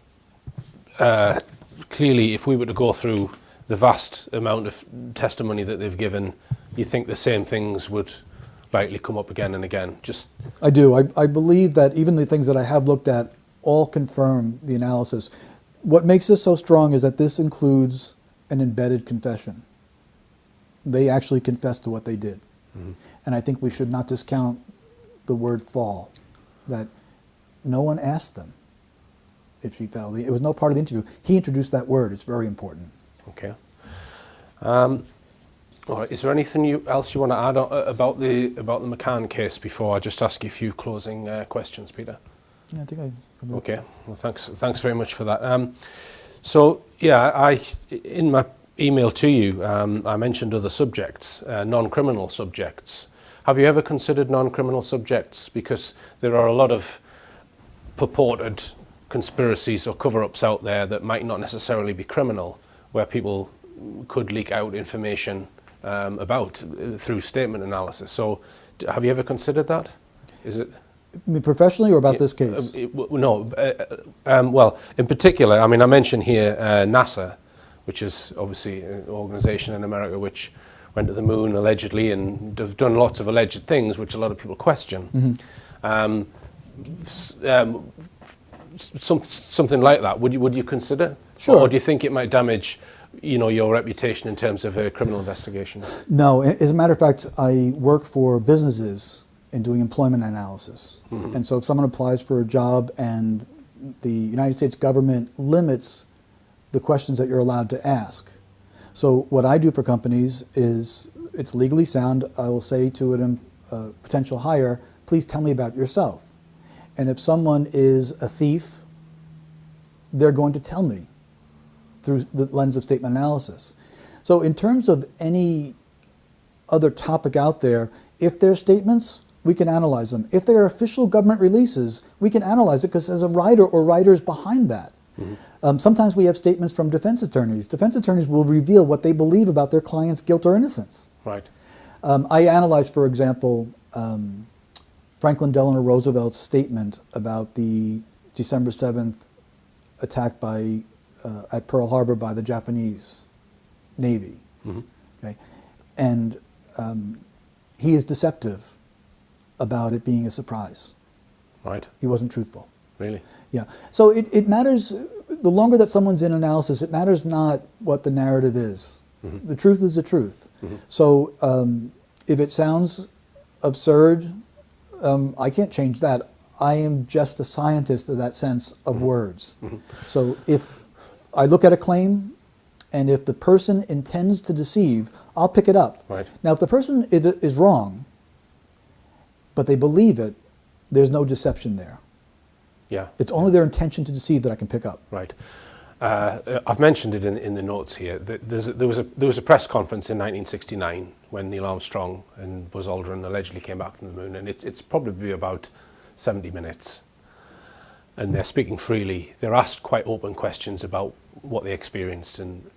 clearly, if we were to go through the vast amount of testimony that they've given, you think the same things would likely come up again and again? I do. I believe that even the things that I have looked at all confirm the analysis. What makes this so strong is that this includes an embedded confession. They actually confessed to what they did. Mm-hmm. And I think we should not discount the word fall, that no one asked them if she fell. It was no part of the interview. He introduced that word. It's very important. Okay. All right. Is there anything else you want to add about the McCann case before I just ask you a few closing questions, Peter? Yeah, I think I. Okay. Well, thanks very much for that. So yeah, in my email to you, I mentioned other subjects, non-criminal subjects. Have you ever considered non-criminal subjects? Because there are a lot of purported conspiracies or cover-ups out there that might not necessarily be criminal, where people could leak out information about through statement analysis. So have you ever considered that? Is it? I mean, professionally or about this case? No. Well, in particular, I mean, I mentioned here NASA, which is obviously an organization in America which went to the moon allegedly and have done lots of alleged things which a lot of people question. Mm-hmm. Something like that, would you consider? Sure. Or do you think it might damage, your reputation in terms of criminal investigations? No. As a matter of fact, I work for businesses in doing employment analysis. Mm-hmm. And so if someone applies for a job and the United States government limits the questions that you're allowed to ask. So what I do for companies is, it's legally sound. I will say to a potential hire, please tell me about yourself. And if someone is a thief, they're going to tell me through the lens of statement analysis. So in terms of any other topic out there, if there are statements, we can analyze them. If there are official government releases, we can analyze it because there's a writer or writers behind that. Mm-hmm. Sometimes we have statements from defense attorneys. Defense attorneys will reveal what they believe about their client's guilt or innocence. Right. I analyzed, for example, Franklin Delano Roosevelt's statement about the December 7th attack at Pearl Harbor by the Japanese Navy. Mm-hmm. Okay. And he is deceptive about it being a surprise. Right. He wasn't truthful. Really? Yeah. So it matters, the longer that someone's in analysis, it matters not what the narrative is. Mm-hmm. The truth is the truth. Mm-hmm. So if it sounds absurd, I can't change that. I am just a scientist in that sense of mm-hmm. words. Mm-hmm. So if I look at a claim, and if the person intends to deceive, I'll pick it up. Right. Now, if the person is wrong, but they believe it, there's no deception there. Yeah. It's only their intention to deceive that I can pick up. Right. I've mentioned it in the notes here. There was a press conference in 1969 when Neil Armstrong and Buzz Aldrin allegedly came back from the moon, and it's probably about 70 minutes. And they're speaking freely. They're asked quite open questions about what they experienced, and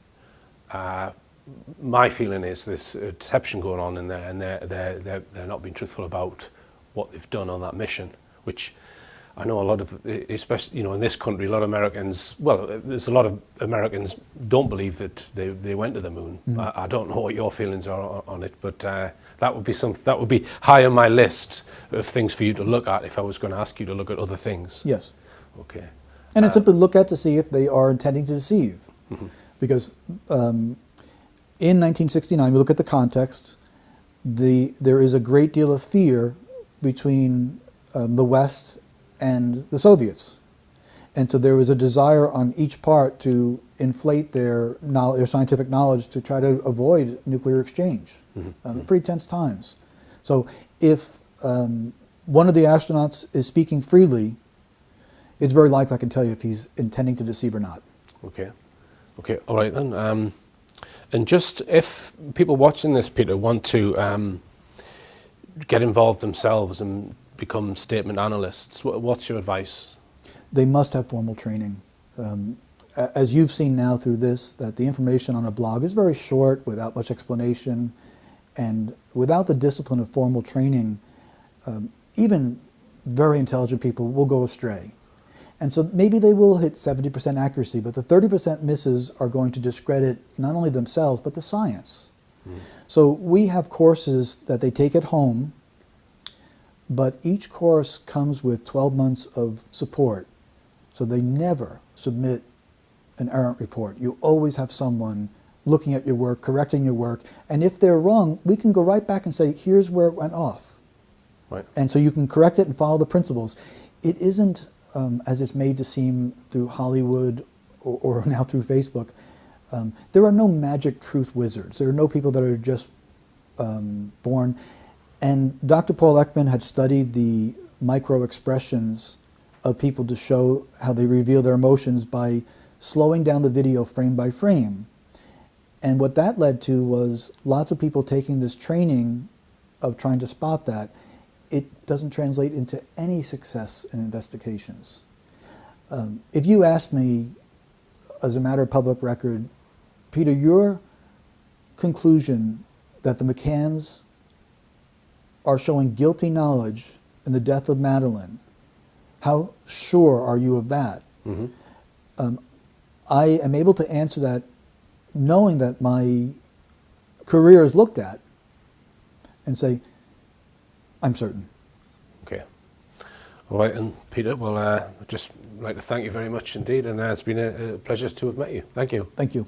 my feeling is there's a deception going on in there, and they're not being truthful about what they've done on that mission, which I know a lot of, especially in this country, a lot of Americans. Well, there's a lot of Americans don't believe that they went to the moon. Mm. I don't know what your feelings are on it, but that would be high on my list of things for you to look at if I was going to ask you to look at other things. Yes. Okay. And it's simply look at to see if they are intending to deceive, mm-hmm. because in 1969, we look at the context. There is a great deal of fear between the West and the Soviets, and so there was a desire on each part to inflate their scientific knowledge to try to avoid nuclear exchange. Mm-hmm. Pretty tense times. So if one of the astronauts is speaking freely, it's very likely I can tell you if he's intending to deceive or not. Okay. Okay. All right then. And just if people watching this, Peter, want to get involved themselves and become statement analysts, what's your advice? They must have formal training. As you've seen now through this, that the information on a blog is very short, without much explanation, and without the discipline of formal training, even very intelligent people will go astray. And so maybe they will hit 70% accuracy, but the 30% misses are going to discredit not only themselves, but the science. Mm. So we have courses that they take at home, but each course comes with 12 months of support. So they never submit an errant report. You always have someone looking at your work, correcting your work, and if they're wrong, we can go right back and say, here's where it went off. Right. And so you can correct it and follow the principles. It isn't as it's made to seem through Hollywood or now through Facebook. There are no magic truth wizards. There are no people that are just born. And Dr. Paul Ekman had studied the micro expressions of people to show how they reveal their emotions by slowing down the video frame by frame. And what that led to was lots of people taking this training of trying to spot that. It doesn't translate into any success in investigations. If you ask me, as a matter of public record, Peter, your conclusion that the McCanns are showing guilty knowledge in the death of Madeleine, how sure are you of that? Mm-hmm. I am able to answer that knowing that my career is looked at and say, I'm certain. Okay. All right, and Peter, well, I'd just like to thank you very much indeed, and it's been a pleasure to have met you. Thank you. Thank you.